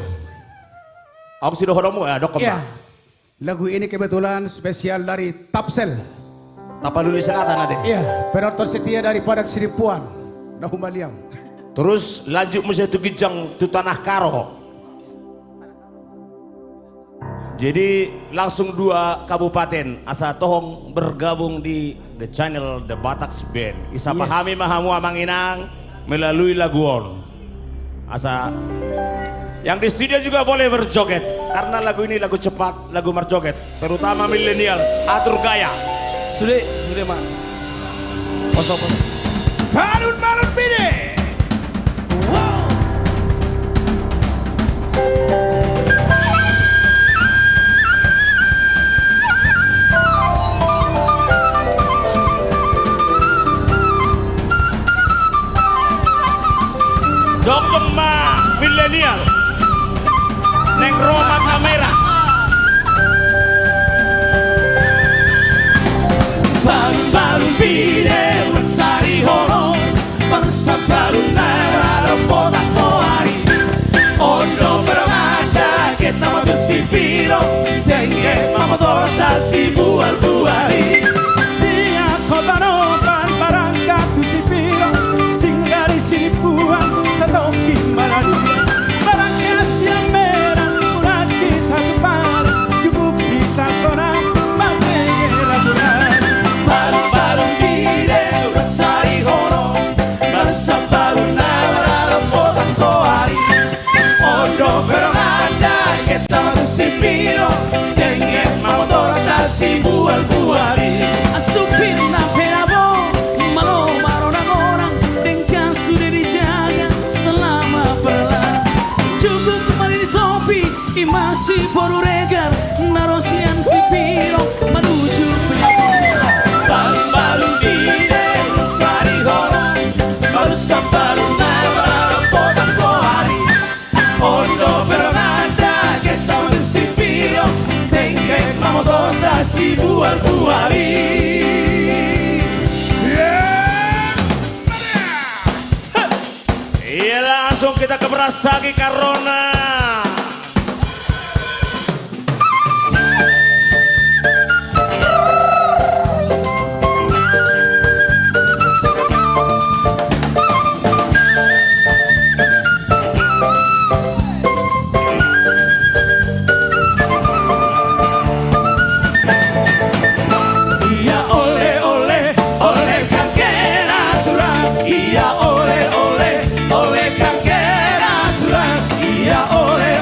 Aku sudah hodomu ya, dok. Iya. Lagu ini kebetulan spesial dari Tapsel. Tapanuli Selatan ada. Iya, penonton setia dari Padak Siripuan, Nahumaliang. Terus lanjut musim itu Gijang tu Tanah Karo. Jadi langsung 2 kabupaten asa tohong bergabung di the channel The Bataks Band. Isa pahami mahamu Amanginang melalui laguon. Asa yang di studio juga boleh berjoget karena lagu ini lagu cepat, lagu merjoget, terutama milenial, atur gaya. Sudah mah. Poso. Balun bide. Dongdong ma milenial neng Roma kamera Balun bide bersari horo bersamaru nara poda koari Ondo berada kita matu si viro Tenge mamodota si bual-buari Sia kobano barangka tu si viro Singgari sini puang satoki maladu Barangkat siang merah Murah kita tupar Jubuk kita sonang Mangenge laburan Balon bide Rasari horo Barsabaru nawara Potan koari Odo berada Kita matu si viro Tenge mamodora si bual-buari Asupin na penabo Malo marona orang Dengkan sudah dijaga Selama perlahan Cukup kembali di topi Imasi poru regal Narosian si piro Menuju penyakit Balun bide Sari horo Baru sabaru nawara Potan kohari Ondo berada Kita si piro Tengke mamodota si bual-buari Iya langsung kita ke Brastagi Karona. Iya ole ole ole kakera tulang Iya ole ole ole kakera tulang Iya ole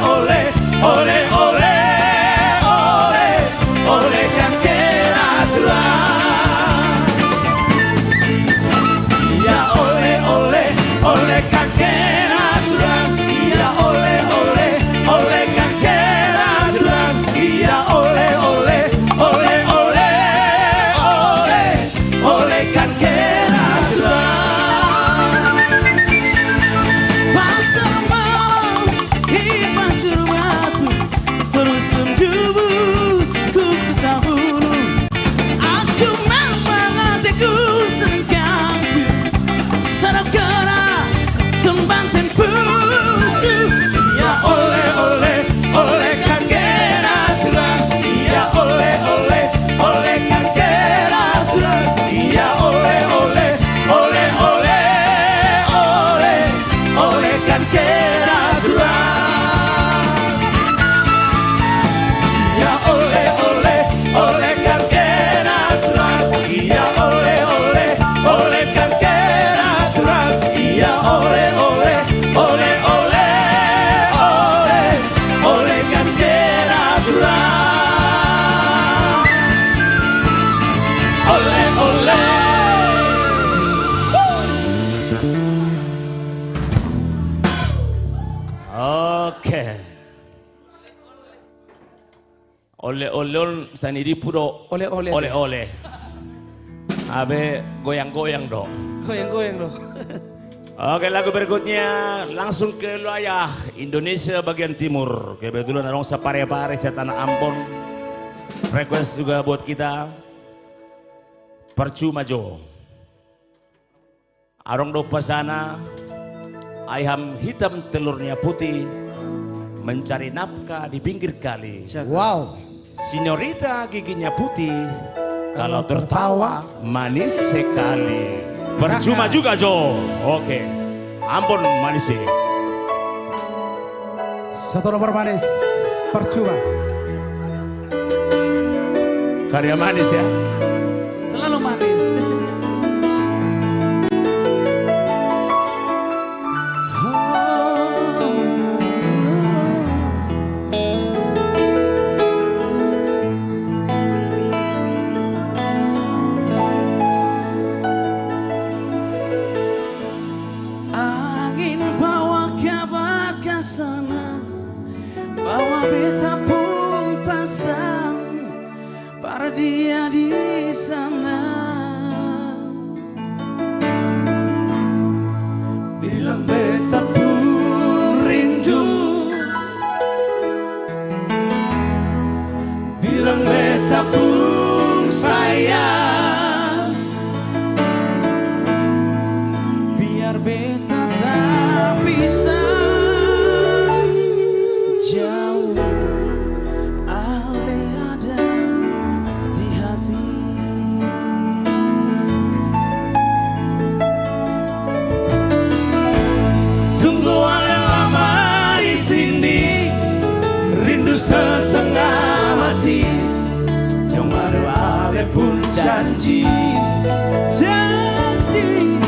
Oleh-oleh sanidi puro Oleh-oleh. oleh-oleh. Abe goyang-goyang dong. Goyang-goyang dong. Oke, lagu berikutnya langsung ke wilayah Indonesia bagian timur. Kebetulan ada sa pare-pare sa Tanah Ambon. Request juga buat kita. Percuma Jo. Arong do pasana. Ayam hitam telurnya putih. Mencari nafkah di pinggir kali. Wow. Sinyorita giginya putih. Kalau tertawa manis sekali. Percuma juga Jo. Oke. Ampun manis sih. Satu nomor manis. Percuma. Karya manis ya. Selalu manis. Angin bawa kabar ke sana, bawa beta pun pasang para dia di sana. Bilang beta pun rindu, bilang beta pun sayang. Biar beta tak bisa jauh, ale ada di hati. Tunggu ale lama di sini, rindu setengah mati. Jauh ada ale pun janji, janji.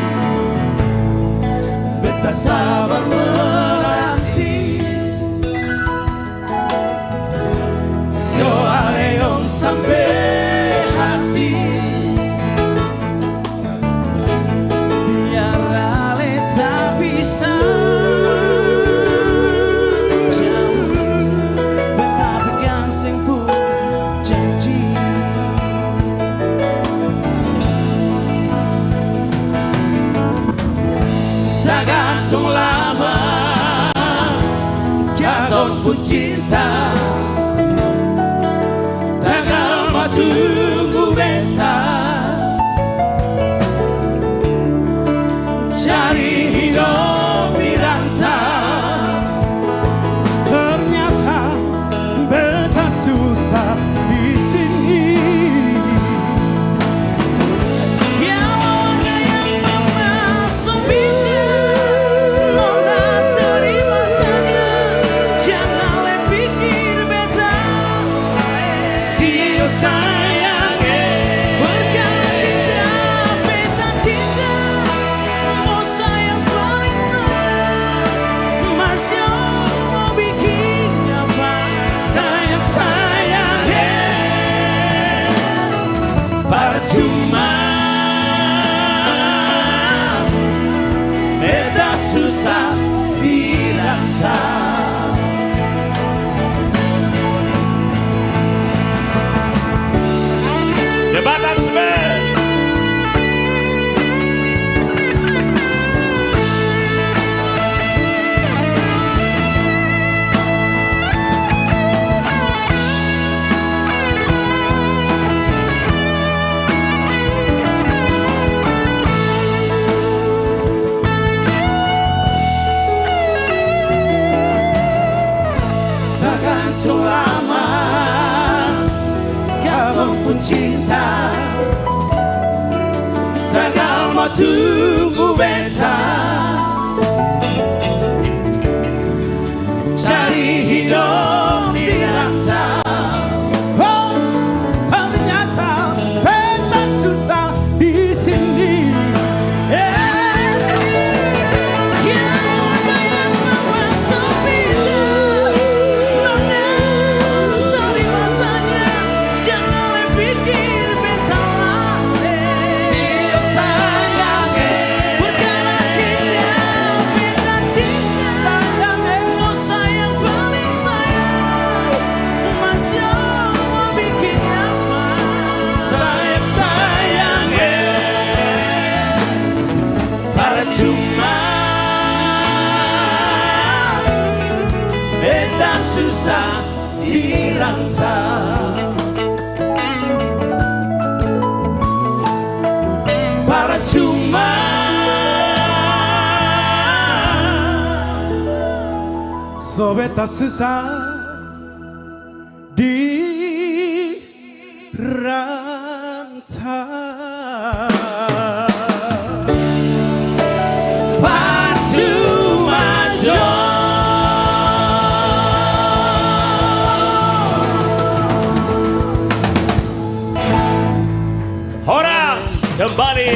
Beta sabar menanti, soal yang sampai hati. Biar ale tak bisa jauh, beta pegang sing pun janji. Tak gantung lama, gantung pun cinta. Takkan mau tunggu beta, cari hidup di rantau. Ternyata beta susah di sini. Percuma, beta susah dirantau. The Batak Band. Tergantung lama, gantung pun cinta. Takkan mau tunggu beta, cari hidup di rantau. Oh, ternyata beta susah di sini. Sayang, perkara cinta susah dirantau. Para cuma sobeta susah dirantau. Percuma jo. Horas kembali,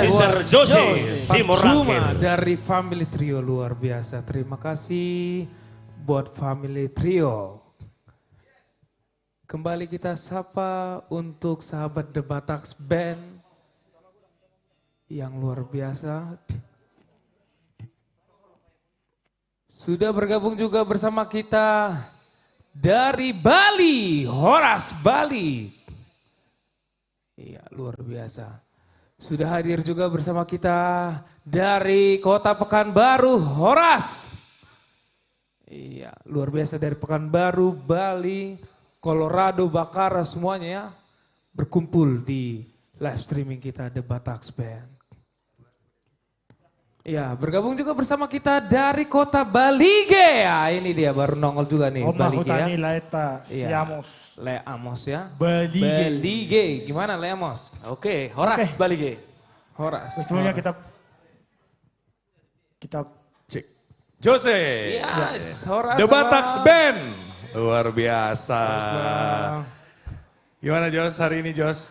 Mr. Jose Cuma Simorangkil. dari Family Trio luar biasa. Terima kasih buat Family Trio. Kembali kita sapa untuk sahabat The Bataks Band yang luar biasa. Sudah bergabung juga bersama kita dari Bali, Horas Bali. Iya, luar biasa. Sudah hadir juga bersama kita dari Kota Pekanbaru, Horas. Iya, luar biasa dari Pekanbaru, Bali, Colorado, Bakara semuanya ya. Berkumpul di live streaming kita The Bataks Band. Ya, bergabung juga bersama kita dari Kota Balige. Ya, ini dia baru nongol juga nih Balige ya. Laeta, Siamos. Leamos ya. Balige. Balige. Gimana Leamos? Oke, Horas Balige. Horas. Sebelumnya kita Cek. Jose. Yes, Horas. The Bataks Abang. Band. Luar biasa. Bang. Gimana Jos hari ini Jos?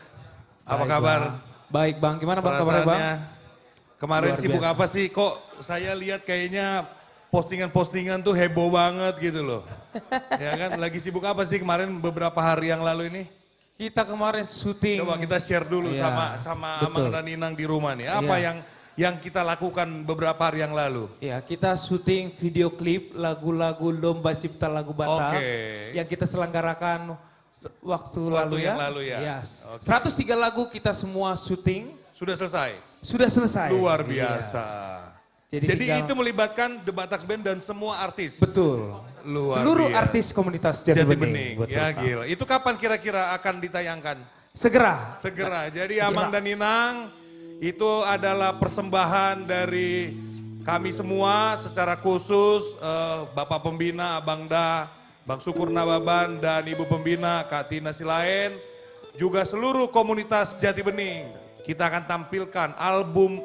Apa Baik, kabar? Bang. Baik Bang, gimana Bang kabarnya Bang? Perasaannya? Kemarin Luar sibuk biasa. apa sih? Kok saya lihat kayaknya postingan-postingan tuh heboh banget gitu loh. Ya kan, lagi sibuk apa sih kemarin beberapa hari yang lalu ini? Kita kemarin syuting. Coba kita share dulu Iya, sama betul. Amang dan Inang di rumah nih. Apa Iya. yang kita lakukan beberapa hari yang lalu? Ya, kita syuting video klip lagu-lagu Lomba Cipta Lagu Batak Oke. yang kita selenggarakan waktu lalu yang ya. lalu ya? Yes. Oke. 103 lagu kita semua syuting. Sudah selesai? Sudah selesai. Luar biasa. Yes. Jadi tinggal- itu melibatkan The Bataks Band dan semua artis? Betul. Luar Seluruh biasa. artis komunitas Jati Bening. Betul, Ya Pak. gila. Itu kapan kira-kira akan ditayangkan? Segera. Segera. Jadi Amang dan Inang itu adalah persembahan dari kami semua secara khusus Bapak Pembina Abang Da, Bang Syukur Nababan dan Ibu Pembina Kak Tina Silaen, juga seluruh komunitas Jati Bening. Kita akan tampilkan album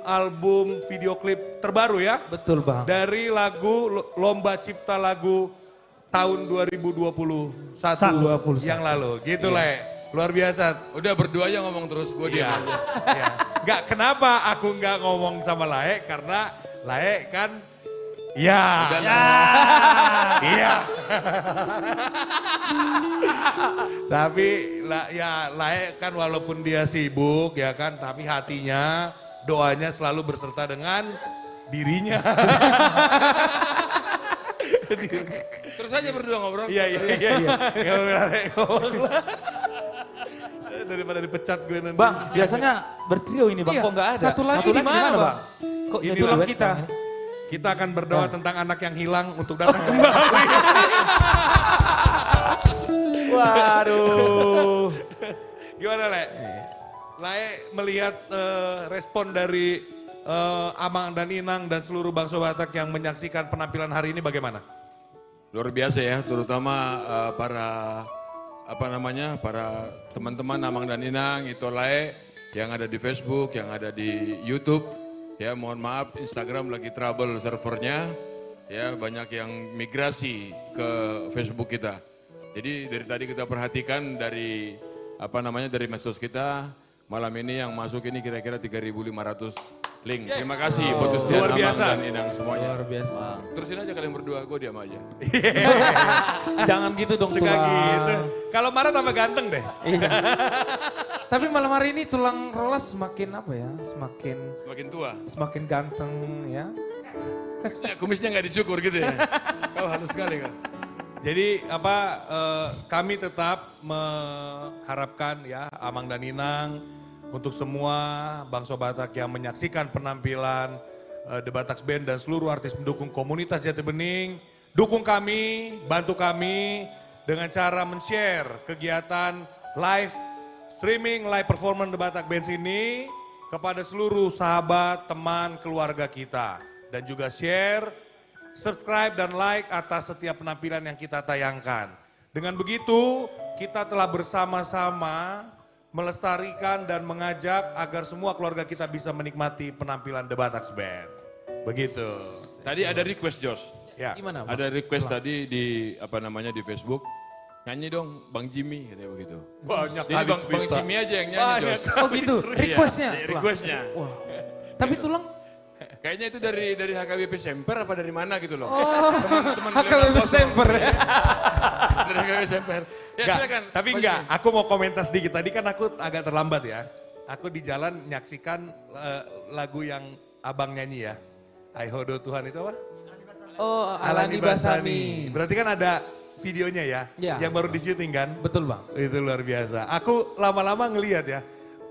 video klip terbaru ya. Betul Bang. Dari lagu Lomba Cipta Lagu tahun 2021 yang lalu. Gitu Le. Luar biasa. Udah berdua aja ngomong terus, gue diam aja. Iya. Nggak, kenapa aku nggak ngomong sama Lae? Karena Lae kan, ya. Iya. Tapi Lae kan walaupun dia sibuk ya kan, tapi hatinya, doanya selalu berserta dengan dirinya. Terus aja berdua ngobrol. Iya. Ngomong lah. Daripada dipecat gue nanti. Bang, biasanya bertrio ini Bang, Iya, kok nggak ada? satu lagi di mana, Bang? Kok Ini jadi lah duet kita. sekarang ini? Kita akan berdoa tentang anak yang hilang untuk datang kembali. Waduh. Gimana Le? Lae melihat respon dari Amang dan Inang dan seluruh bangsa Batak yang menyaksikan penampilan hari ini bagaimana? Luar biasa ya, terutama para teman-teman Amang dan Inang, itu Lae yang ada di Facebook, yang ada di YouTube. Ya, mohon maaf Instagram lagi trouble servernya. Ya, banyak yang migrasi ke Facebook kita. Jadi dari tadi kita perhatikan dari dari medsos kita, malam ini yang masuk ini kira-kira 3.500 link. Terima kasih buat kesetiaan Luar Amang biasa. dan Inang semuanya. Luar biasa. Terusin aja kalian berdua, gue diam aja. Jangan gitu dong Suka tulang. gitu. Kalau marah tambah ganteng deh. Iya. Tapi malam hari ini tulang Rolas semakin apa ya? Semakin tua. Semakin ganteng ya. Kumisnya nggak dicukur gitu ya. Kau halus sekali kan. Jadi kami tetap mengharapkan ya Amang dan Inang untuk semua bangsa Batak yang menyaksikan penampilan The Bataks Band dan seluruh artis pendukung komunitas Jati Bening, dukung kami, bantu kami dengan cara men-share kegiatan live streaming, live performance The Batak Bands ini kepada seluruh sahabat, teman, keluarga kita. Dan juga share, subscribe dan like atas setiap penampilan yang kita tayangkan. Dengan begitu kita telah bersama-sama melestarikan dan mengajak agar semua keluarga kita bisa menikmati penampilan The Batak Band. Begitu. Tadi ada request Jos. Ya. Gimana, Bang? Ada request tadi di di Facebook. Nyanyi dong Bang Jimmy katanya begitu. Banyak Jadi kali Bang cerita. Jimmy aja yang nyanyi Banyak Jos. kali Oh gitu, cerita. requestnya? Iya, requestnya. Wah. Tapi tulang? Kayaknya itu dari HKBP Semper apa dari mana gitu loh. Oh, Teman-teman HKBP Semper ya. Dari HKBP Semper. Ya Enggak, silakan. tapi Bang enggak, Jimmy. aku mau komentar sedikit. Tadi kan aku agak terlambat ya. Aku di jalan menyaksikan lagu yang abang nyanyi ya. Aihodo Tuhan itu apa? Oh, Alani Basani. Berarti kan ada videonya ya, Ya. yang baru di syuting kan? Betul Bang. Itu luar biasa. Aku lama-lama ngelihat ya,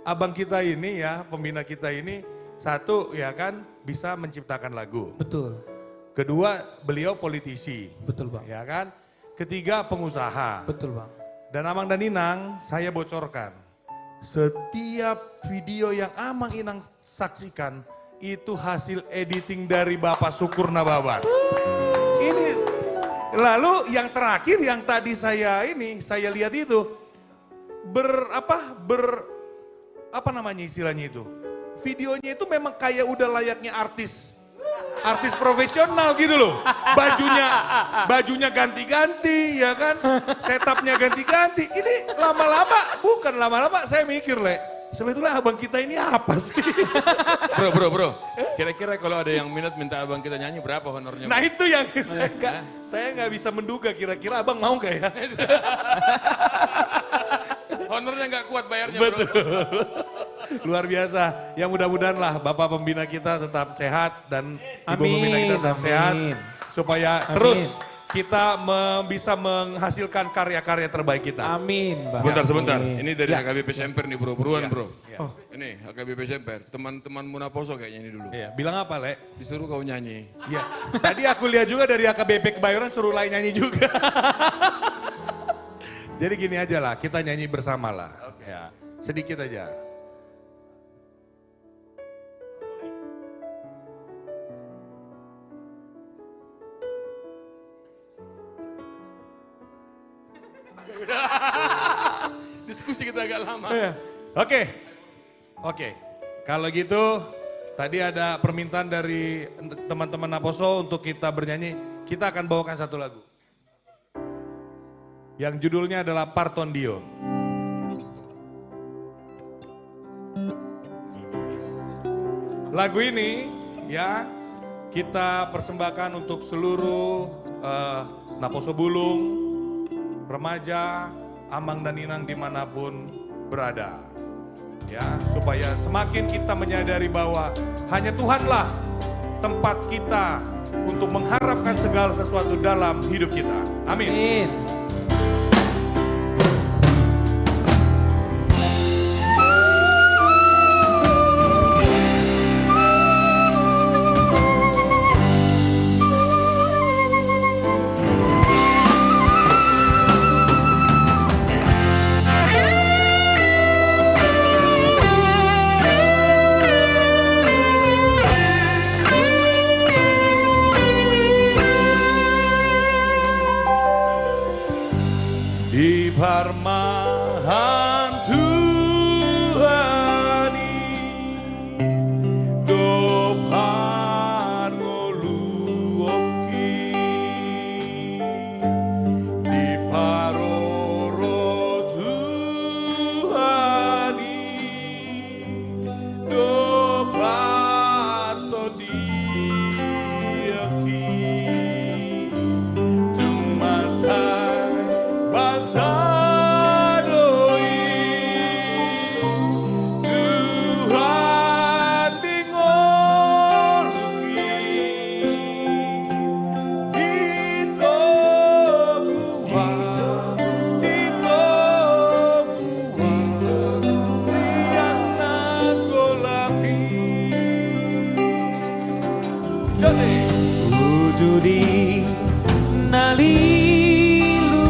abang kita ini ya, pembina kita ini, satu ya kan bisa menciptakan lagu. Betul. Kedua, beliau politisi. Betul Bang. Ya kan? Ketiga, pengusaha. Betul Bang. Dan Amang dan Inang, saya bocorkan. Setiap video yang Amang Inang saksikan, itu hasil editing dari Bapak Syukur Nababan. Ini, lalu yang terakhir yang tadi saya lihat itu, apa namanya istilahnya itu? Videonya itu memang kayak udah layaknya artis profesional gitu loh. Bajunya ganti-ganti ya kan. Setupnya ganti-ganti. Ini lama-lama saya mikir sebetulnya abang kita ini apa sih? Bro. Kira-kira kalau ada yang minta abang kita nyanyi berapa honornya? Nah itu yang saya nggak bisa menduga kira-kira abang mau nggak ya? Honornya nggak kuat bayarnya Betul. bro. Luar biasa. Ya mudah-mudahan lah Bapak Pembina kita tetap sehat dan Ibu Amin, Pembina kita tetap sehat. amin. Supaya Amin. terus kita bisa menghasilkan karya-karya terbaik kita. Amin Bang. Sebentar. Amin. Ini dari Ya. HKBP Semper nih bro, buruan bro. Oh. Ini HKBP Semper, teman-teman Munaposo kayaknya ini dulu. Iya, bilang apa Le? Disuruh kau nyanyi. Iya. Tadi aku lihat juga dari AKBP Kebayoran suruh lain nyanyi juga. Jadi gini aja lah, kita nyanyi bersama lah. Ya, sedikit aja. Diskusi kita agak lama. Oke. Kalau gitu, tadi ada permintaan dari teman-teman Naposo untuk kita bernyanyi. Kita akan bawakan satu lagu. Yang judulnya adalah Parton Dio. Lagu ini ya kita persembahkan untuk seluruh Naposo Bulung, remaja, Amang dan Inang dimanapun berada. Ya, supaya semakin kita menyadari bahwa hanya Tuhanlah tempat kita untuk mengharapkan segala sesuatu dalam hidup kita. Amin. Di parmahan Tuhan dopan ngoluoki di paroro Tuhan dopan to diaki tumatai Basadoi Tuhan dingoluki Dito gua Si anak golaki Jose Wujudi nalilu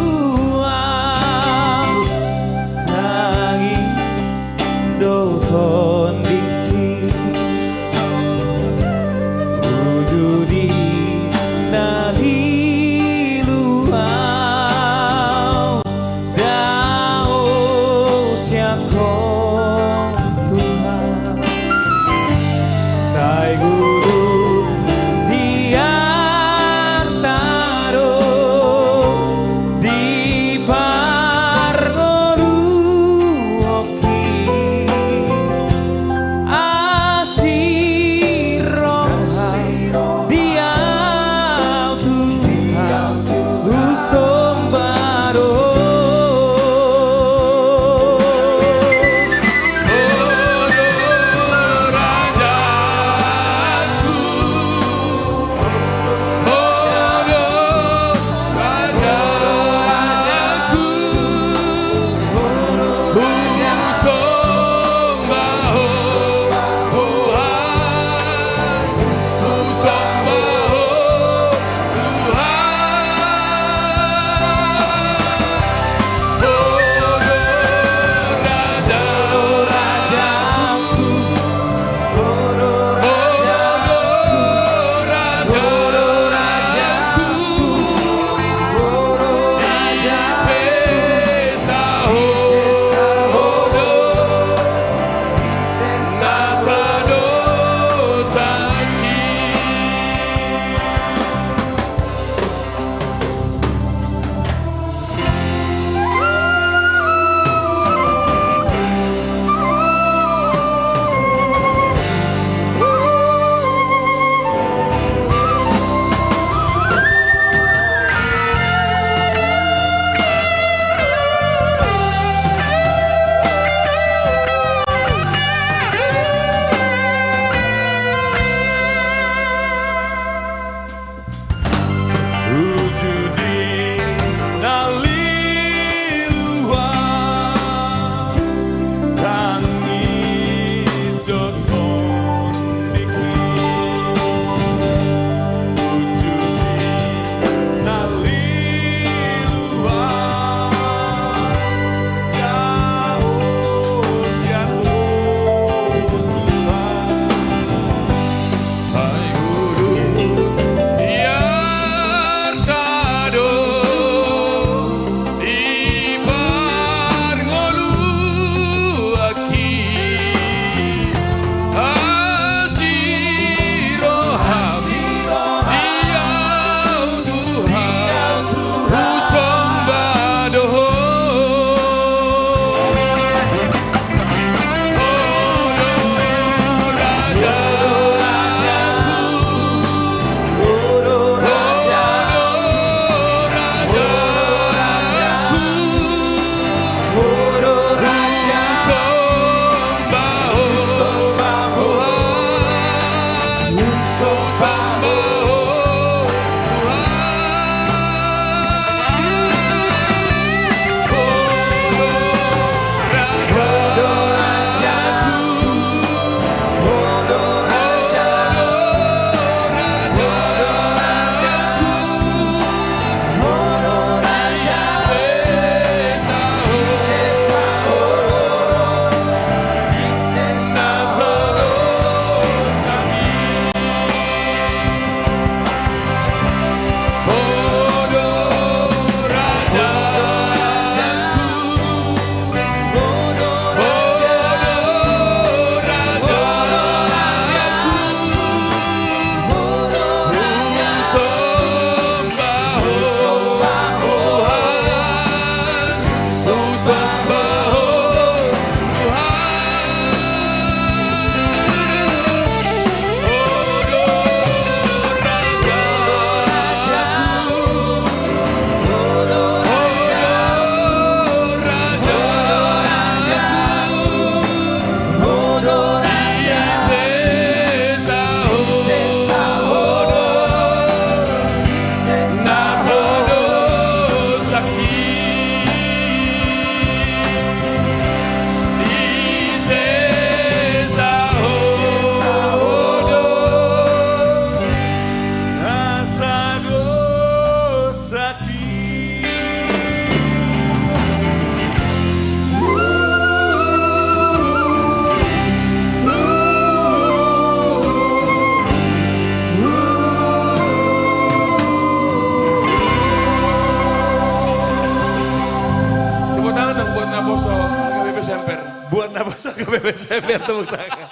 BBC biar tepuk tangan.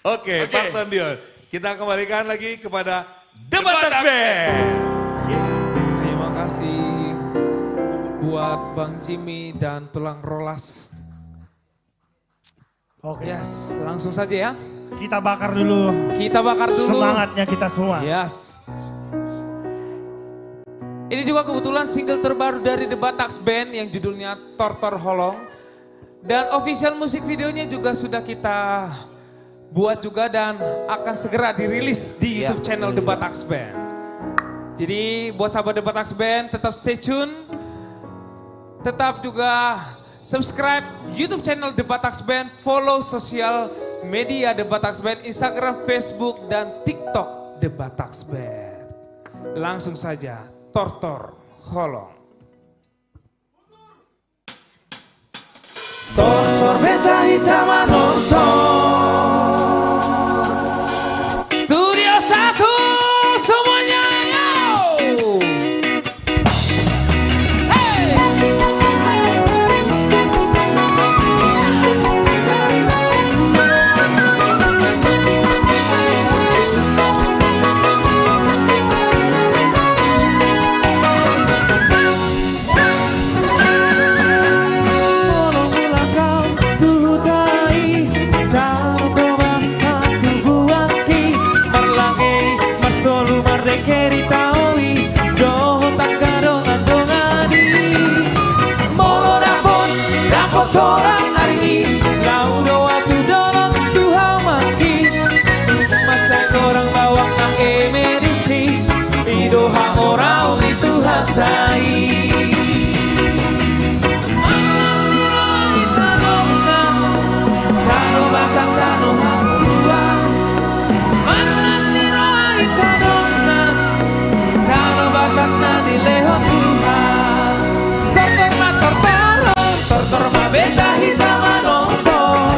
Oke, Pak Tondion. Kita kembalikan lagi kepada Debat Band. Terima kasih buat Bang Jimmy dan Tulang Rolas. Oke. Yes, langsung saja ya. Kita bakar dulu. Kita bakar dulu. Semangatnya kita semua. Yes. Ini juga kebetulan single terbaru dari The Bataks Band yang judulnya Tortor Holong. Dan official musik videonya juga sudah kita buat juga dan akan segera dirilis di YouTube channel The Bataks Band. Jadi buat sahabat The Bataks Band tetap stay tune. Tetap juga subscribe YouTube channel The Bataks Band, follow sosial media The Bataks Band, Instagram, Facebook, dan TikTok The Bataks Band. Langsung saja, Tortor Holong. Tortor beta hitam nonton. Studio 1 semuanya yo. Orang hari lau doa tu dalam Tuhan mati macam orang bawang nang emerisi idoha orang itu hatai Sano bakang sano hamua manas ni roa ikadona Sano bakang na di lehon Tuhan Tortor mator Tortor mabeta hitam nonton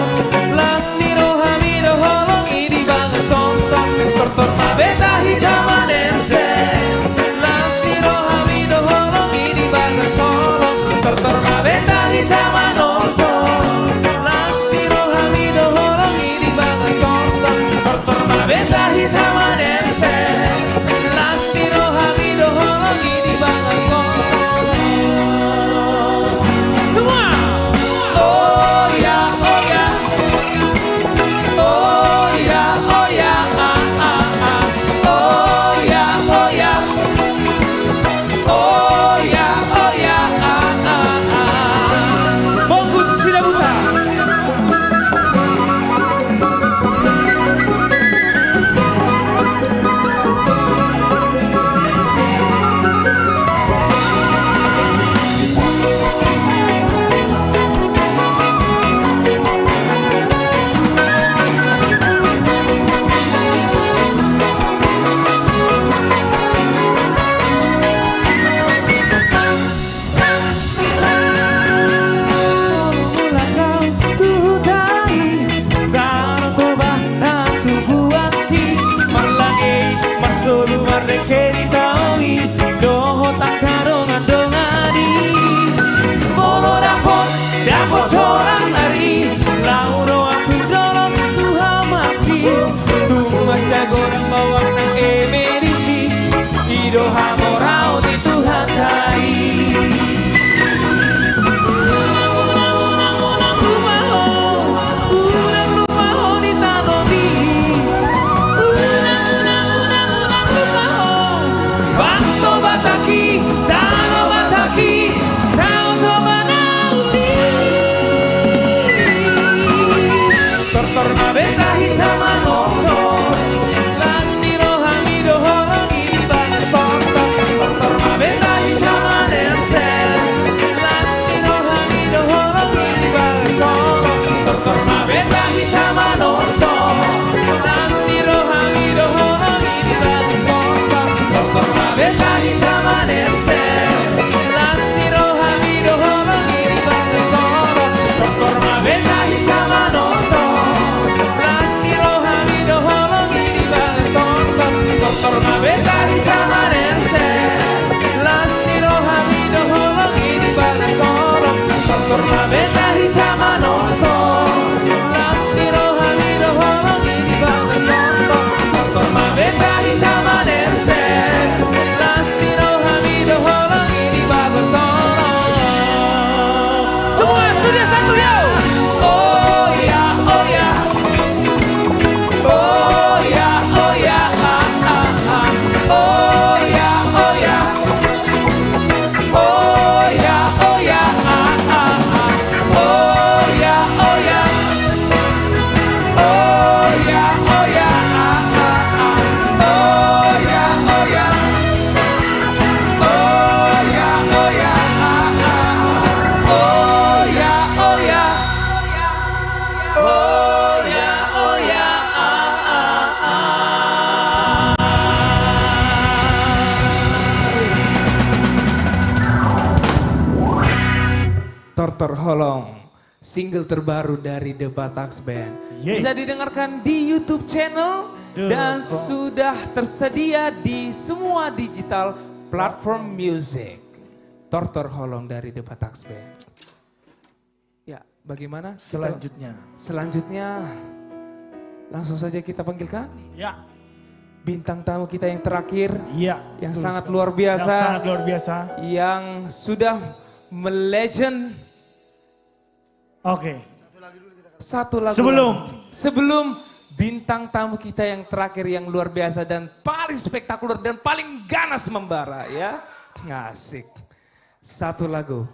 Las niro hamido holong ini banget tonton Tortor mabeta hitam nense Las niro hamido holong ini banget solong Tortor mabeta hitam nonton Las niro hamido holong ini banget tonton Tortor mabeta hitam nense Las niro hamido holong ini banget solong semua oh ya oh ya oh ya oh ya oh ya oh ya oh ya oh ya Monggut sudah buka goreng bawang nang emerisi idoha morau di Tuhan tai unang lumaho di tanobi unang lumaho bangso bataki tano bataki tau tomanauli tortor mabeta hitam nonton Tortor mabeta hitam nonton Holong, single terbaru dari The Batax Band. Yeay. Bisa didengarkan di YouTube channel dan sudah tersedia di semua digital platform music. Tortor Holong dari The Batax Band. Ya, bagaimana? Selanjutnya, langsung saja kita panggilkan. Ya. Bintang tamu kita yang terakhir. Iya. Yang sangat luar biasa. Yang sangat luar biasa. Yang sudah melegend. Oke. Satu lagu. Sebelum bintang tamu kita yang terakhir yang luar biasa dan paling spektakuler dan paling ganas membara ya. Ngasik. Satu lagu.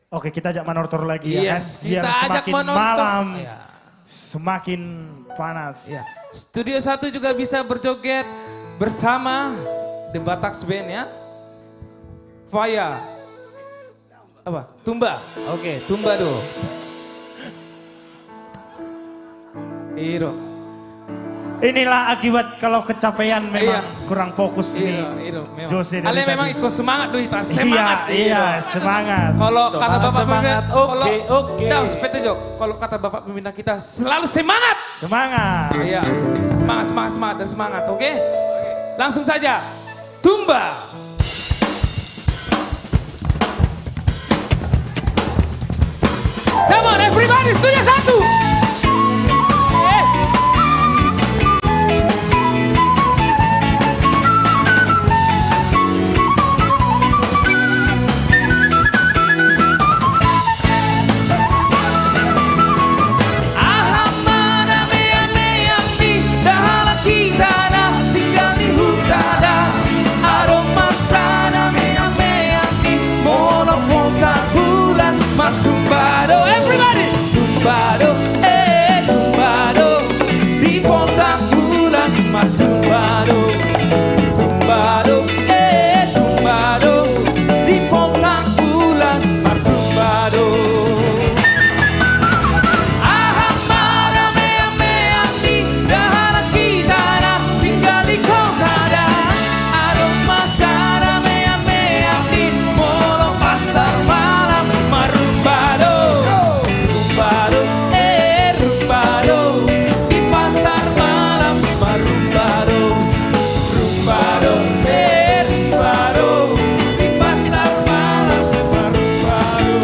Oke, kita ajak Manortor lagi ya. Yes, Biar kita ajak semakin Manortor. malam, Ya. semakin panas. Ya. Studio 1 juga bisa berjoget bersama The Batax Band ya. Faya. Apa? Tumba. Oke, Tumba dulu. Hiro. Inilah akibat kalau kecapean memang kurang fokus nih. Jose dari Ale tadi. memang ikut semangat duh kita. Semangat. Iya, semangat. Kalau kata Bapak semangat. pemimpin, Oke. Dah, sepeda jok. Kalau kata Bapak pembina kita selalu semangat. Semangat. Iya. Semangat dan semangat, oke? Langsung saja. Tumba. Come on everybody, studio 1. Tumbado, everybody! Tumbado, tumbado, di volta bulan, ma tumbado, tumbado, tumbado, di volta bulan, ma tumbado. Ahamara me andi, dahala kita na tinggal di kota da. Aroma sana me andi, molo pasar malam, marumbado. Rumbado, di pasar malam, marumbado. Rumbado, di pasar malam, marumbado.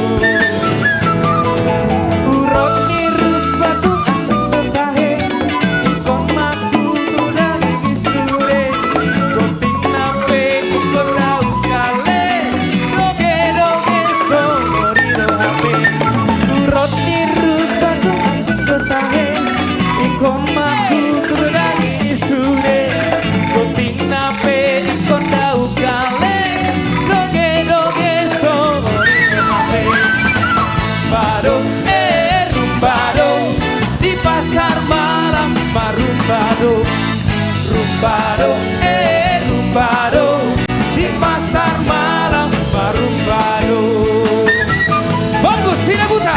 Urot nirut batu asing betahe, ikon maku tunang iki sure. Koting nape ikon rau kale, doge somoriro hape. Urot nirut batu asing betahe, ikon maku tunang iki sure. Koting nape ikon rau kale, doge somoriro hape. Rumbado, di pasar malam, marumbado. Rumbado, di pasar malam, marumbado. Bonggo, Sinabuta.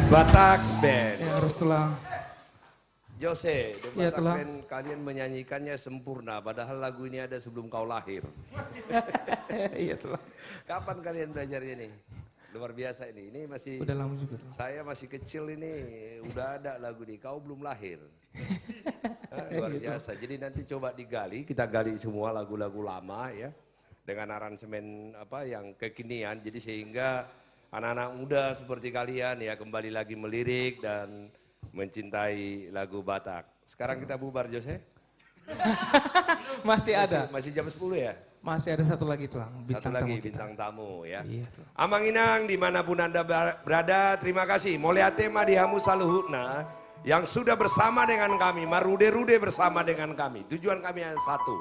The Bataks Band. Ya harus tulang. Jose, The Ya, Bataks telah. Band kalian menyanyikannya sempurna, padahal lagu ini ada sebelum kau lahir. Iya telah. Kapan kalian belajarnya nih? Luar biasa ini. Ini masih Udah lama juga. Saya masih kecil ini, udah ada lagu ini. Kau belum lahir. Luar biasa. Jadi nanti coba digali, kita gali semua lagu-lagu lama ya, dengan aransemen apa yang kekinian. Jadi sehingga anak-anak muda seperti kalian ya kembali lagi melirik dan mencintai lagu Batak. Sekarang kita bubar, Jose. Masih ada. Masih jam 10 ya? Masih ada satu lagi tulang. Satu lagi bintang tamu ya. Iya, Amang Inang dimanapun Anda berada, terima kasih. Moliatema dihamu saluhutna yang sudah bersama dengan kami, marude-rude bersama dengan kami. Tujuan kami yang satu.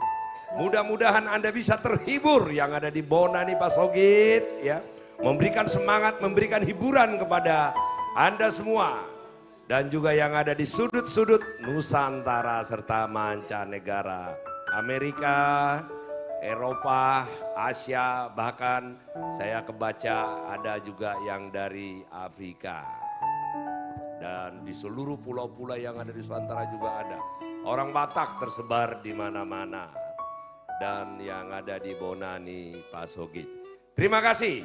Mudah-mudahan Anda bisa terhibur yang ada di Bonani Pak Sogit ya. Memberikan semangat, memberikan hiburan kepada Anda semua. Dan juga yang ada di sudut-sudut Nusantara serta mancanegara. Amerika, Eropa, Asia, bahkan saya kebaca ada juga yang dari Afrika. Dan di seluruh pulau-pulau yang ada di Nusantara juga ada. Orang Batak tersebar di mana-mana. Dan yang ada di Bonani, Pak Sogit. Terima kasih.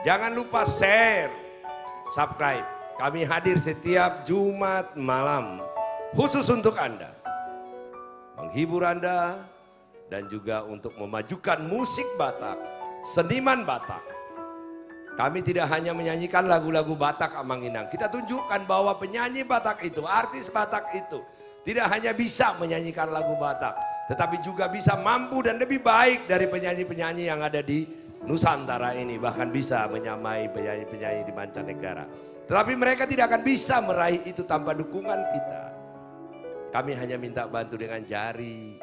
Jangan lupa share, subscribe. Kami hadir setiap Jumat malam. Khusus untuk Anda. Menghibur Anda. Dan juga untuk memajukan musik Batak, seniman Batak. Kami tidak hanya menyanyikan lagu-lagu Batak Amang Inang. Kita tunjukkan bahwa penyanyi Batak itu, artis Batak itu, tidak hanya bisa menyanyikan lagu Batak, tetapi juga bisa mampu dan lebih baik dari penyanyi-penyanyi yang ada di Nusantara ini. Bahkan bisa menyamai penyanyi-penyanyi di mancanegara. Tetapi mereka tidak akan bisa meraih itu tanpa dukungan kita. Kami hanya minta bantu dengan jari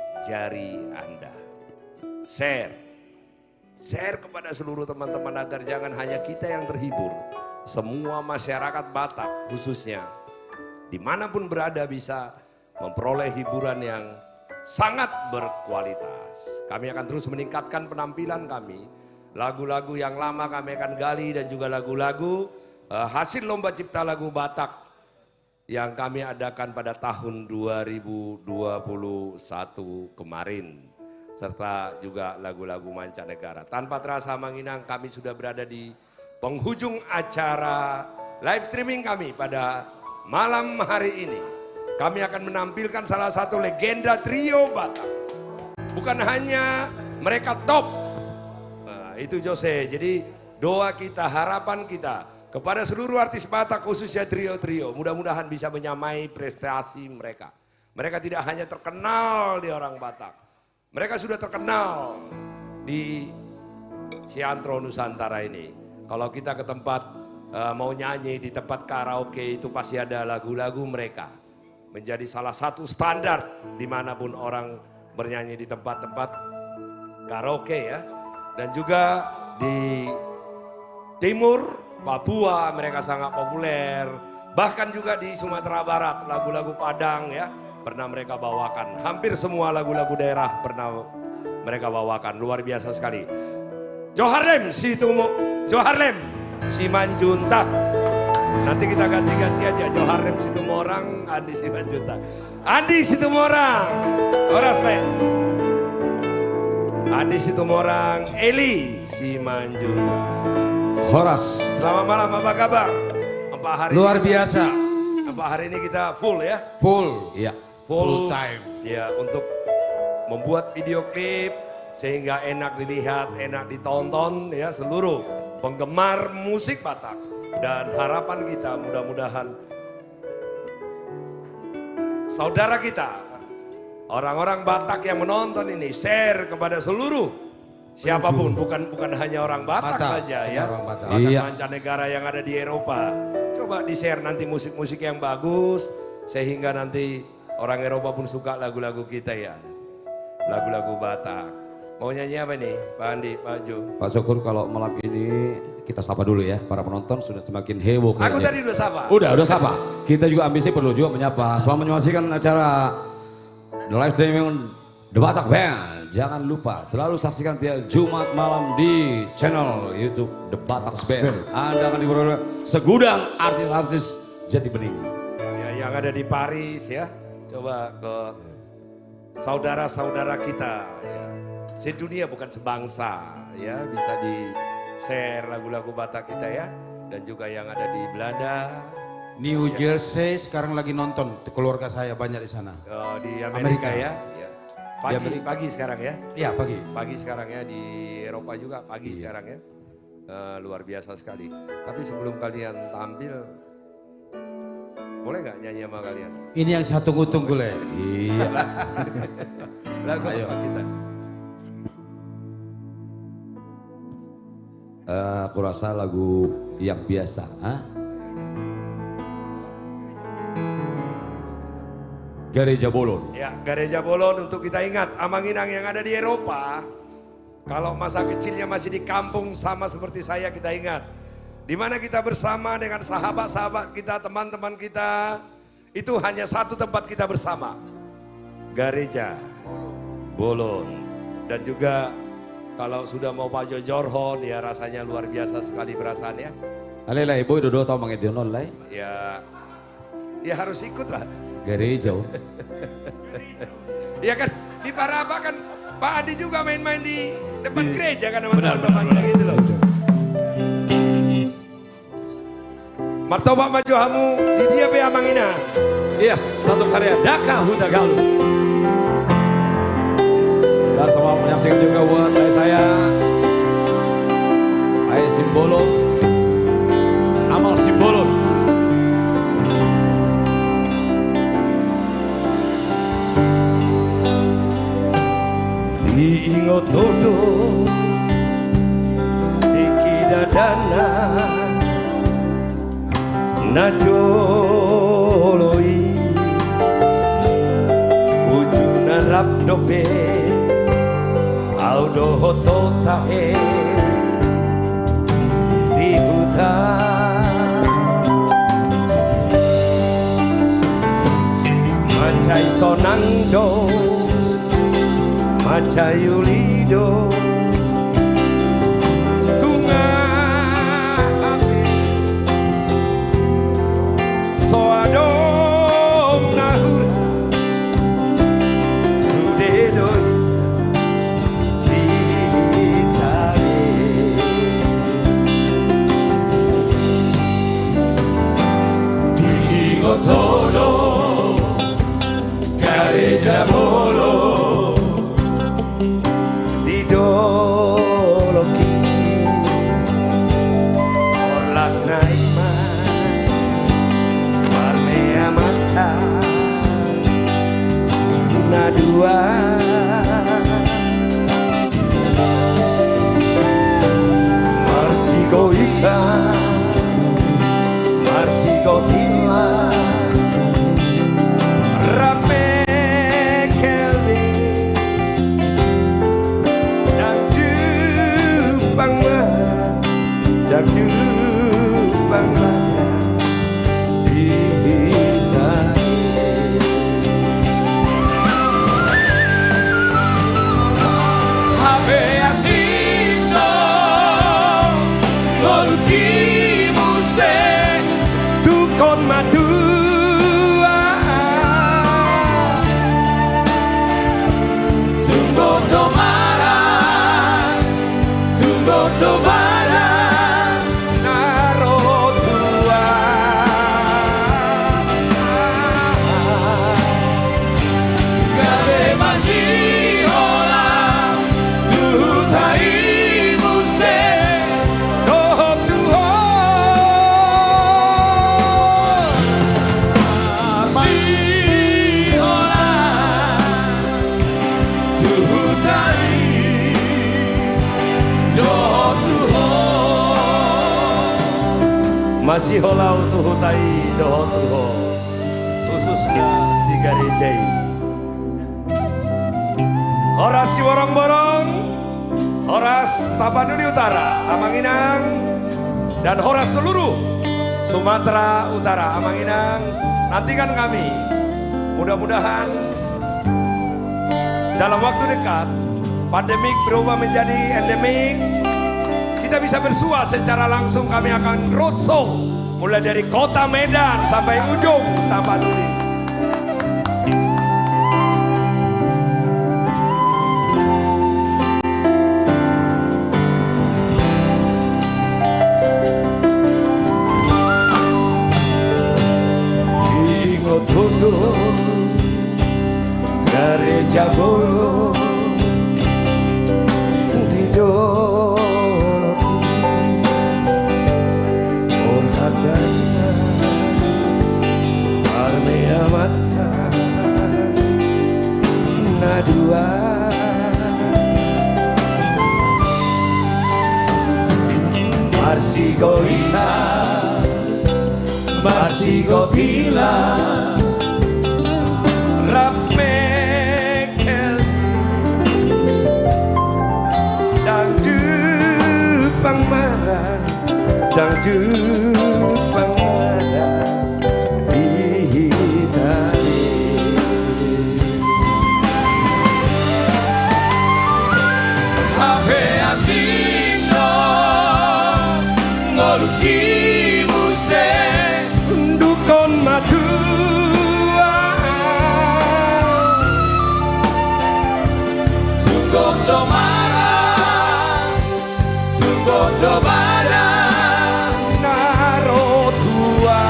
Anda. Share kepada seluruh teman-teman agar jangan hanya kita yang terhibur. Semua masyarakat Batak khususnya dimanapun berada bisa memperoleh hiburan yang sangat berkualitas. Kami akan terus meningkatkan penampilan kami. Lagu-lagu yang lama kami akan gali dan juga lagu-lagu hasil lomba cipta lagu Batak yang kami adakan pada tahun 2021 kemarin, serta juga lagu-lagu mancanegara. Tanpa terasa menginang, kami sudah berada di penghujung acara live streaming kami pada malam hari ini. Kami akan menampilkan salah satu legenda trio Batak. Bukan hanya mereka top, nah, itu Jose. Jadi doa kita, harapan kita kepada seluruh artis Batak khususnya trio-trio, mudah-mudahan bisa menyamai prestasi mereka. Mereka tidak hanya terkenal di orang Batak, mereka sudah terkenal di Siantro Nusantara ini. Kalau kita ke tempat mau nyanyi di tempat karaoke itu pasti ada lagu-lagu mereka. Menjadi salah satu standar dimanapun orang bernyanyi di tempat-tempat karaoke ya. Dan juga di Timur, Papua mereka sangat populer. Bahkan juga di Sumatera Barat lagu-lagu Padang ya pernah mereka bawakan. Hampir semua lagu-lagu daerah pernah mereka bawakan. Luar biasa sekali. Joharlem Simanjuntak. Nanti kita ganti-ganti aja. Joharlem Situmorang, Andi Simanjuntak. Andi Situmorang, Horas Band. Andi Situmorang, Eli Simanjuntak. Horas. Selamat malam, apa kabar? Apa hari Luar ini, biasa. Apa hari ini kita full ya? Full. Iya. Full time. Ya, untuk membuat video klip sehingga enak dilihat, enak ditonton ya seluruh penggemar musik Batak. Dan harapan kita mudah-mudahan saudara kita, orang-orang Batak yang menonton ini share kepada seluruh siapapun, bukan hanya orang Batak saja ya. Orang Batak. Bahkan Iya. mancanegara yang ada di Eropa. Coba di-share nanti musik-musik yang bagus sehingga nanti orang Eropa pun suka lagu-lagu kita ya. Lagu-lagu Batak. Mau nyanyi apa nih Pak Andi, Pak Jo? Pak Syukur, kalau malam ini kita sapa dulu ya, para penonton sudah semakin heboh kayaknya. Aku tadi udah sapa. Udah sapa. Kita juga ambisi perlu juga menyapa. Selama menyaksikan acara The Live Streaming The Batak Band, jangan lupa selalu saksikan tiap Jumat malam di channel YouTube The Batak Band. Anda akan diperoleh segudang artis-artis Jati Bening. Ya, yang ada di Paris ya, coba ke saudara-saudara kita ya. Sedunia bukan sebangsa ya, bisa di share lagu-lagu Batak kita ya. Dan juga yang ada di Belanda, New Jersey sekarang lagi nonton, keluarga saya banyak di sana. di Amerika ya. Ya. Pagi sekarang ya. Iya pagi. Pagi sekarang ya, di Eropa juga pagi sekarang ya. Luar biasa sekali. Tapi sebelum kalian tampil, boleh nggak nyanyi sama kalian? Ini yang saya tunggu-tunggu Le. Iya. Lagu Ayo. apa kita? Aku rasa lagu yang biasa. Gereja Bolon. Ya, Gereja Bolon untuk kita ingat Amang-Inang yang ada di Eropa. Kalau masa kecilnya masih di kampung sama seperti saya, kita ingat. Di mana kita bersama dengan sahabat-sahabat kita, teman-teman kita. Itu hanya satu tempat kita bersama. Gereja Bolon. Dan juga kalau sudah mau Pajo Jorhon, ya rasanya luar biasa sekali perasaan ya. Alai ibu dodo tau mangedionon lai. Ya harus ikut lah. Gereja. Ya kan di Paraba kan Pak Andi juga main-main di depan gereja kan sama teman-temannya gitu loh. Martoba Maju Hamu di dia be Amang-Inang. Yes, satu karya Daka Huta Galuh. Dan sama menyaksikan juga buat saya Simbolo, Amal Simbolo. Diingot todo Dikidadana Najoloi Ujuna rabdope Audo hototae Di hutan Macai sonangdo Maca Yulido Tunga api Soadong nahura Sudedoi Ditare Digotodo Gereja Bolon Doloki Orlak naima Parmea mata Nadua Marsigo ita Marsigo tila Rame kelbi Dan Bangla Habe asino Loluki muse Dukon madua Tunggu domara Tunggu domara Masih holau tuhutai doho tuho khususnya di gereja ini. Horas Siworong-Borong, Horas Tapanuli Utara, Amang-Inang, dan Horas seluruh Sumatera Utara, Amang-Inang. Nantikan kami, mudah-mudahan dalam waktu dekat pandemik berubah menjadi endemik. Kita bisa bersua secara langsung, kami akan roadshow mulai dari kota Medan sampai ujung Tapanuli. Ingot foto dari Jabolo tidur orhandana armea mata nadua masih goita masih gokila Rap Mekel Dang Jepang marah Dang Jepang marah Ihitari Hape asino Ngoluki muse Dukon madu Tunggong do marah Tunggong do marah Naro tua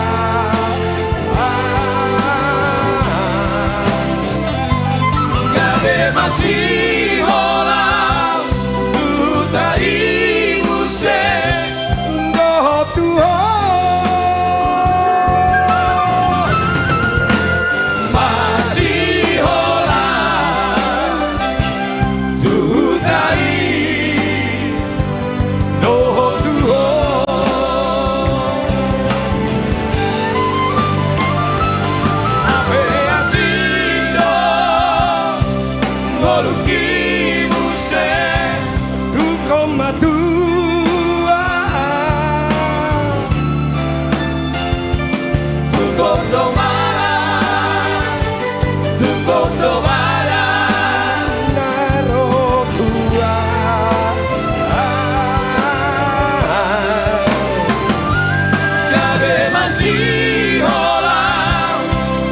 Gabe masih holang Tutai muse Doh tua Masih holang Tutai Doh tua Ape asindo Ngoluki muse Dukon madu Tunggong do marah Tunggong do marah Naro tua Gabe masih holang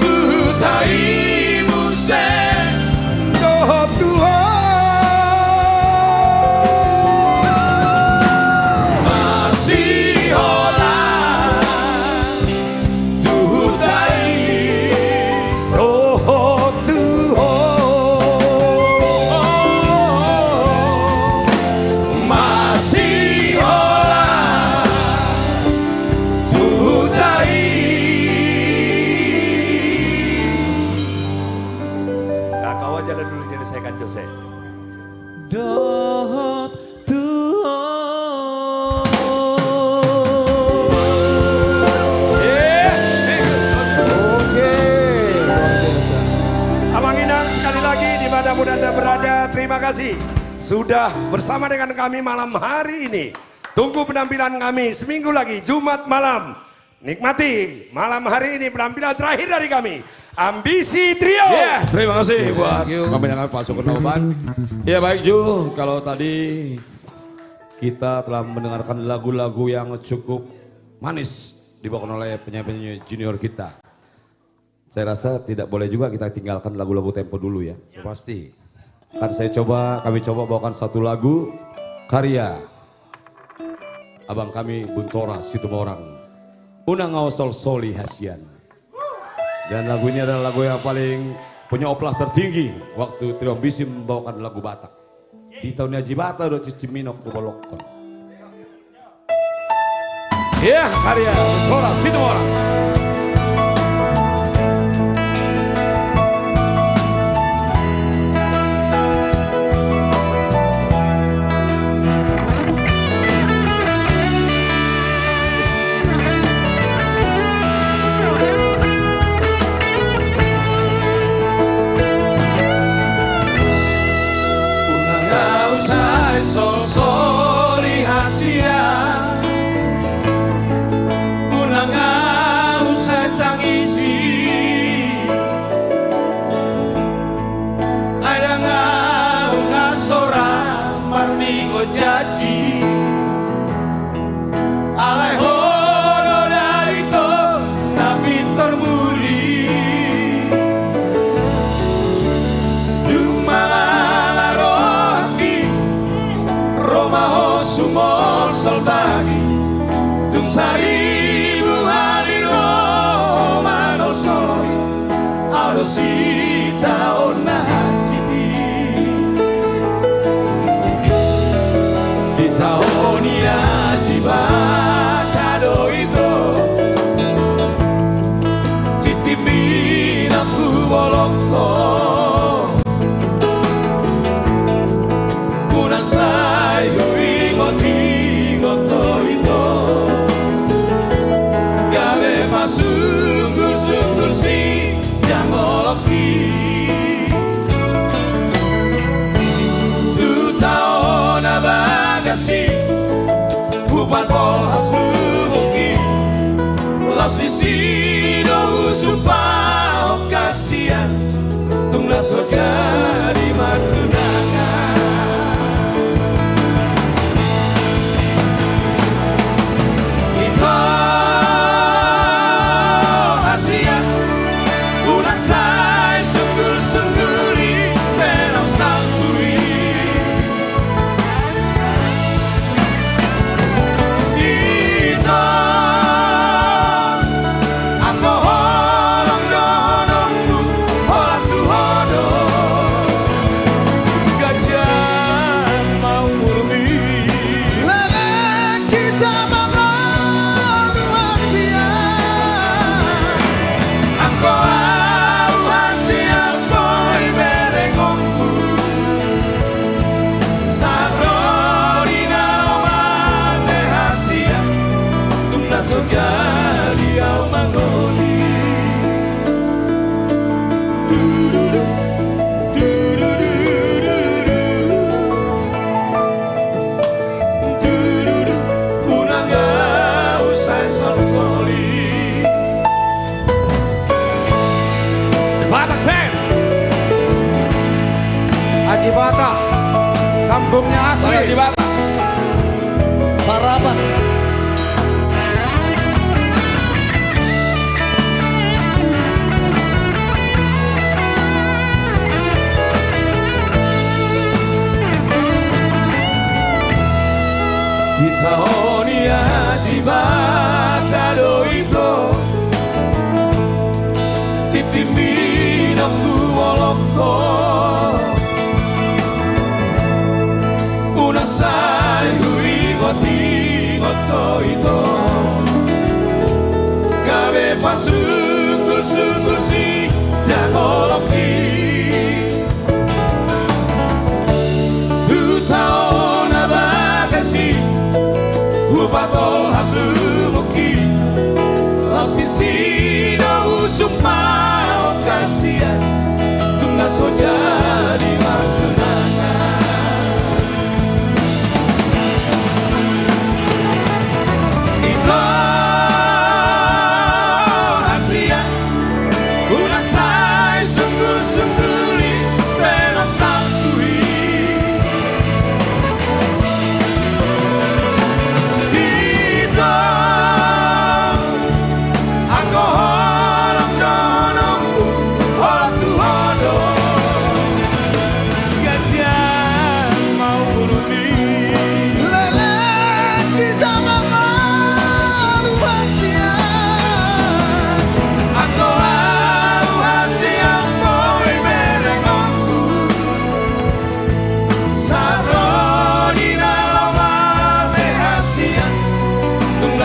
Tutai muse Doh tua Masih holang Tutai Doh tua Masih holang Tutai Nah kau aja dulu jadi saya kan Jose. Dot tuo. Abang Inang sekali lagi dimanapun Anda berada, terima kasih sudah bersama dengan kami malam hari ini. Tunggu penampilan kami seminggu lagi Jumat malam. Nikmati malam hari ini penampilan terakhir dari kami. Ambisi Trio. Ya, terima kasih buat kami dengan Pak Sukurnawan. Ya baik Ju, kalau tadi kita telah mendengarkan lagu-lagu yang cukup manis dibawakan oleh penyanyi-penyanyi junior kita. Saya rasa tidak boleh juga kita tinggalkan lagu-lagu tempo dulu ya. Pasti. Kan kami coba bawakan satu lagu karya abang kami Buntora Situmorang. Unang Sol Soli Hasian. Dan lagu ini adalah lagu yang paling punya oplah tertinggi waktu Trio Ambisi membawakan lagu Batak. Di tahunnya Jibata do Ciciminok Kubolokon. Ya, karya Buntora Situmorang. Sol Soli Hasian Unang sita ona hati di tahun ya jibata doito titimin aku boloko kuna sayo ingot doito gawe masunggur si jangoloki tu tahun abagasi bupat kol hasluki las visino usupao kasihan tung naso jadi matunangan ito hasia unak say sunggul-sungguli penau santui ito ako holang donongmu holang tuhodo gajah mau murni lele kita bangun hasia ako hasia boy merengongku sabrina mate hasia tungna sojadi au mangoni Punanga usai sosoli Batak Band. Haji Batak, kampungnya asli. Haji Batak. Parapat. di tahun ya jibata doito titimin aku woloko unang sayu ingot-ingoto ito gawe pasunggur-sunggur si jangoloki tu tahun abagasi Upatol hasumuki Los visino usupao kasihan Tungna soja di matunangan Ito hasia Unasai sungguh-sungguh penang santui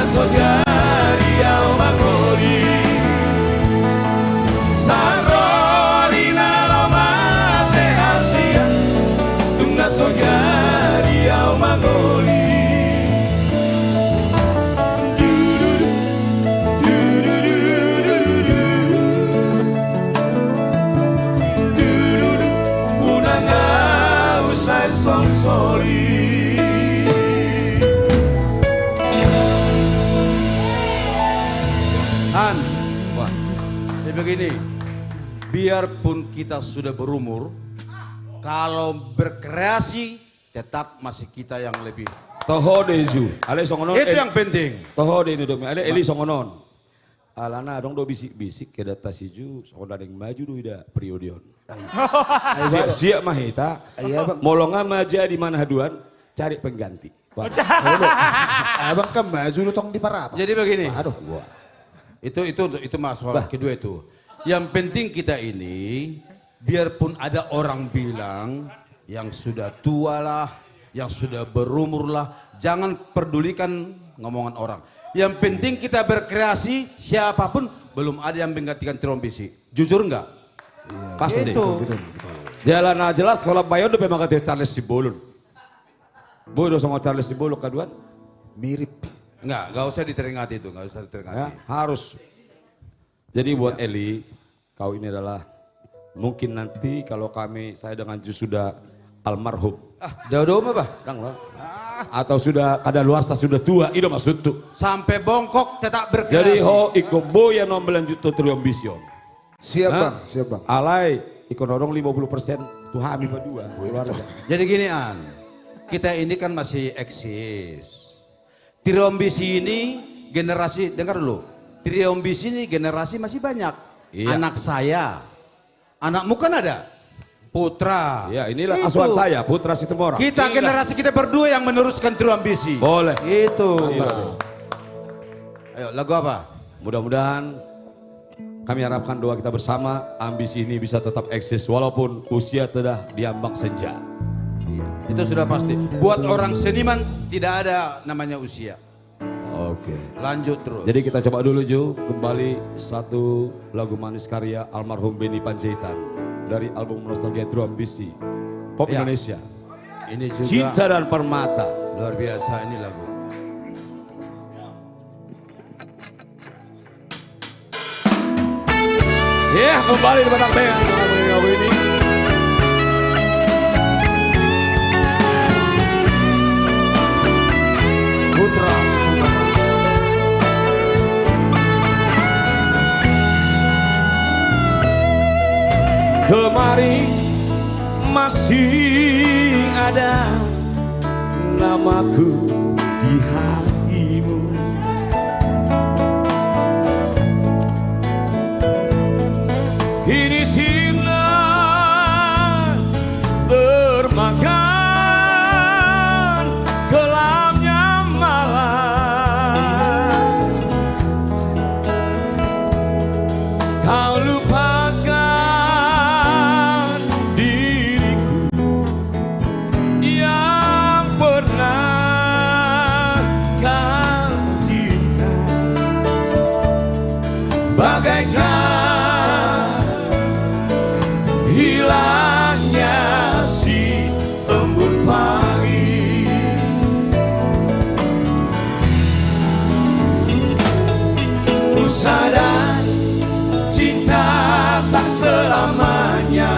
Sojari au magori Sarorina lomate hasia Tungna sojari au magori Unanga usai sonsori Begini, biarpun kita sudah berumur, kalau berkreasi tetap masih kita yang lebih. Tohodeju, ale songonon. Itu yang penting. Tohode itu dong, ale eli songonon. Alana dong do bisik-bisik ke data siju, songonon yang maju do ida periodion. Siap mah eta. Molongan maja di mana haduan, cari pengganti. Abang kan maju lu tong di parap. Jadi begini. Aduh gua. Itu masalah kedua itu. Yang penting kita ini, biarpun ada orang bilang yang sudah tua lah, yang sudah berumur lah, jangan pedulikan ngomongan orang. Yang penting kita berkreasi, siapapun belum ada yang menggantikan trombisi. Jujur enggak? Pasti Itu. Jalan jelas kalau Bayon udah memang kata Charles Sibolon. Bodoh sama Charles Sibolon kaduan mirip. Enggak usah diteringati itu, enggak usah diteringati. Ya, harus. Jadi buat Eli, kau ini adalah mungkin nanti kalau saya dengan Jus sudah almarhum. Jauh-jauh apa? Atau sudah kadaluarsa sudah tua, itu maksud tuh. Sampai bongkok tetap berkreasi. Jadi iko boya non melanjutkan triambition. Siap bang, siap bang. Alai, iko dorong 50% tuh hamil berdua. Jadi gini An, kita ini kan masih eksis. Triambisi ini generasi, dengar dulu. Triambisi ini generasi masih banyak. Iya. Anak saya, anakmu kan ada. Putra. Ya inilah asuhan saya, Putra Situmorang. Kita generasi kita berdua yang meneruskan Triambisi. Boleh. Itu. Ayo lagu apa? Mudah-mudahan kami harapkan doa kita bersama, ambisi ini bisa tetap eksis walaupun usia telah diambang senja. Itu sudah pasti. Buat orang seniman tidak ada namanya usia. Oke. Lanjut terus. Jadi kita coba dulu Ju, kembali satu lagu manis karya almarhum Benny Panjaitan dari album Nostalgia True Ambisi Pop Ya. Indonesia. Ini juga Cinta dan Permata. luar biasa ini lagu. Ya, kembali di Batak Band lagu ini. Putra Kemari masih ada namaku di hatimu. Kini sinar termakan kelamnya malam. Kau lupakan diriku yang pernah kau cinta. Bagaikan hilangnya si embun pagi. Ku sadar cinta tak selamanya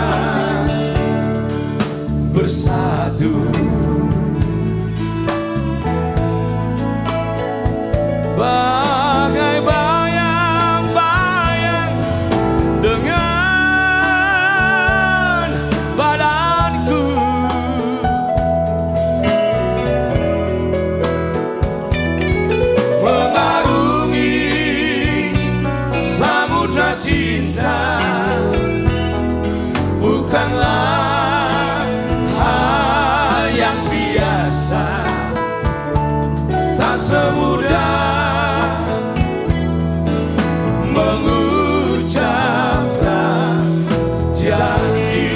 bersatu. Bagai bayang-bayang dengan badanku. Mengarungi samudra cinta bukanlah hal yang biasa. Tak semudah mengucapkan janji.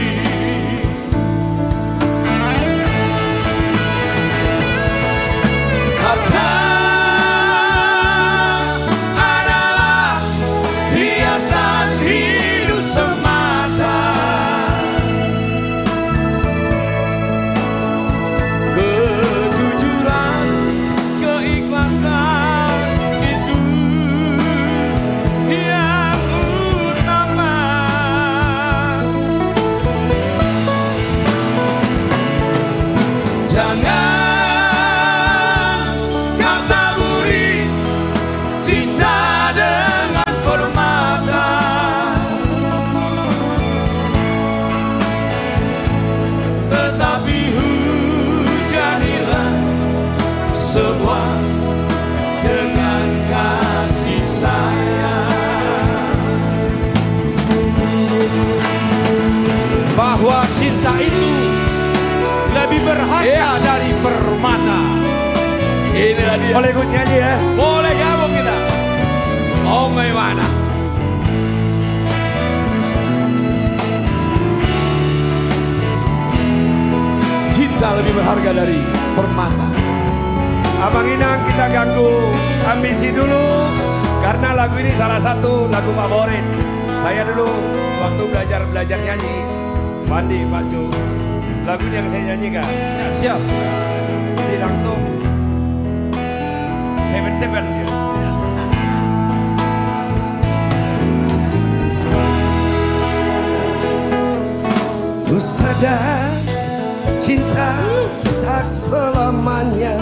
Harta adalah hiasan hidup semata. Kejujuran, keikhlasan itu yang utama. Jangan kau taburi cinta dengan permata. Tetapi hujanilah semua dengan kasih sayang. Bahwa cinta itu lebih berharga dari permata. Inilah dia. Boleh ikut nyanyi ya? Boleh gabung kita. Oh bagaimana? berharga dari Permata. Abang Inang, kita ganggu ambisi dulu karena lagu ini salah satu lagu favorit saya dulu waktu belajar nyanyi. Mandi Pak Cu, lagu ini yang saya nyanyikan. Ya, siap. Jadi langsung 7-7 dia. Ku sadar cinta tak selamanya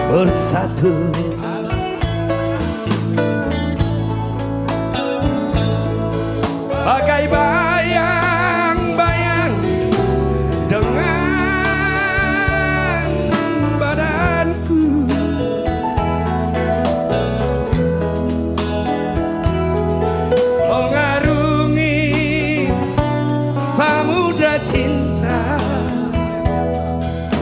bersatu. Bagai bayang-bayang dengan badanku, mengarungi samudra cinta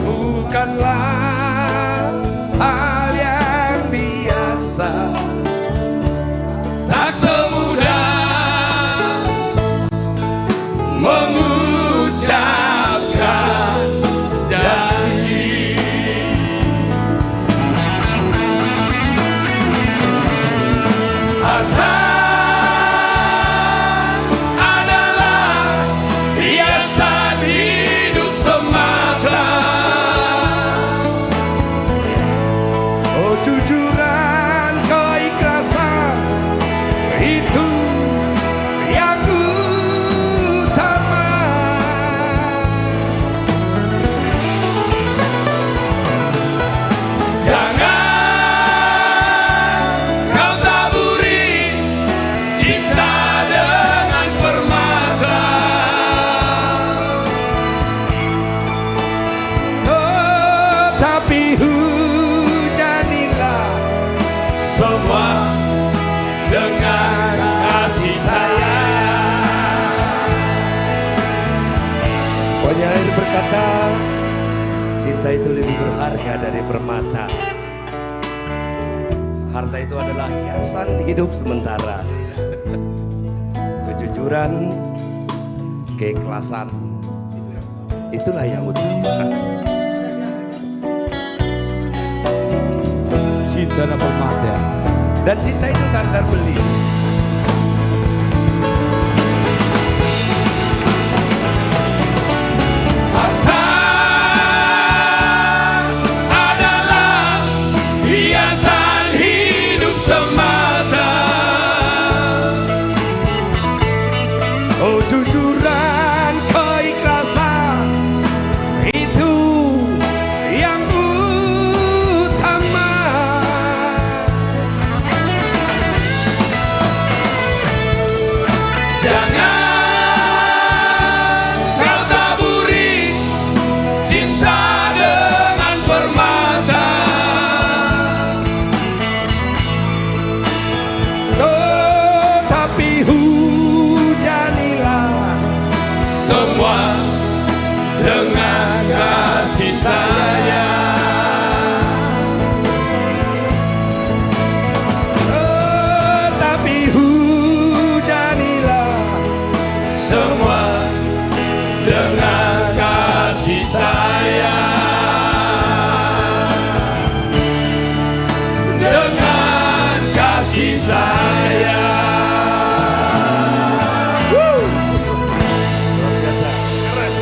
bukanlah hal yang biasa. Tak semudah mengucapkan janji. Harta adalah hiasan hidup semata. Oh, jujuran keikhlasan itu yang utama. Jangan kau taburi cinta dengan permata. Oh, tapi hujanilah semua dengan kasih sayang. Penyair berkata, cinta itu lebih berharga dari permata. Harta itu adalah hiasan hidup sementara. Kejujuran, keikhlasan, itulah yang utama. Cinta dan Permata. Dan cinta itu tak terbeli. Harta adalah hiasan hidup semata. Oh, jujuran keikhlasan itu yang utama. Jangan kau taburi cinta dengan permata. Oh, tapi hujanilah semua dengan kasih sayang. Oh, tapi hujanilah semua dengan kasih sayang. Dengan kasih sayang. Luar biasa, keren.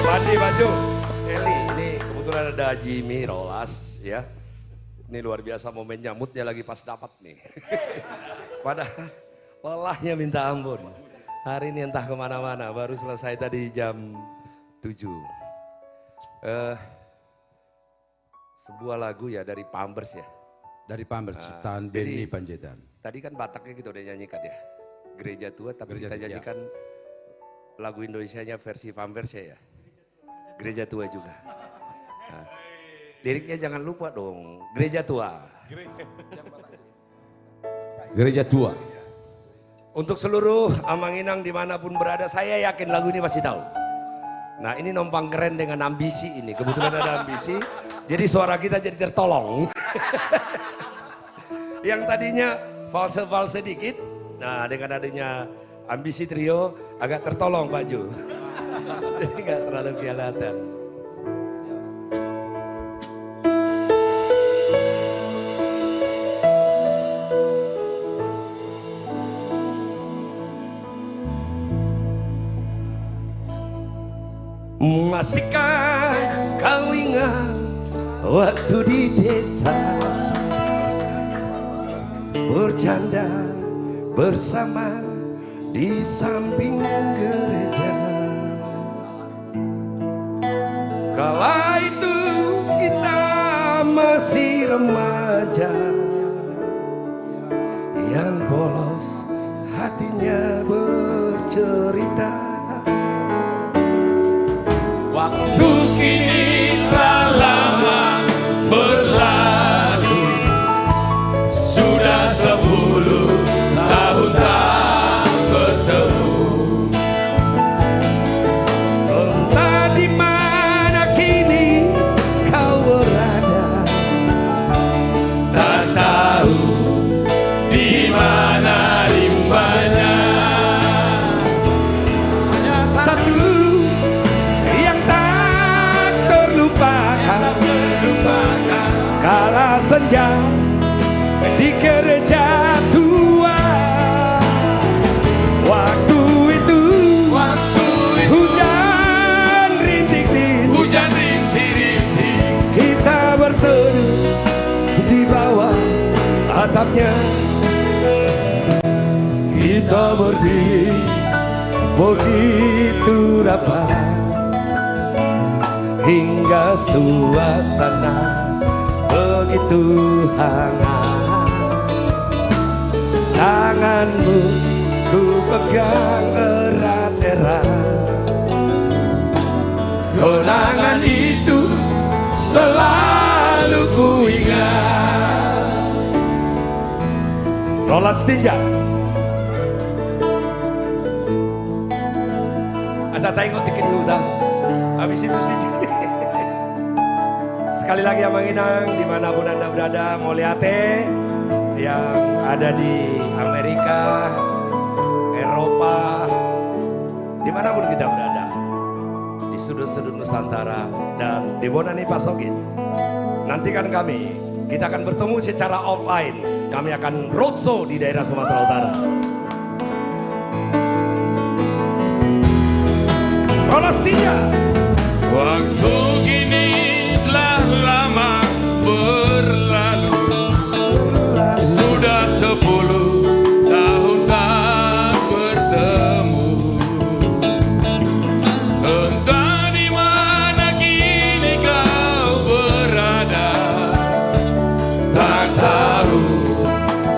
Mandi baju. Eli, ini kebetulan ada Jimmy Rolas ya. Ini luar biasa momennya, moodnya lagi pas dapat nih. Padahal lelahnya minta ampun. Hari ini entah kemana-mana, baru selesai tadi jam 7. Sebuah lagu ya dari Pampers ya. Dari Pampers, ciptaan Benny Panjaitan. Tadi kan Bataknya kita udah nyanyikan ya. Gereja Tua, tapi kita nyanyikan lagu Indonesianya versi Pampers ya. Gereja Tua juga. Nah, liriknya jangan lupa dong, Gereja Tua. Gereja Tua. Untuk seluruh Amanginang dimanapun berada, saya yakin lagu ini pasti tahu. Nah, ini Nompang Keren dengan ambisi ini. Kebetulan ada ambisi, jadi suara kita jadi tertolong. Yang tadinya false dikit, nah dengan adanya ambisi trio agak tertolong Pak Ju. Jadi nggak terlalu kelihatan. Masihkah kau ingat waktu di desa bercanda bersama di samping gereja? Kala itu kita masih remaja yang polos hatinya bercerita. Waktu kini telah lama berlalu, sudah 10 tahun tak bertemu. Entah di mana kini kau berada, Tak tahu di mana rimbanya. hanya satu yang tak terlupakan. Kala senja di gereja tua, waktu itu hujan rintik-rintik, kita berteduh di bawah atapnya. Kita berdiri begitu rapat hingga suasana begitu hangat. Tanganmu ku pegang erat-erat, kenangan itu selalu ku ingat. Rolas tinja. Asa tengok dikit udah. Habis itu sih. Sekali lagi Amang Inang, dimanapun Anda berada, Moliate yang ada di Amerika, Eropa, dimanapun kita berada, di sudut-sudut Nusantara dan di Bonani Pasogin. Nantikan kami, kita akan bertemu secara offline. Kami akan roadshow di daerah Sumatera Utara. Palestina. Waktu kini telah lama berlalu, sudah 10 tahun tak bertemu. Entah di mana kini kau berada, tak tahu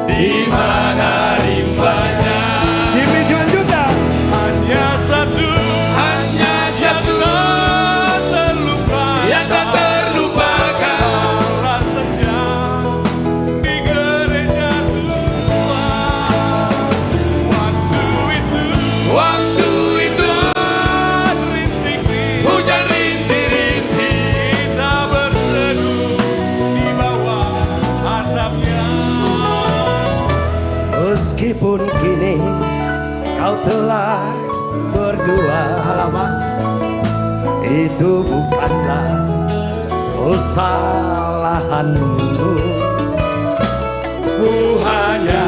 di mana rimbanya. Jimmy Simanjuntak. Hanya satu yang tak terlupakan. Senja di gereja tua. Waktu itu hujan rintik-rintik, kita berteduh di bawah atapnya. Meskipun kini kau telah berdua, Halaman. itu bukanlah kesalahanmu. Ku hanya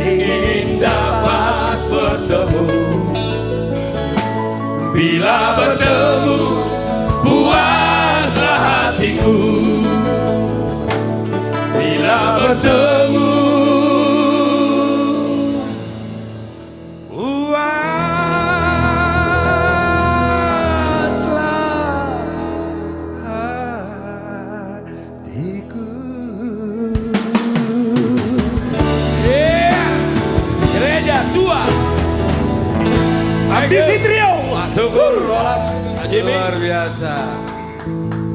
ingin dapat bertemu. Bila bertemu, puaslah hatiku. Bila bertemu, gereja tua. Ambisi trio. Syukur Rolas luar biasa.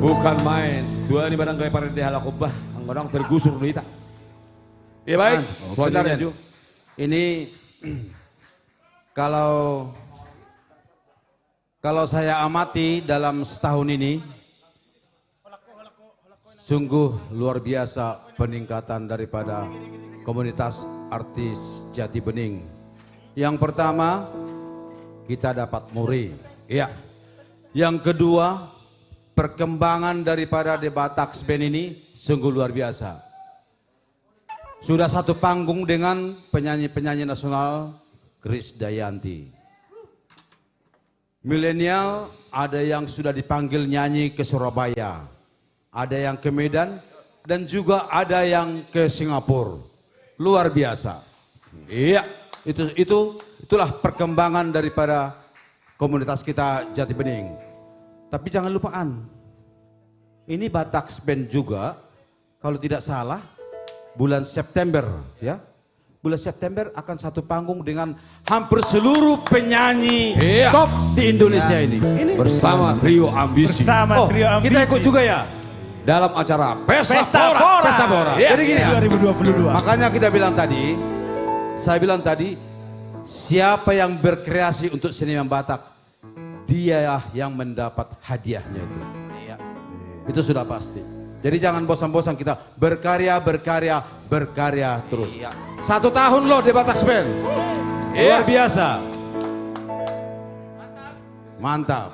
Bukan main. Dua ini barang gaya pada di halakubah. Anggodang tergusur duita. Ya baik. Sebentar ya. Ini kalau saya amati dalam setahun ini, sungguh luar biasa peningkatan daripada komunitas artis Jati Bening. Yang pertama, kita dapat Muri. Iya. Yang kedua, perkembangan daripada The Bataks Band ini sungguh luar biasa. Sudah satu panggung dengan penyanyi-penyanyi nasional Krisdayanti. Milenial ada yang sudah dipanggil nyanyi ke Surabaya, ada yang ke Medan, dan juga ada yang ke Singapura. Luar biasa. Iya, itulah perkembangan daripada komunitas kita Jati Bening. Tapi jangan lupaan, ini Bataks Band juga, kalau tidak salah, bulan September ya. Bulan September akan satu panggung dengan hampir seluruh penyanyi top di Indonesia ini. Bersama Trio Ambisi. Bersama Trio Ambisi. Kita ikut juga ya? Dalam acara Pesta Pora. Pesta Pora. Ya. Jadi gini, 2022. makanya saya bilang tadi, siapa yang berkreasi untuk seniman Batak, dia yang mendapat hadiahnya itu. Iya. Itu sudah pasti. Jadi jangan bosan-bosan kita berkarya terus. Iya. 1 tahun loh di Bataks Band. Luar biasa. Mantap.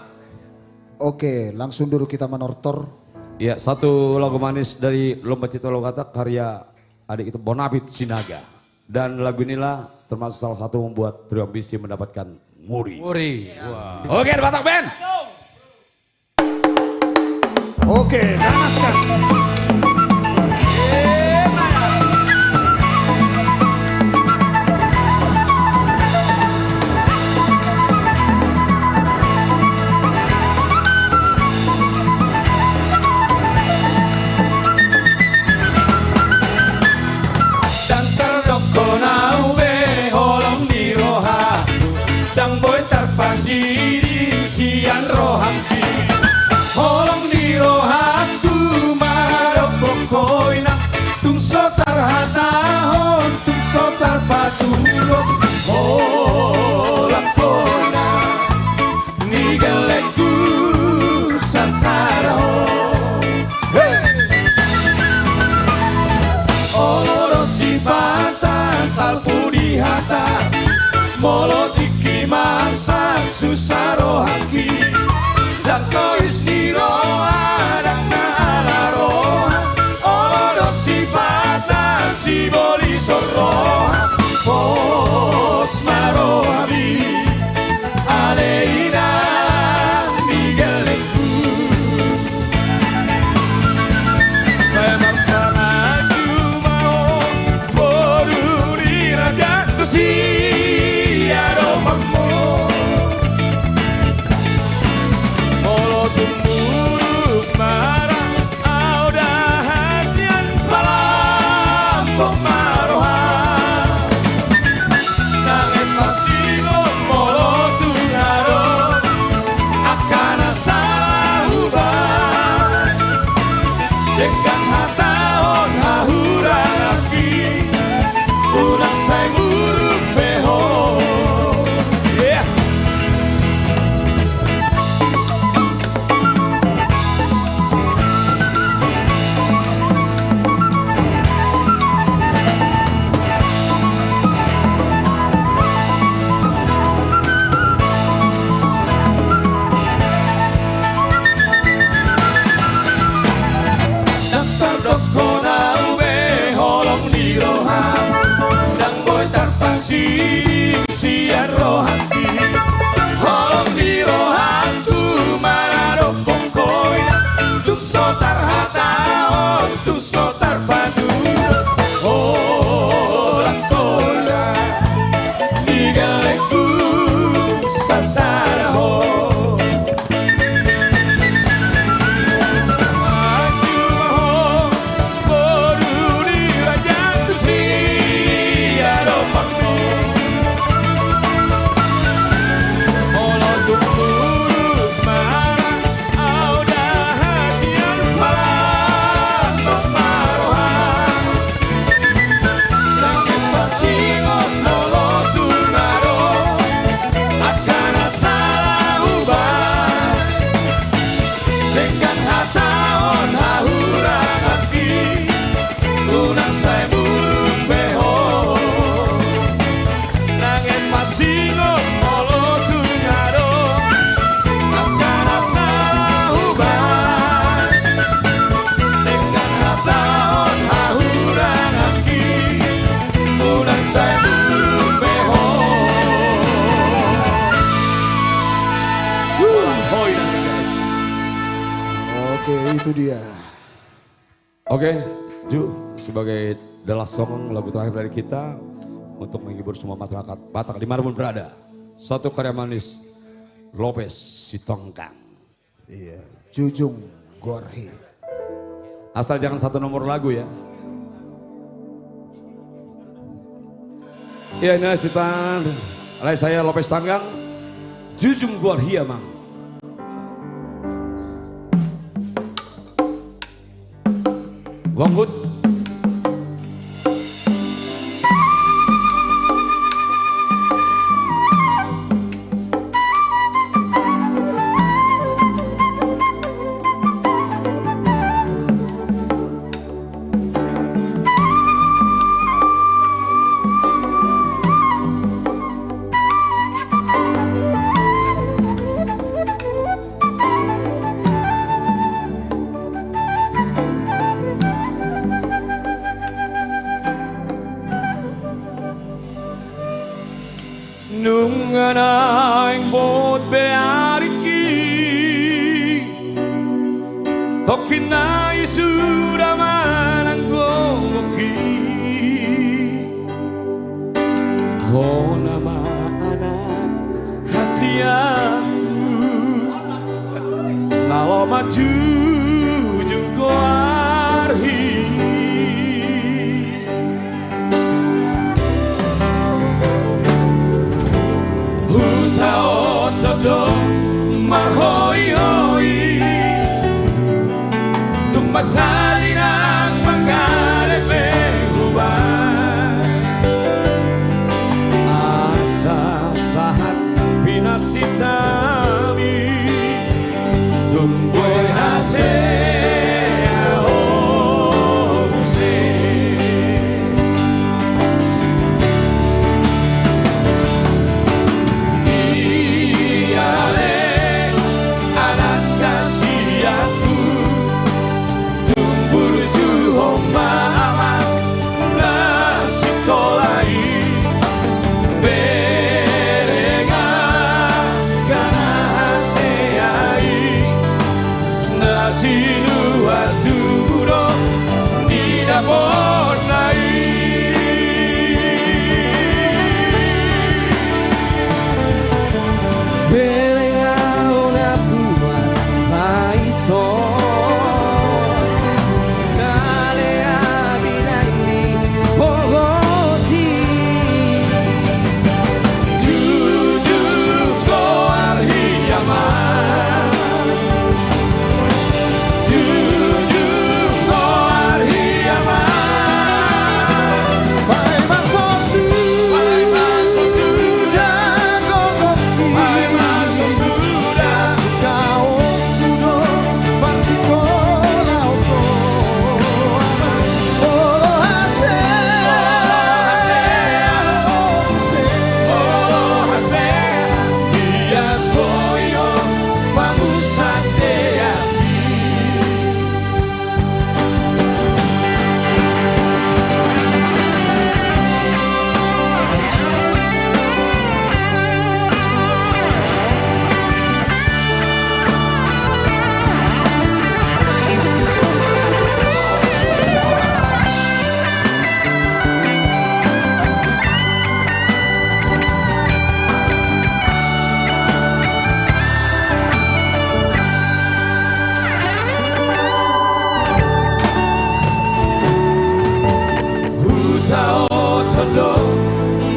Oke, langsung dulu kita menortor. Ya, satu lagu manis dari Lomba Cipta Logatak karya adik itu Bonapit Sinaga. Dan lagu inilah termasuk salah satu membuat Trio Ambisi mendapatkan muri. Wow. Oke, Batak Band. Oke, ganaskan. Dan terdokonau be holong di roha, dan boy terpasi di sian rohangki. Holong di rohaku maropokoina, tung sotar hatahon, tung sotar patungos. Holang koina, ni geleku sasaraho. Oloro sifata salpu di hata, molotiki mangsa susaro haki. Dako isniroha dan nalaroha, oloro sifata si boli soroha. Pos marohabi aleina migeleku. Saya markana mau boruri raga kusi aromamu. Molo tumburuk marah auda hasian malampok maroha. Nangin masino molo tunaro akan asal ubah. Dengan hataon hahura laki, unang say muruk beho. Yeah. Dan terdokonau be holong di roha, dan boy terpasi sian rohaki. Holong di rohaku mararo pongkoina, tuk sotar hataon, tuk sotar padu. Holang koina, ni galeku sasaraho. Boruri raja kusi aromamu. Itu dia. Oke, Ju, sebagai the last song lagu terakhir dari kita untuk menghibur semua masyarakat Batak dimanapun berada. Satu karya manis Lopez Sitongkang. Iya, Jujung Gorhi. Asal jangan satu nomor lagu ya. Iya, ini Sitan. Oleh saya Lopez Tanggang. Jujung Gorhi Mang. Wanggut. Nungan aing bot beariki Tokinai sudah mananggoki Oh nama anak hasiaku Lawa maju jungko arhi Marhoi-hoi Tung masalinang manggaret behuban Asa sahat pinasitami Tumboy hasea hobuse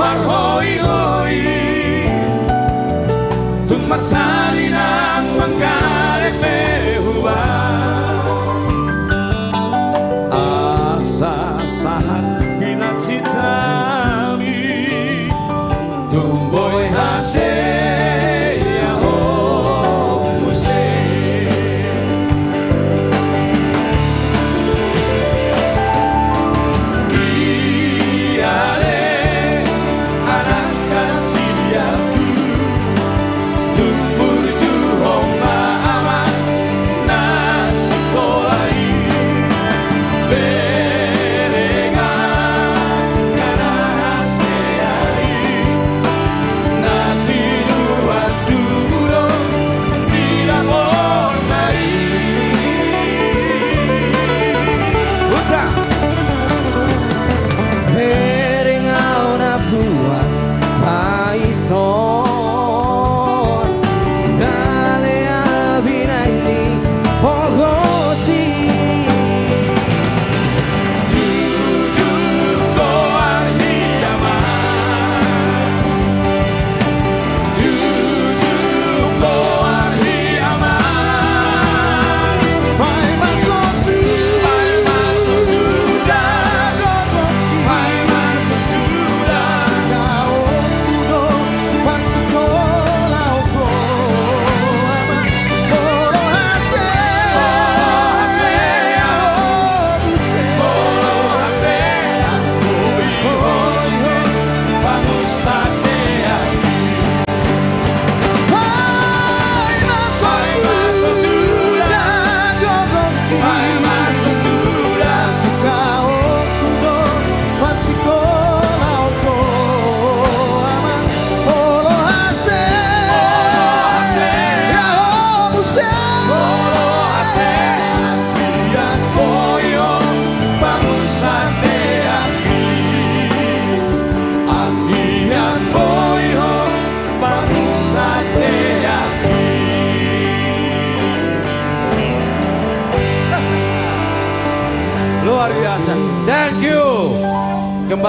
Marhoi-hoi Tung marsalinang manggaret behuban Asa sahat pinasitami Tumboy hasea hobuse Iyale anak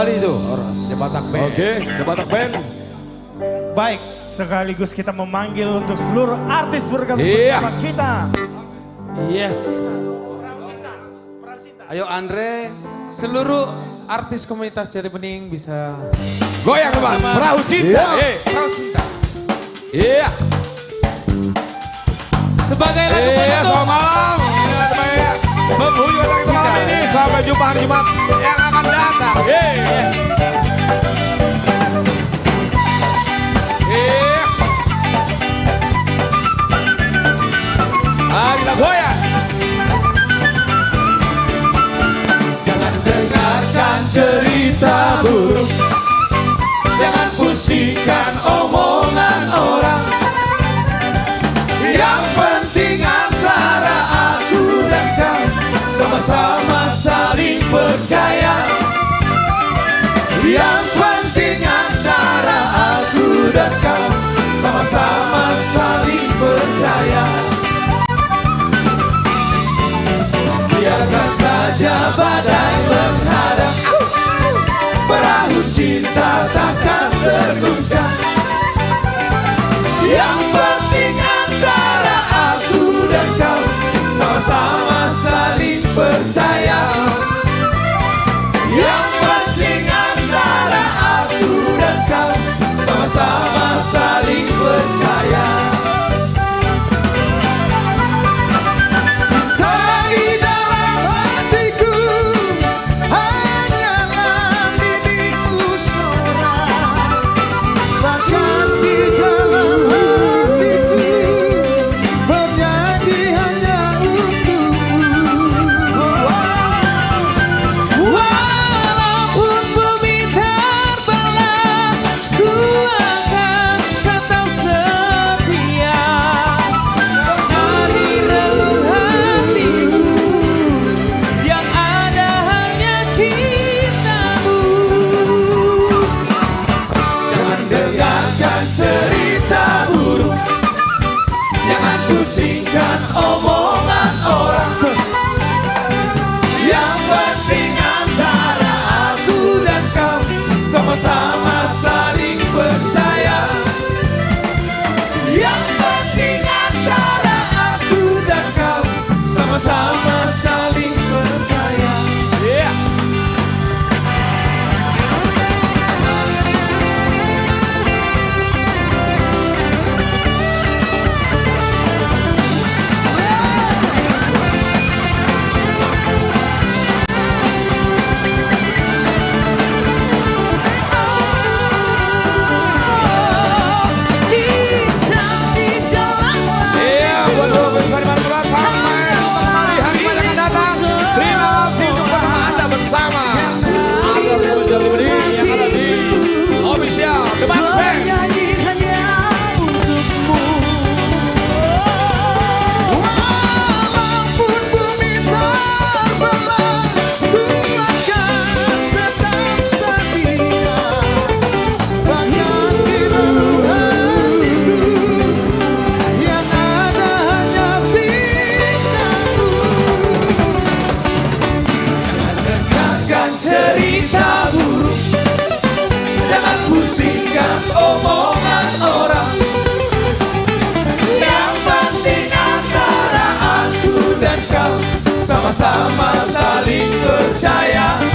kembali itu. The Batak Band. Oke, The Batak Band. Baik, sekaligus kita memanggil untuk seluruh artis bergabung Iya. bersama kita. Yes. Ayo Andre. Seluruh artis komunitas Jati Bening bisa goyang teman, perahu cinta. Perahu cinta. Iya. Sebagai lagu penutup. Selamat malam. Menghuyur lagi malam ini. Sampai jumpa hari Jumat yang akan datang. Kita goyang. Jangan dengarkan cerita buruk, jangan pusingkan omongan orang. Yang penting antara aku dan kau sama-sama saling percaya. Yang penting antara aku dan kau sama-sama saling percaya. Biarkan saja badai menghadap, perahu cinta takkan terguncang. Yang penting antara aku dan kau sama-sama saling percaya. Yang penting antara aku dan kau sama-sama saling percaya. Pusingkan omongan orang. Yang penting antara aku dan kau sama-sama saling percaya. Yang penting antara aku dan kau sama-sama saling percaya. Yeah. Bersama artis Jati Bening yang ada di official The Batak Band. Walaupun bumi terbelah, ku akan tetap setia. Bahkan di relung yang ada hanya cintaku. Dengarkan cerita buruk, jangan pusingkan omongan orang. Yang penting antara aku dan kau sama-sama saling percaya.